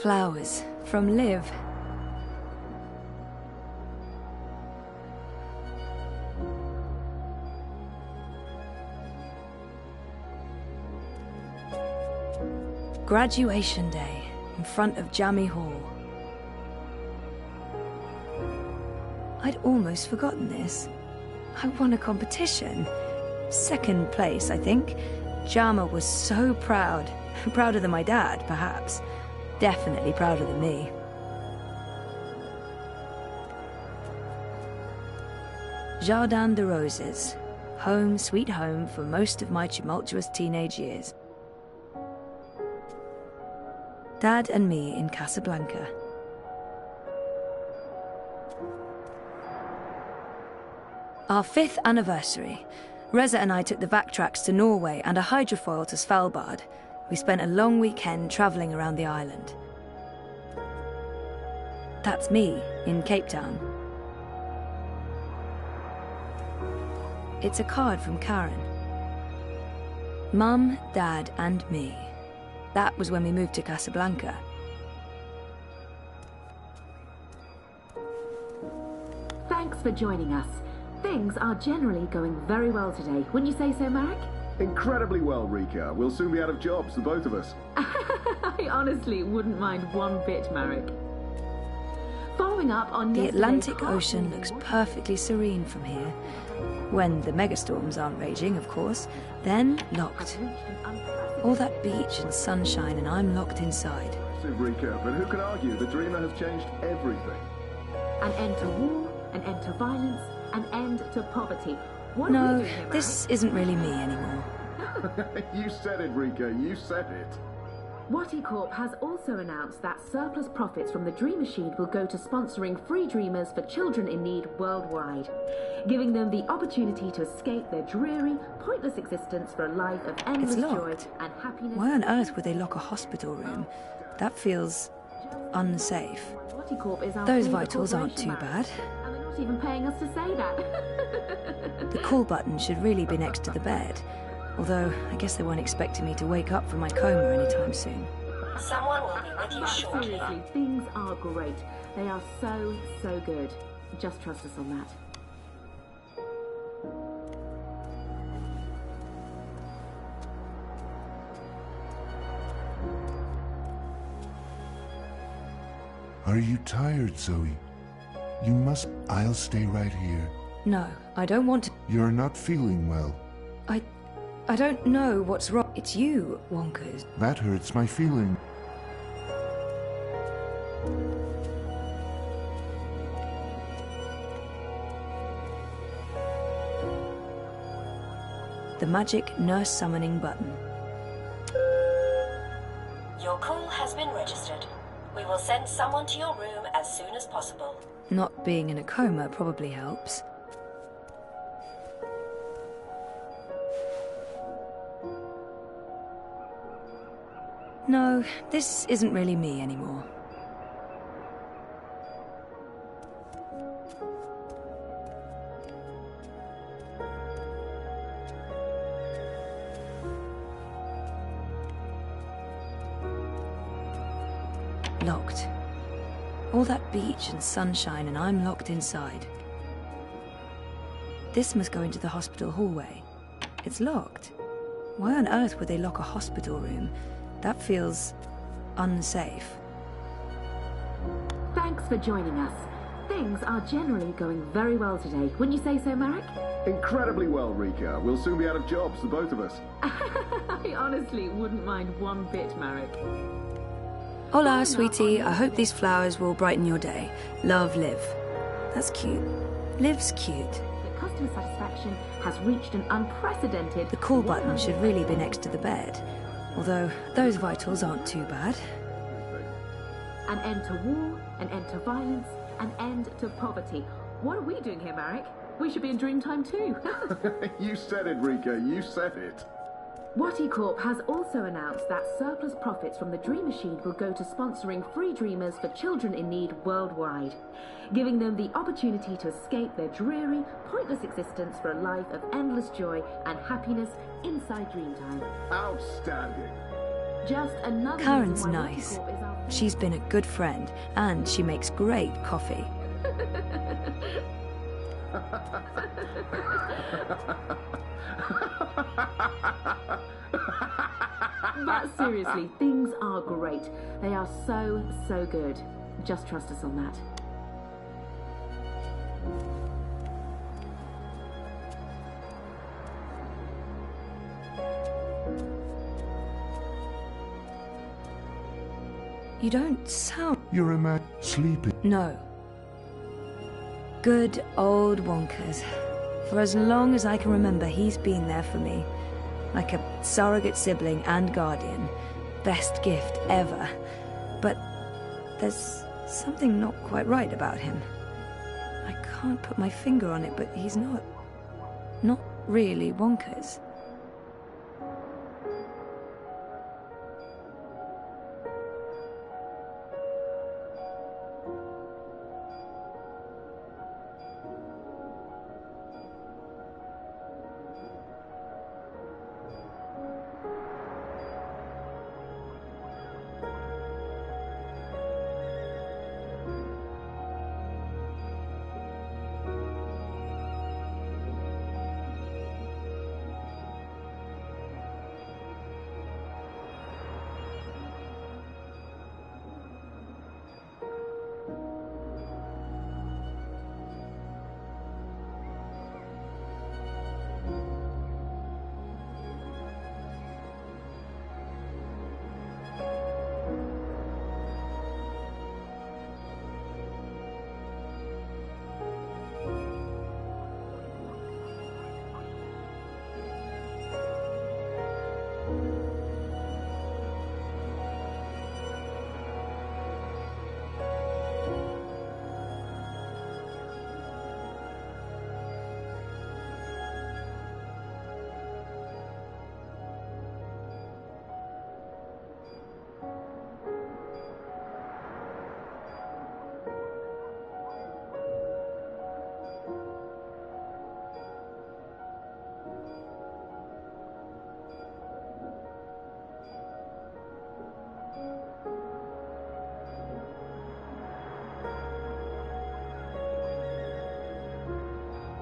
Flowers from Liv. Graduation day in front of Jammy Hall. I'd almost forgotten this. I won a competition. Second place, I think. Jama was so proud. Prouder than my dad, perhaps. Definitely prouder than me. Jardin de Roses. Home, sweet home for most of my tumultuous teenage years. Dad and me in Casablanca. Our 5th anniversary. Reza and I took the backtracks to Norway and a hydrofoil to Svalbard. We spent a long weekend travelling around the island. That's me in Cape Town. It's a card from Karen. Mum, Dad, and me. That was when we moved to Casablanca. Thanks for joining us. Things are generally going very well today. Wouldn't you say so, Marek? Incredibly well, Rika. We'll soon be out of jobs, the both of us. I honestly wouldn't mind one bit, Marek. Following up on the Atlantic Ocean looks perfectly serene from here. When the megastorms aren't raging, of course. Then locked. All that beach and sunshine, and I'm locked inside. Rika, but who can argue? The Dreamer has changed everything. An end to war, an end to violence, an end to poverty. What no, are we doing here, this isn't really me anymore. You said it, Rika. You said it. Wattie Corp has also announced that surplus profits from the Dream Machine will go to sponsoring free dreamers for children in need worldwide, giving them the opportunity to escape their dreary, pointless existence for a life of endless joy and happiness. Why on earth would they lock a hospital room? That feels unsafe. Wattie Corp is our Those favourite vitals aren't too corporation, bad. and they're not even paying us to say that. The call button should really be next to the bed. Although, I guess they weren't expecting me to wake up from my coma anytime soon. Someone will be with you shortly. Seriously, things are great. They are so, so good. Just trust us on that. Are you tired, Zoe? You must... I'll stay right here. No, I don't want to... You're not feeling well. I don't know what's wrong. It's you, Wonkers. That hurts my feeling. magic nurse summoning button. Your call has been registered. We will send someone to your room as soon as possible. Not being in a coma probably helps. No, this isn't really me anymore. Locked. All that beach and sunshine, and I'm locked inside. This must go into the hospital hallway. It's locked. Why on earth would they lock a hospital room? That feels unsafe. Thanks for joining us. Things are generally going very well today. Wouldn't you say so, Marek? Incredibly well, Rika. We'll soon be out of jobs, the both of us. I honestly wouldn't mind one bit, Marek. Hola, sweetie. I hope these flowers will brighten your day. Love, Liv. That's cute. Liv's cute. The customer satisfaction has reached an unprecedented... The call button should really be next to the bed. Although, those vitals aren't too bad. An end to war, an end to violence, an end to poverty. What are we doing here, Marek? We should be in Dreamtime too. You said it, Rika. You said it. Watty Corp has also announced that surplus profits from the Dream Machine will go to sponsoring free dreamers for children in need worldwide, giving them the opportunity to escape their dreary, pointless existence for a life of endless joy and happiness inside Dreamtime. Outstanding. Just another Karen's reason why nice. Watty Corp is our... She's been a good friend, and she makes great coffee. But seriously, things are great. They are so, so good. Just trust us on that. You don't sound... You're a man sleeping. No. Good old Wonkers. For as long as I can remember, he's been there for me. Like a surrogate sibling and guardian. Best gift ever. But there's something not quite right about him. I can't put my finger on it, but he's not really Wonkers.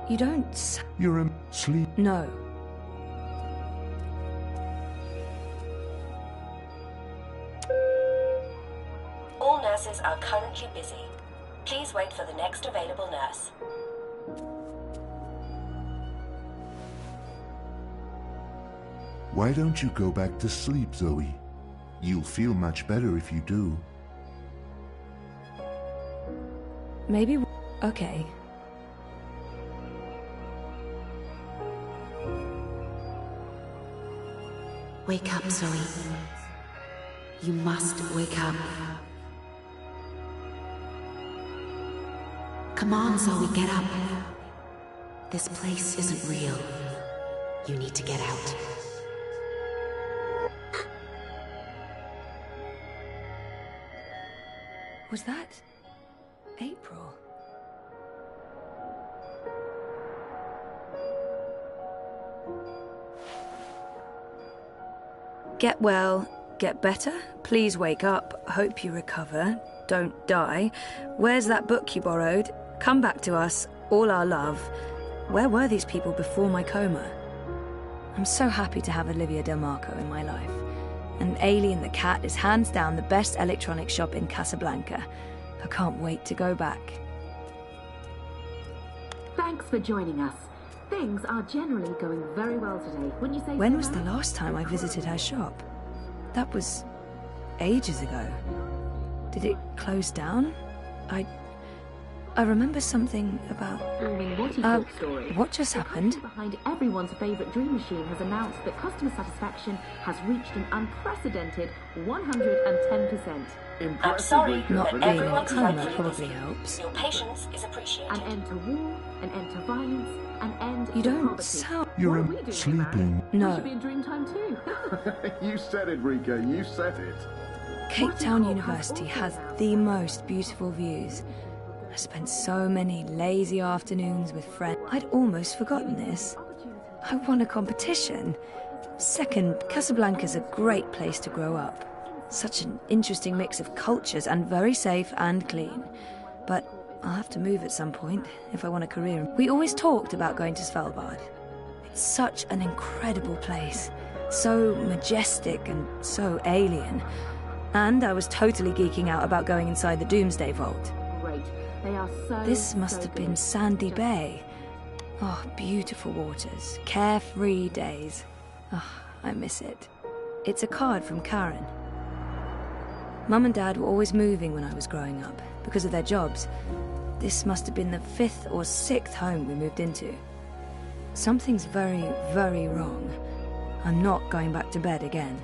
You don't... You're a sleep. No. All nurses are currently busy. Please wait for the next available nurse. Why don't you go back to sleep, Zoe? You'll feel much better if you do. Maybe... Okay. Wake up, Zoe. You must wake up. Come on, Zoe, get up. This place isn't real. You need to get out. Was that April? Get well, get better, please wake up, hope you recover, don't die. Where's that book you borrowed? Come back to us, all our love. Where were these people before my coma? I'm so happy to have Olivia Del Marco in my life. And Alien the Cat is hands down the best electronics shop in Casablanca. I can't wait to go back. Thanks for joining us. Things are generally going very well today. Wouldn't you say so? When was the last time I visited her shop? That was ages ago. Did it close down? I remember something about... what just happened? Behind everyone's favourite dream machine has announced that customer satisfaction has reached an unprecedented 110%. I'm sorry, not but being in a everyone's coma rightfully probably busy. helps. Your patience is appreciated. An end to war, an end to violence, an end You to don't poverty. sound... You're sleeping. We No. should be in Dreamtime too. You said it, Rika. You said it. Cape Town University has the most beautiful views. I spent so many lazy afternoons with friends. I'd almost forgotten this. I won a competition. Second, Casablanca's a great place to grow up. Such an interesting mix of cultures and very safe and clean. But I'll have to move at some point if I want a career. We always talked about going to Svalbard. It's such an incredible place. So majestic and so alien. And I was totally geeking out about going inside the Doomsday Vault. Great. They are so... This must have been Sandy Bay. Oh, beautiful waters, carefree days. Oh, I miss it. It's a card from Karen. Mum and Dad were always moving when I was growing up, because of their jobs. This must have been the 5th or 6th home we moved into. Something's very, very wrong. I'm not going back to bed again.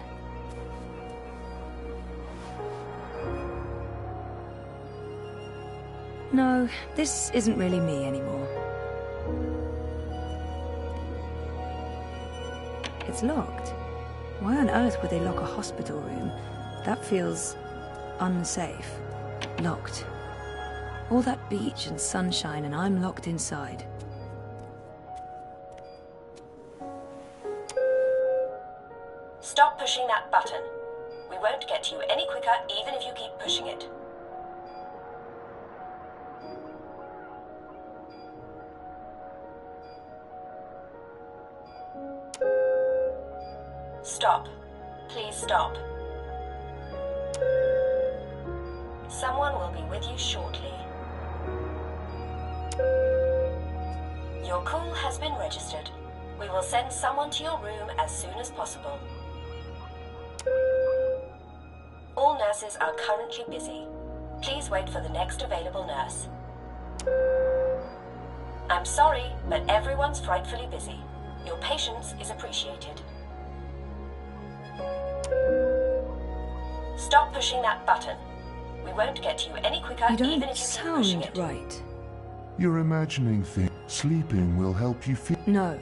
No, this isn't really me anymore. It's locked. Why on earth would they lock a hospital room? That feels unsafe. Locked. All that beach and sunshine and I'm locked inside. Stop pushing that button. We won't get to you any quicker even if you keep pushing it. Stop. Please stop. Someone will be with you shortly. Your call has been registered. We will send someone to your room as soon as possible. All nurses are currently busy. Please wait for the next available nurse. I'm sorry, but everyone's frightfully busy. Your patience is appreciated. Stop pushing that button. We won't get to you any quicker You even don't if you keep pushing sound it. right. You're imagining things. Sleeping will help you feel. No.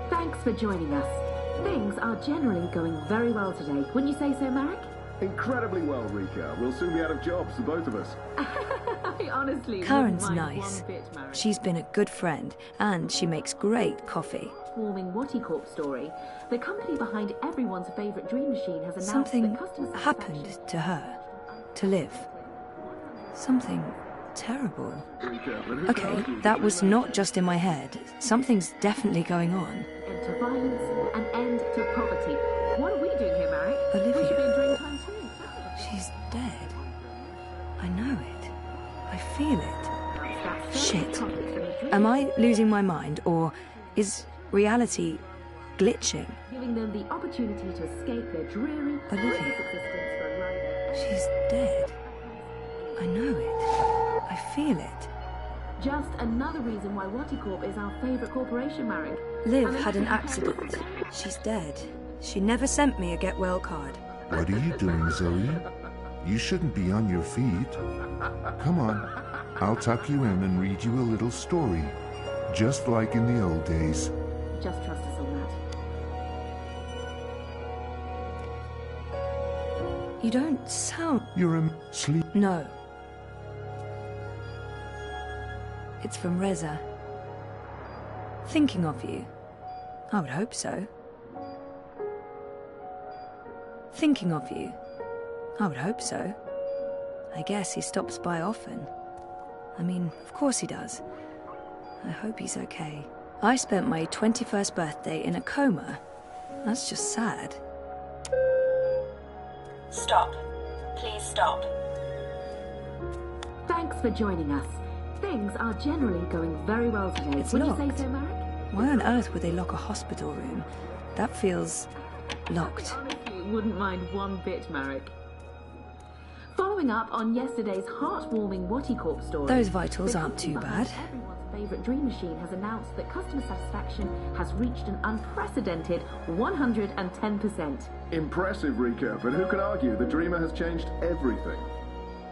Thanks for joining us. Things are generally going very well today. Wouldn't you say so, Marek? Incredibly well, Rika. We'll soon be out of jobs, the both of us. I honestly Karen's wouldn't mind nice. one bit, Marek. She's been a good friend, and she makes great coffee. Swarming Watty Corp story. The company behind everyone's favourite dream machine has announced Something that customer happened to her. To live. Something terrible. Okay, that was not just in my head. Something's definitely going on. end to violence, an end to poverty. What are we doing here, Marek? Olivia. We should be in Dreamtime too. She's dead. I know it. I feel it. Shit. Am I losing my mind, or is reality glitching? Giving them the opportunity to escape their dreary, Olivia. hopeless existence for a life. She's dead. I know it. I feel it. Just another reason why Watticorp is our favorite corporation, Marek. Liv had an accident. She's dead. She never sent me a get well card. What are you doing, Zoe? You shouldn't be on your feet. Come on, I'll tuck you in and read you a little story. Just like in the old days. Just trust us on that. You don't sound... You're asleep. No. It's from Reza. Thinking of you. I would hope so. Thinking of you. I would hope so. I guess he stops by often. I mean, of course he does. I hope he's okay. I spent my 21st birthday in a coma. That's just sad. Stop. Please stop. Thanks for joining us. Things are generally going very well today. It's Would locked. you say so, Marek? Why on earth would they lock a hospital room? That feels... locked. Honestly, wouldn't mind one bit, Marek. Following up on yesterday's heartwarming Watticorp story... Those vitals aren't too bad. Everyone's favourite dream machine has announced that customer satisfaction has reached an unprecedented 110%. Impressive, Rika, but who can argue? The Dreamer has changed everything.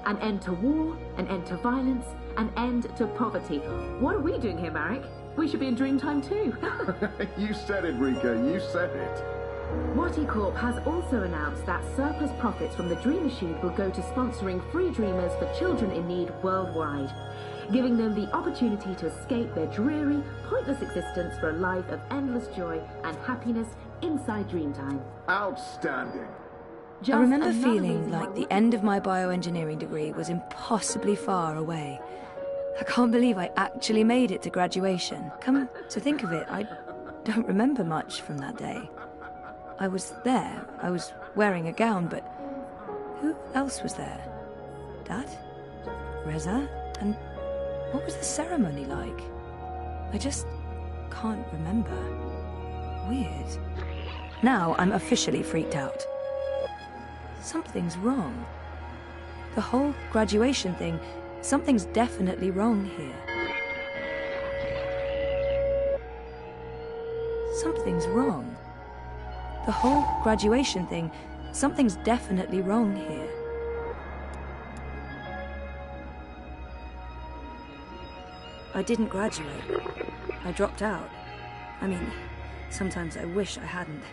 An end to war, an end to violence, an end to poverty. What are we doing here, Marek? We should be in Dreamtime too. You said it, Rika, you said it. Watticorp has also announced that surplus profits from the Dream Machine will go to sponsoring free dreamers for children in need worldwide, giving them the opportunity to escape their dreary, pointless existence for a life of endless joy and happiness inside Dreamtime. Outstanding. I remember feeling like the end of my bioengineering degree was impossibly far away. I can't believe I actually made it to graduation. Come to think of it, I don't remember much from that day. I was there, I was wearing a gown, but who else was there? Dad? Reza? And what was the ceremony like? I just can't remember. Weird. Now I'm officially freaked out. Something's wrong. The whole graduation thing, something's definitely wrong here. Something's wrong. The whole graduation thing, something's definitely wrong here. I didn't graduate. I dropped out. I mean, sometimes I wish I hadn't.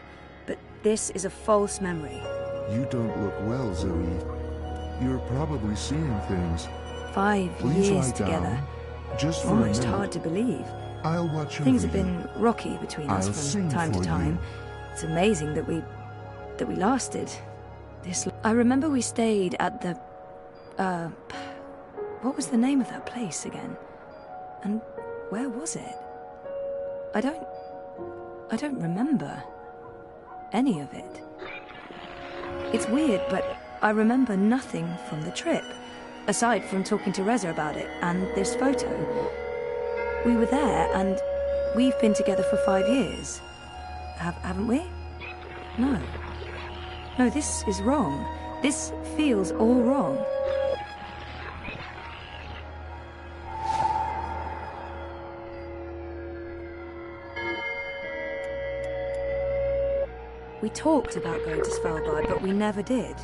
But this is a false memory. You don't look well, Zoe. You're probably seeing things. 5 Please years lie together. down. Just for Almost a minute. hard to believe. I'll watch over Things have you. been rocky between us I'll from sing time to for time. you. It's amazing that we lasted this long. I remember we stayed at the what was the name of that place again? And where was it? I don't remember any of it. It's weird, but I remember nothing from the trip, aside from talking to Reza about it and this photo. We were there, and we've been together for 5 years. Haven't we? No. No, this is wrong. This feels all wrong. We talked about going to Svalbard, but we never did.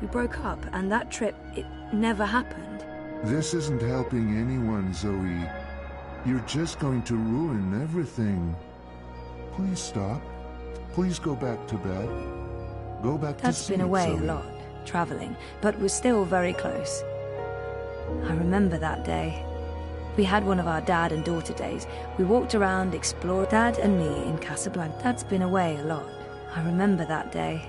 We broke up, and that trip, it never happened. This isn't helping anyone, Zoe. You're just going to ruin everything. Please stop. Please go back to bed. Go back to Dad's sleep, been away Zoe. a lot, travelling, but we're still very close. I remember that day. We had one of our dad and daughter days. We walked around, explored, Dad and me in Casablanca. Dad's been away a lot. I remember that day.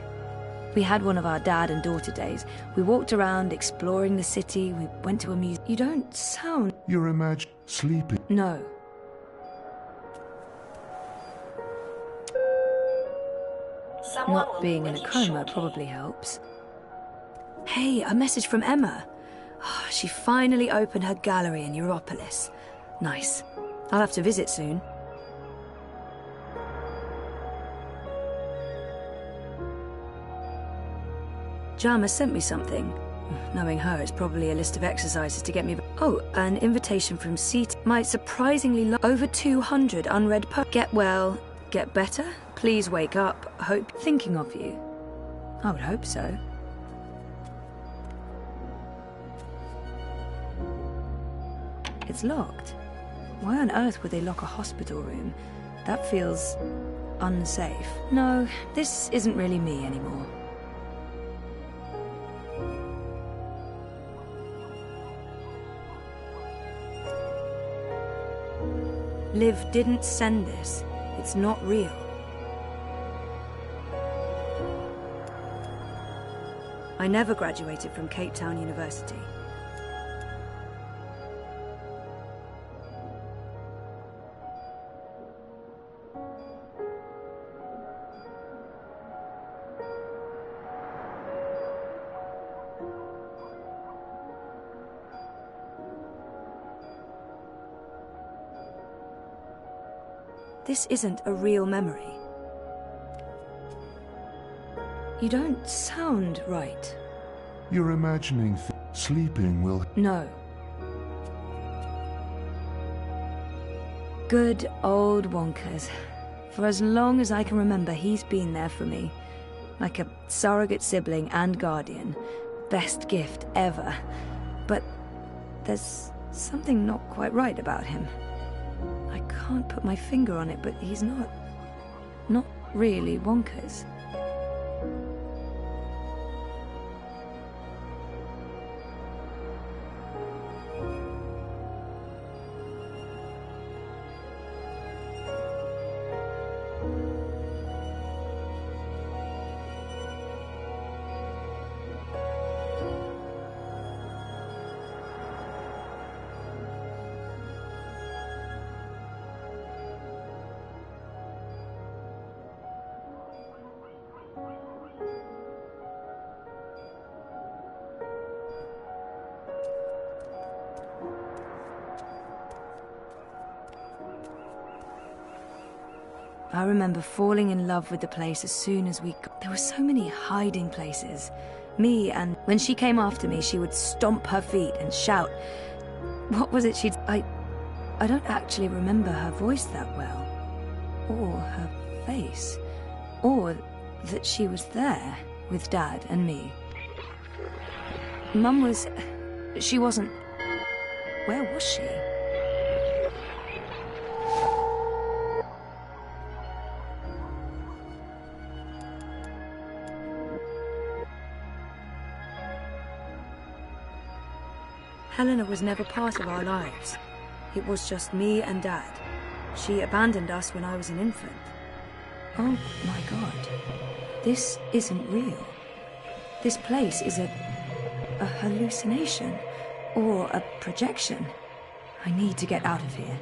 We had one of our dad and daughter days. We walked around, exploring the city. We went to a museum. You don't sound... You're sleeping. No. Not being in a coma probably helps. Hey, a message from Emma. Oh, she finally opened her gallery in Europolis. Nice. I'll have to visit soon. Jama sent me something. Knowing her, it's probably a list of exercises to get me... Oh, an invitation from Seat. My surprisingly over 200 unread Get well, get better, please wake up, hope thinking of you. I would hope so. It's locked. Why on earth would they lock a hospital room? That feels unsafe. No, this isn't really me anymore. Liv didn't send this. It's not real. I never graduated from Cape Town University. This isn't a real memory. You don't sound right. You're imagining sleeping will... No. Good old Wonkers. For as long as I can remember, he's been there for me. Like a surrogate sibling and guardian. Best gift ever. But there's something not quite right about him. I can't put my finger on it, but he's not really Wonkers. I remember falling in love with the place as soon as we got... There were so many hiding places. Me, and when she came after me, she would stomp her feet and shout. What was it she'd... I don't actually remember her voice that well. Or her face. Or that she was there with Dad and me. Mum was... She wasn't... Where was she? Helena was never part of our lives. It was just me and Dad. She abandoned us when I was an infant. Oh my God. This isn't real. This place is a hallucination. Or a projection. I need to get out of here.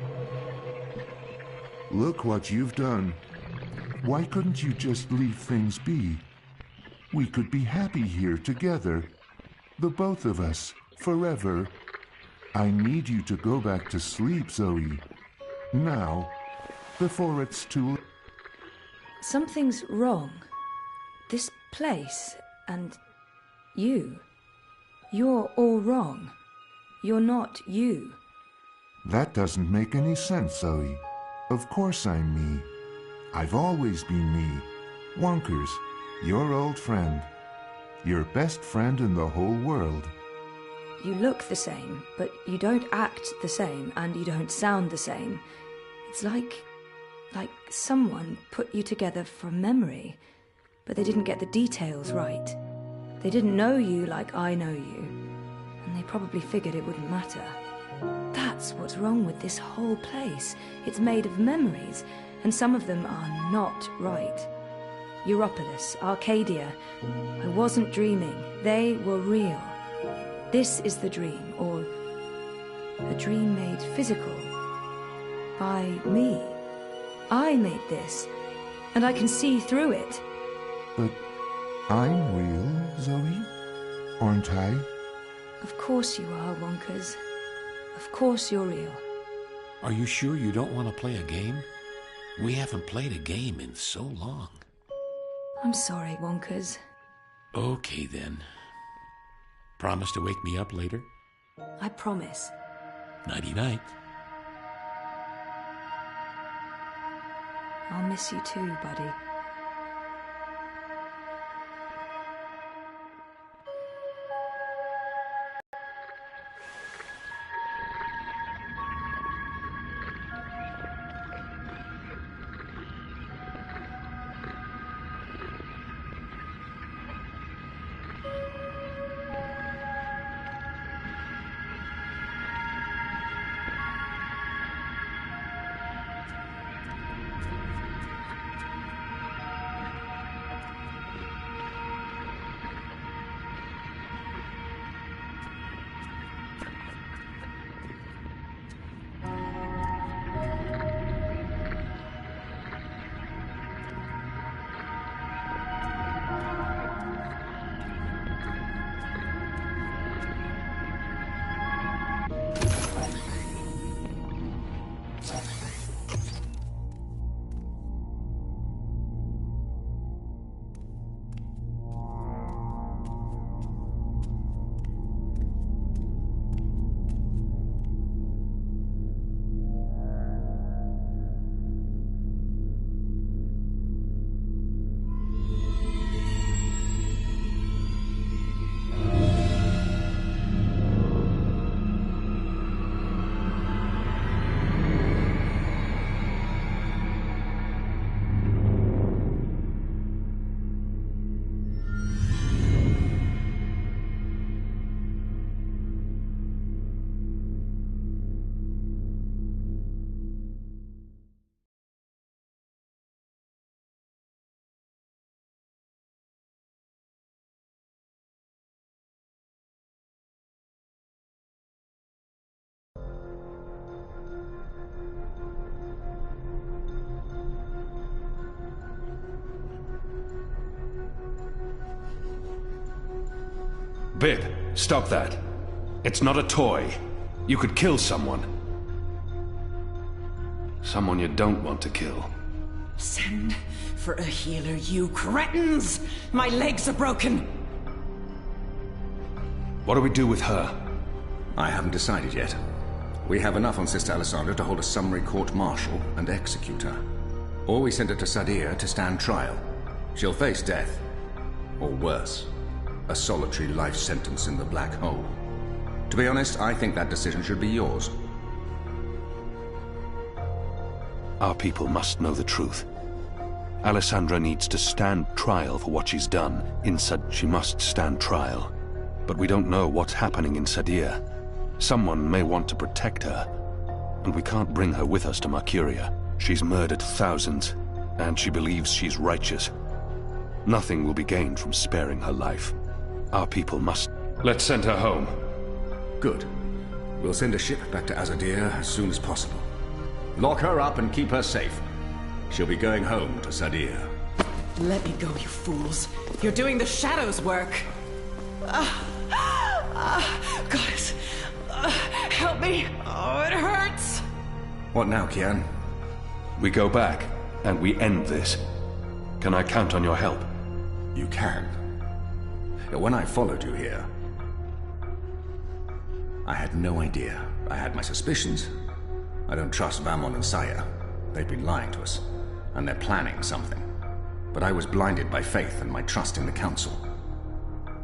Look what you've done. Why couldn't you just leave things be? We could be happy here together. The both of us, forever. I need you to go back to sleep, Zoe. Now, before it's too late. Something's wrong. This place, and you. You're all wrong. You're not you. That doesn't make any sense, Zoe. Of course I'm me. I've always been me. Wonkers, your old friend. Your best friend in the whole world. You look the same, but you don't act the same, and you don't sound the same. It's like someone put you together from memory, but they didn't get the details right. They didn't know you like I know you, and they probably figured it wouldn't matter. That's what's wrong with this whole place. It's made of memories, and some of them are not right. Europolis, Arcadia. I wasn't dreaming. They were real. This is the dream, or a dream made physical by me. I made this, and I can see through it. But I'm real, Zoe? Aren't I? Of course you are, Wonkers. Of course you're real. Are you sure you don't want to play a game? We haven't played a game in so long. I'm sorry, Wonkers. Okay, then. Promise to wake me up later? I promise. Nighty-night. I'll miss you too, buddy. Bib, stop that. It's not a toy. You could kill someone. Someone you don't want to kill. Send for a healer, you cretins! My legs are broken! What do we do with her? I haven't decided yet. We have enough on Sister Alessandra to hold a summary court-martial and execute her. Or we send her to Sadir to stand trial. She'll face death. Or worse. A solitary life sentence in the black hole. To be honest, I think that decision should be yours. Our people must know the truth. Alessandra needs to stand trial for what she's done. She must stand trial. But we don't know what's happening in Sadir. Someone may want to protect her. And we can't bring her with us to Mercuria. She's murdered thousands, and she believes she's righteous. Nothing will be gained from sparing her life. Our people must... Let's send her home. Good. We'll send a ship back to Azadir as soon as possible. Lock her up and keep her safe. She'll be going home to Sadir. Let me go, you fools. You're doing the Shadow's work. Goddess, help me. Oh, it hurts. What now, Kian? We go back, and we end this. Can I count on your help? You can. When I followed you here, I had no idea. I had my suspicions. I don't trust Vamon and Saya. They've been lying to us, and they're planning something. But I was blinded by faith and my trust in the Council.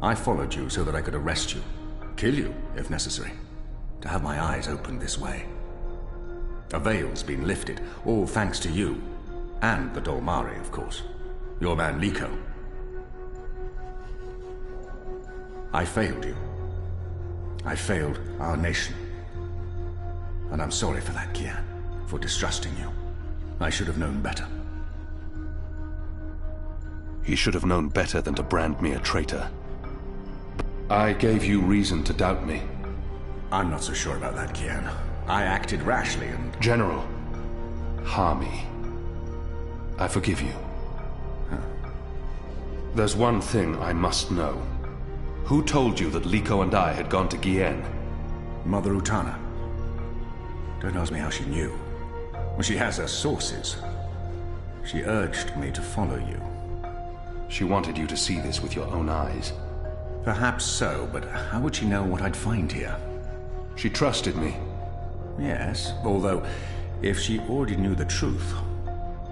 I followed you so that I could arrest you, kill you, if necessary, to have my eyes opened this way. A veil's been lifted, all thanks to you, and the Dolmari, of course. Your man Liko. I failed you. I failed our nation. And I'm sorry for that, Kian, for distrusting you. I should have known better. He should have known better than to brand me a traitor. I gave you reason to doubt me. I'm not so sure about that, Kian. I acted rashly and... General, Harmy, I forgive you. Huh. There's one thing I must know. Who told you that Liko and I had gone to Gien? Mother Utana. Don't ask me how she knew. Well, she has her sources. She urged me to follow you. She wanted you to see this with your own eyes. Perhaps so, but how would she know what I'd find here? She trusted me. Yes, although, if she already knew the truth,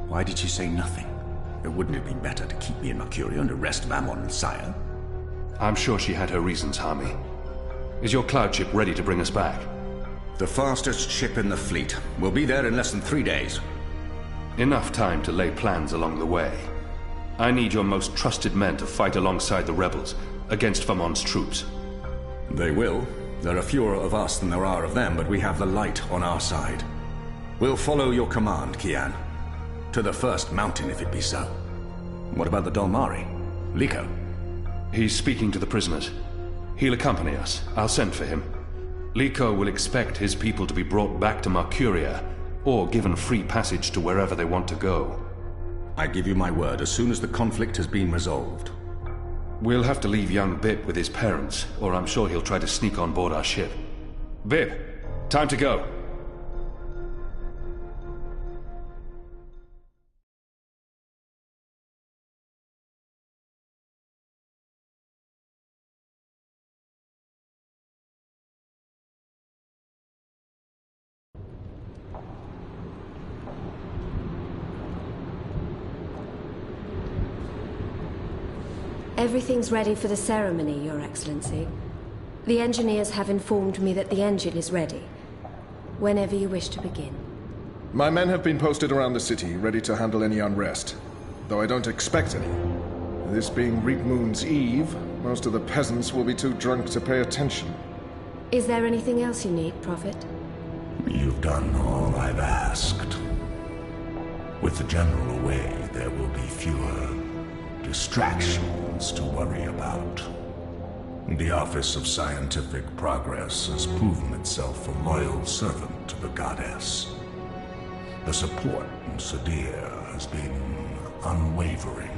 why did she say nothing? Wouldn't it be better to keep me in Mercuria and arrest Vammon and Sire? I'm sure she had her reasons, Harmy. Is your cloud ship ready to bring us back? The fastest ship in the fleet. We'll be there in less than 3 days. Enough time to lay plans along the way. I need your most trusted men to fight alongside the rebels against Vammon's troops. They will. There are fewer of us than there are of them, but we have the light on our side. We'll follow your command, Kian. To the first mountain, if it be so. What about the Dolmari? Liko? He's speaking to the prisoners. He'll accompany us. I'll send for him. Liko will expect his people to be brought back to Mercuria, or given free passage to wherever they want to go. I give you my word, as soon as the conflict has been resolved. We'll have to leave young Bip with his parents, or I'm sure he'll try to sneak on board our ship. Bip, time to go. Everything's ready for the ceremony, Your Excellency. The engineers have informed me that the engine is ready. Whenever you wish to begin. My men have been posted around the city, ready to handle any unrest. Though I don't expect any. This being Reap Moon's Eve, most of the peasants will be too drunk to pay attention. Is there anything else you need, Prophet? You've done all I've asked. With the general away, there will be fewer distractions to worry about. The Office of Scientific Progress has proven itself a loyal servant to the goddess. The support in Sadir has been unwavering.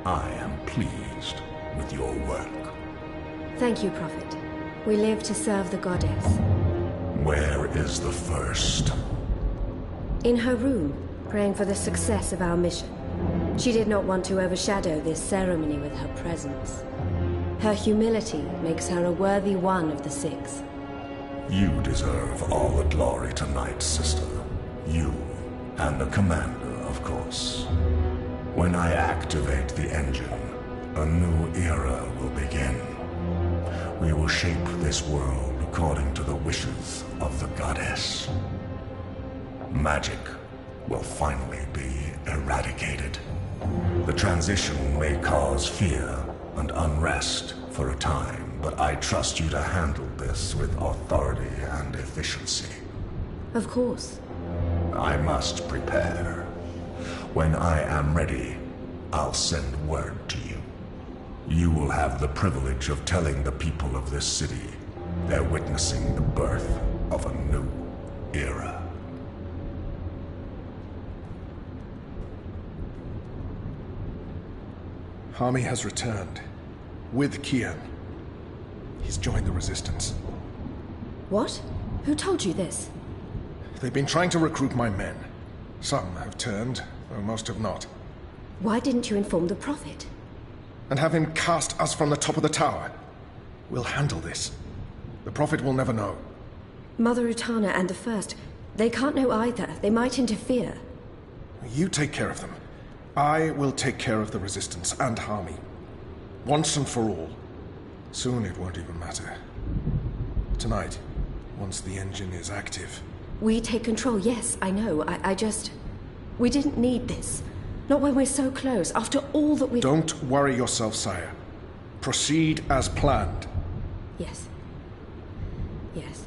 I am pleased with your work. Thank you, Prophet. We live to serve the goddess. Where is the first? In her room, praying for the success of our mission. She did not want to overshadow this ceremony with her presence. Her humility makes her a worthy one of the six. You deserve all the glory tonight, sister. You, and the commander, of course. When I activate the engine, a new era will begin. We will shape this world according to the wishes of the goddess. Magic will finally be eradicated. The transition may cause fear and unrest for a time, but I trust you to handle this with authority and efficiency. Of course. I must prepare. When I am ready, I'll send word to you. You will have the privilege of telling the people of this city they're witnessing the birth of a new era. Harmy has returned. With Kian. He's joined the Resistance. What? Who told you this? They've been trying to recruit my men. Some have turned, though most have not. Why didn't you inform the Prophet? And have him cast us from the top of the tower. We'll handle this. The Prophet will never know. Mother Utana and the First, they can't know either. They might interfere. You take care of them. I will take care of the Resistance and Harmy. Once and for all. Soon it won't even matter. Tonight, once the engine is active. We take control, yes, I know. I just... We didn't need this. Not when we're so close, after all that we've... Don't worry yourself, sire. Proceed as planned. Yes. Yes.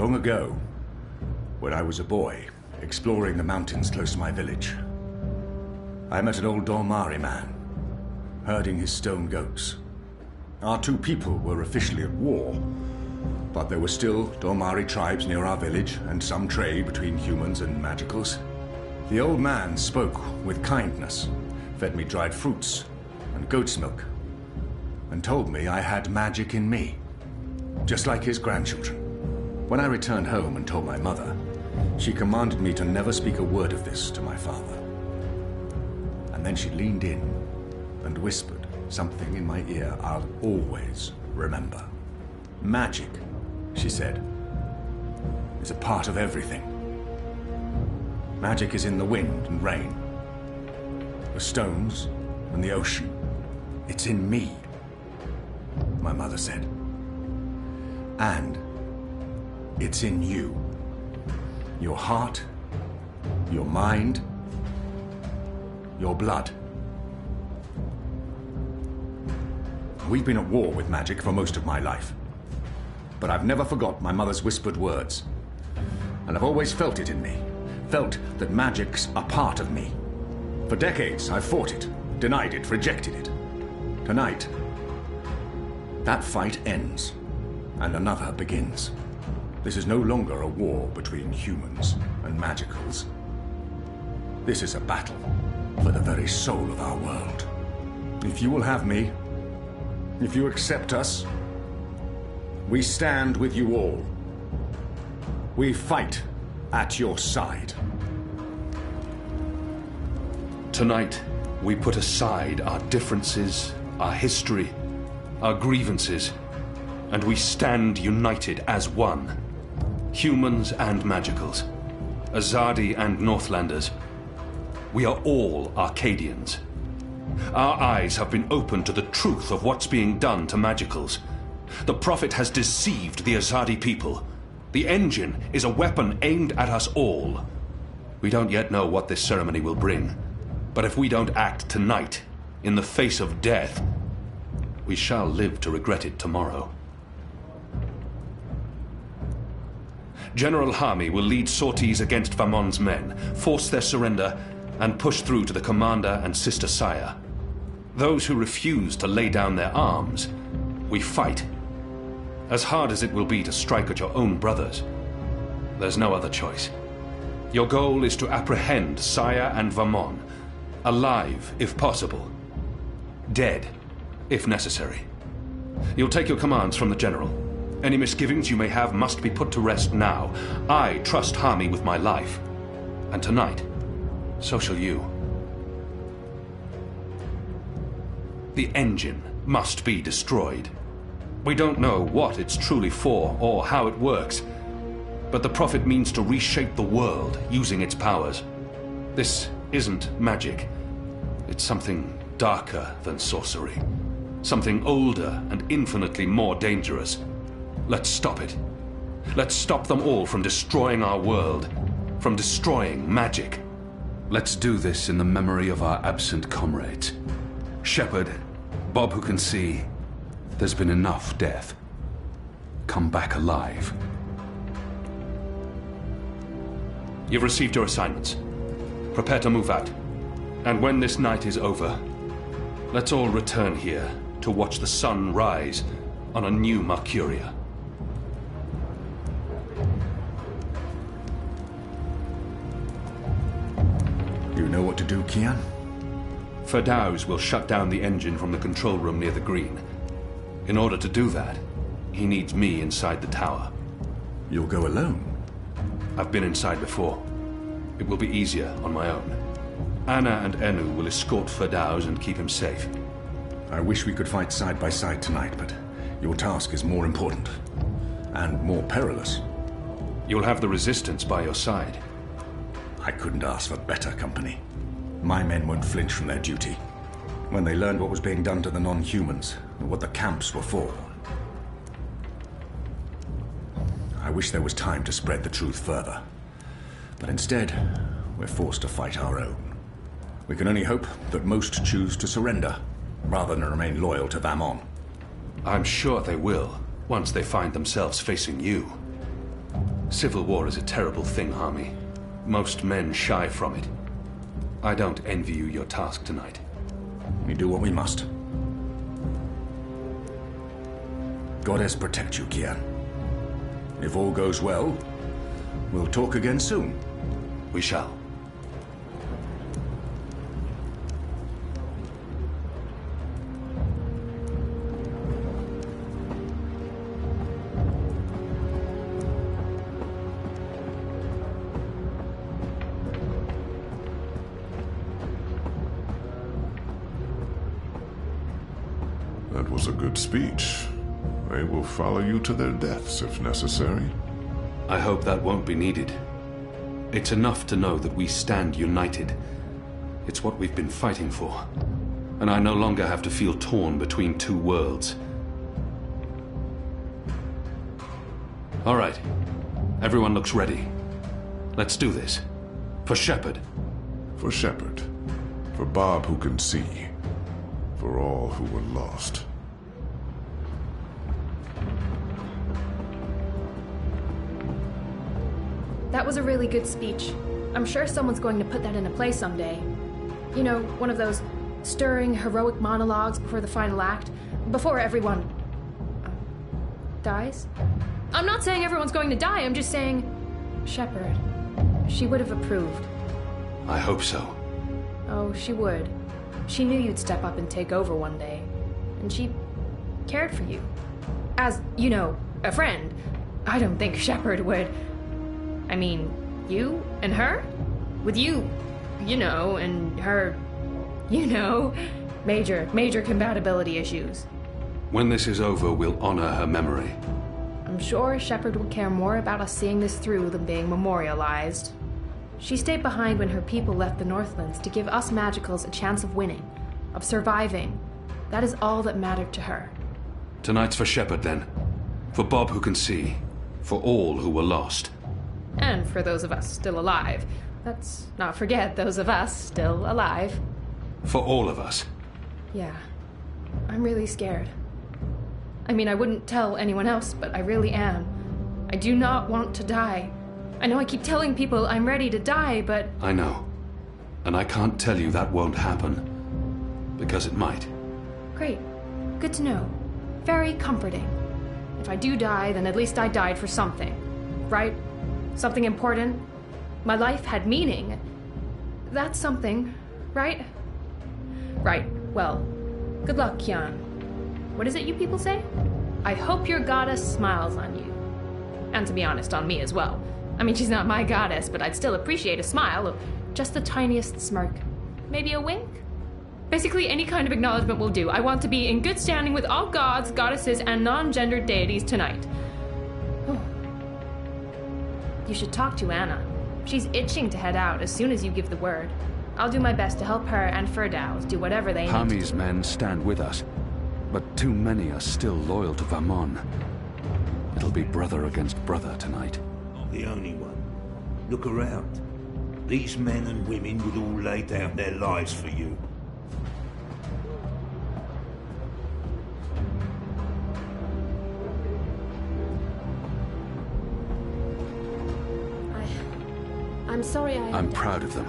Long ago, when I was a boy, exploring the mountains close to my village, I met an old Dormari man, herding his stone goats. Our two people were officially at war, but there were still Dormari tribes near our village and some trade between humans and magicals. The old man spoke with kindness, fed me dried fruits and goat's milk, and told me I had magic in me, just like his grandchildren. When I returned home and told my mother, she commanded me to never speak a word of this to my father. And then she leaned in and whispered something in my ear I'll always remember. Magic, she said, is a part of everything. Magic is in the wind and rain, the stones and the ocean. It's in me, my mother said. And it's in you. Your heart, your mind, your blood. We've been at war with magic for most of my life. But I've never forgot my mother's whispered words. And I've always felt it in me. Felt that magic's a part of me. For decades, I've fought it, denied it, rejected it. Tonight, that fight ends, and another begins. This is no longer a war between humans and magicals. This is a battle for the very soul of our world. If you will have me, if you accept us, we stand with you all. We fight at your side. Tonight, we put aside our differences, our history, our grievances, and we stand united as one. Humans and magicals, Azadi and Northlanders. We are all Arcadians. Our eyes have been opened to the truth of what's being done to magicals. The Prophet has deceived the Azadi people. The engine is a weapon aimed at us all. We don't yet know what this ceremony will bring, but if we don't act tonight, in the face of death, we shall live to regret it tomorrow. General Hami will lead sorties against Vamon's men, force their surrender, and push through to the commander and Sister Saya. Those who refuse to lay down their arms, we fight. As hard as it will be to strike at your own brothers, there's no other choice. Your goal is to apprehend Saya and Vamon, alive if possible, dead if necessary. You'll take your commands from the General. Any misgivings you may have must be put to rest now. I trust Hami with my life. And tonight, so shall you. The engine must be destroyed. We don't know what it's truly for or how it works, but the Prophet means to reshape the world using its powers. This isn't magic. It's something darker than sorcery. Something older and infinitely more dangerous. Let's stop it. Let's stop them all from destroying our world, from destroying magic. Let's do this in the memory of our absent comrades. Shepard, Bob who can see, there's been enough death. Come back alive. You've received your assignments. Prepare to move out. And when this night is over, let's all return here to watch the sun rise on a new Mercuria. You know what to do, Kian? Ferdows will shut down the engine from the control room near the green. In order to do that, he needs me inside the tower. You'll go alone? I've been inside before. It will be easier on my own. Anna and Enu will escort Ferdows and keep him safe. I wish we could fight side by side tonight, but your task is more important. And more perilous. You'll have the Resistance by your side. I couldn't ask for better company. My men won't flinch from their duty. When they learned what was being done to the non-humans, and what the camps were for. I wish there was time to spread the truth further. But instead, we're forced to fight our own. We can only hope that most choose to surrender, rather than remain loyal to Vamon. I'm sure they will, once they find themselves facing you. Civil war is a terrible thing, Harmy. Most men shy from it. I don't envy you your task tonight. We do what we must. Goddess protect you, Kian. If all goes well, we'll talk again soon. We shall. That was a good speech. They will follow you to their deaths if necessary. I hope that won't be needed. It's enough to know that we stand united. It's what we've been fighting for. And I no longer have to feel torn between two worlds. All right. Everyone looks ready. Let's do this. For Shepard. For Shepard. For Bob who can see. For all who were lost. That was a really good speech. I'm sure someone's going to put that in a play someday. You know, one of those stirring, heroic monologues before the final act, before everyone dies. I'm not saying everyone's going to die, I'm just saying, Shepard, she would have approved. I hope so. Oh, she would. She knew you'd step up and take over one day. And she cared for you. As, you know, a friend. I don't think Shepard would. I mean, you and her? With you, you know, and her, you know, major compatibility issues. When this is over, we'll honor her memory. I'm sure Shepard will care more about us seeing this through than being memorialized. She stayed behind when her people left the Northlands to give us Magicals a chance of winning, of surviving. That is all that mattered to her. Tonight's for Shepard, then. For Bob who can see. For all who were lost. And for those of us still alive. Let's not forget those of us still alive. For all of us. Yeah. I'm really scared. I mean, I wouldn't tell anyone else, but I really am. I do not want to die. I know I keep telling people I'm ready to die, but... I know. And I can't tell you that won't happen. Because it might. Great. Good to know. Very comforting. If I do die, then at least I died for something. Right? Something important. My life had meaning. That's something, right? Right. Well, good luck, Kian. What is it you people say? I hope your goddess smiles on you. And to be honest, on me as well. I mean, she's not my goddess, but I'd still appreciate a smile, or just the tiniest smirk. Maybe a wink? Basically, any kind of acknowledgement will do. I want to be in good standing with all gods, goddesses, and non-gendered deities tonight. You should talk to Anna. She's itching to head out as soon as you give the word. I'll do my best to help her and Ferdows do whatever they need. Harmy's men stand with us, but too many are still loyal to Vermon. It'll be brother against brother tonight. Not the only one. Look around. These men and women would all lay down their lives for you. I'm sorry I'm proud of them.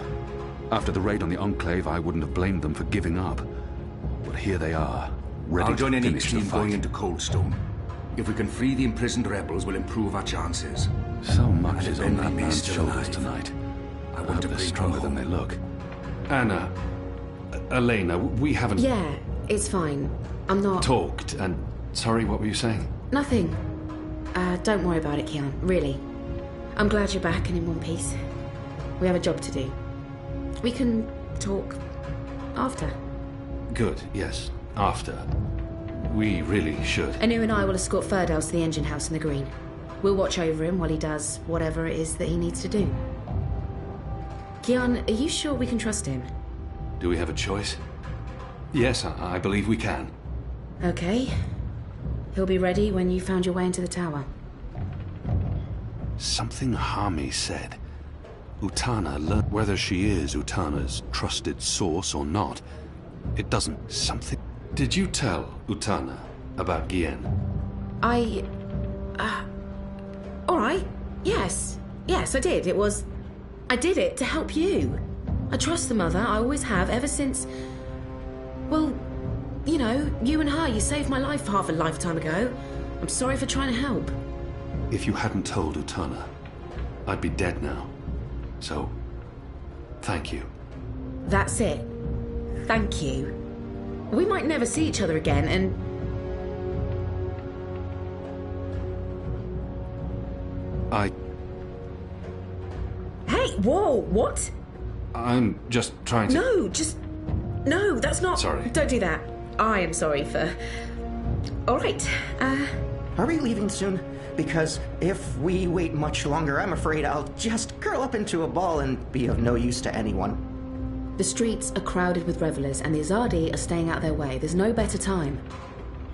After the raid on the Enclave, I wouldn't have blamed them for giving up. But here they are, ready I'll join to any finish the team fight. going into Coldstone. If we can free the imprisoned rebels, we'll improve our chances. So much And is if on any that may man's still shoulders alive, tonight. I want to They're bring stronger her than they home. look. Anna, Elena, we haven't Yeah, it's fine. I'm not... talked, and... Sorry, what were you saying? Nothing. Don't worry about it, Kian. Really. I'm glad you're back and in one piece. We have a job to do. We can talk after. Good, yes. After. We really should. Anu and I will escort Ferdows to the engine house in the green. We'll watch over him while he does whatever it is that he needs to do. Kian, are you sure we can trust him? Do we have a choice? Yes, I believe we can. Okay. He'll be ready when you found your way into the tower. Something Harmy said. Utana learned whether she is Utana's trusted source or not. It doesn't... something... Did you tell Utana about Gien? Alright. Yeah, Yes, I did. I did it to help you. I trust the mother, I always have, ever since... Well, you know, you and her, you saved my life half a lifetime ago. I'm sorry for trying to help. If you hadn't told Utana, I'd be dead now. So, thank you. That's it. Thank you. We might never see each other again, and... Hey, whoa, what? I'm just trying to... No, that's not... Sorry. Don't do that. I am sorry for... All right, Are we leaving soon? Because if we wait much longer, I'm afraid I'll just curl up into a ball and be of no use to anyone. The streets are crowded with revelers, and the Azadi are staying out their way. There's no better time.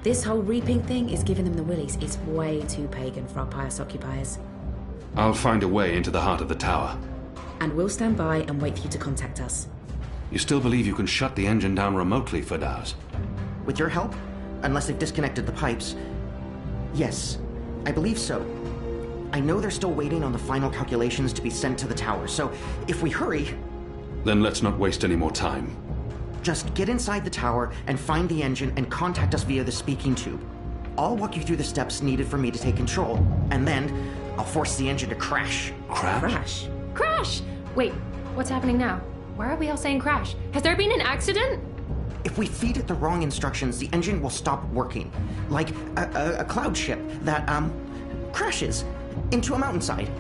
This whole reaping thing is giving them the willies. It's way too pagan for our pious occupiers. I'll find a way into the heart of the tower. And we'll stand by and wait for you to contact us. You still believe you can shut the engine down remotely, Ferdow's? With your help? Unless they've disconnected the pipes. Yes, I believe so. I know they're still waiting on the final calculations to be sent to the tower, so if we hurry... Then let's not waste any more time. Just get inside the tower and find the engine and contact us via the speaking tube. I'll walk you through the steps needed for me to take control, and then I'll force the engine to crash. Crash? Crash! Wait, what's happening now? Why are we all saying crash? Has there been an accident? If we feed it the wrong instructions, the engine will stop working. Like a cloud ship that, crashes into a mountainside.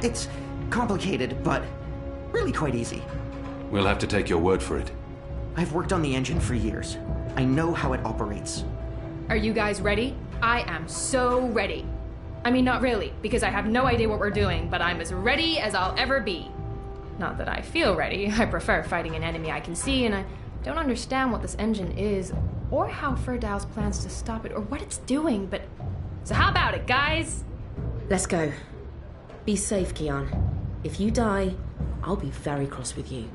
It's complicated, but really quite easy. We'll have to take your word for it. I've worked on the engine for years. I know how it operates. Are you guys ready? I am so ready. I mean, not really, because I have no idea what we're doing, but I'm as ready as I'll ever be. Not that I feel ready. I prefer fighting an enemy I can see, and I don't understand what this engine is, or how Ferdow's plans to stop it, or what it's doing, but... So how about it, guys? Let's go. Be safe, Kian. If you die, I'll be very cross with you.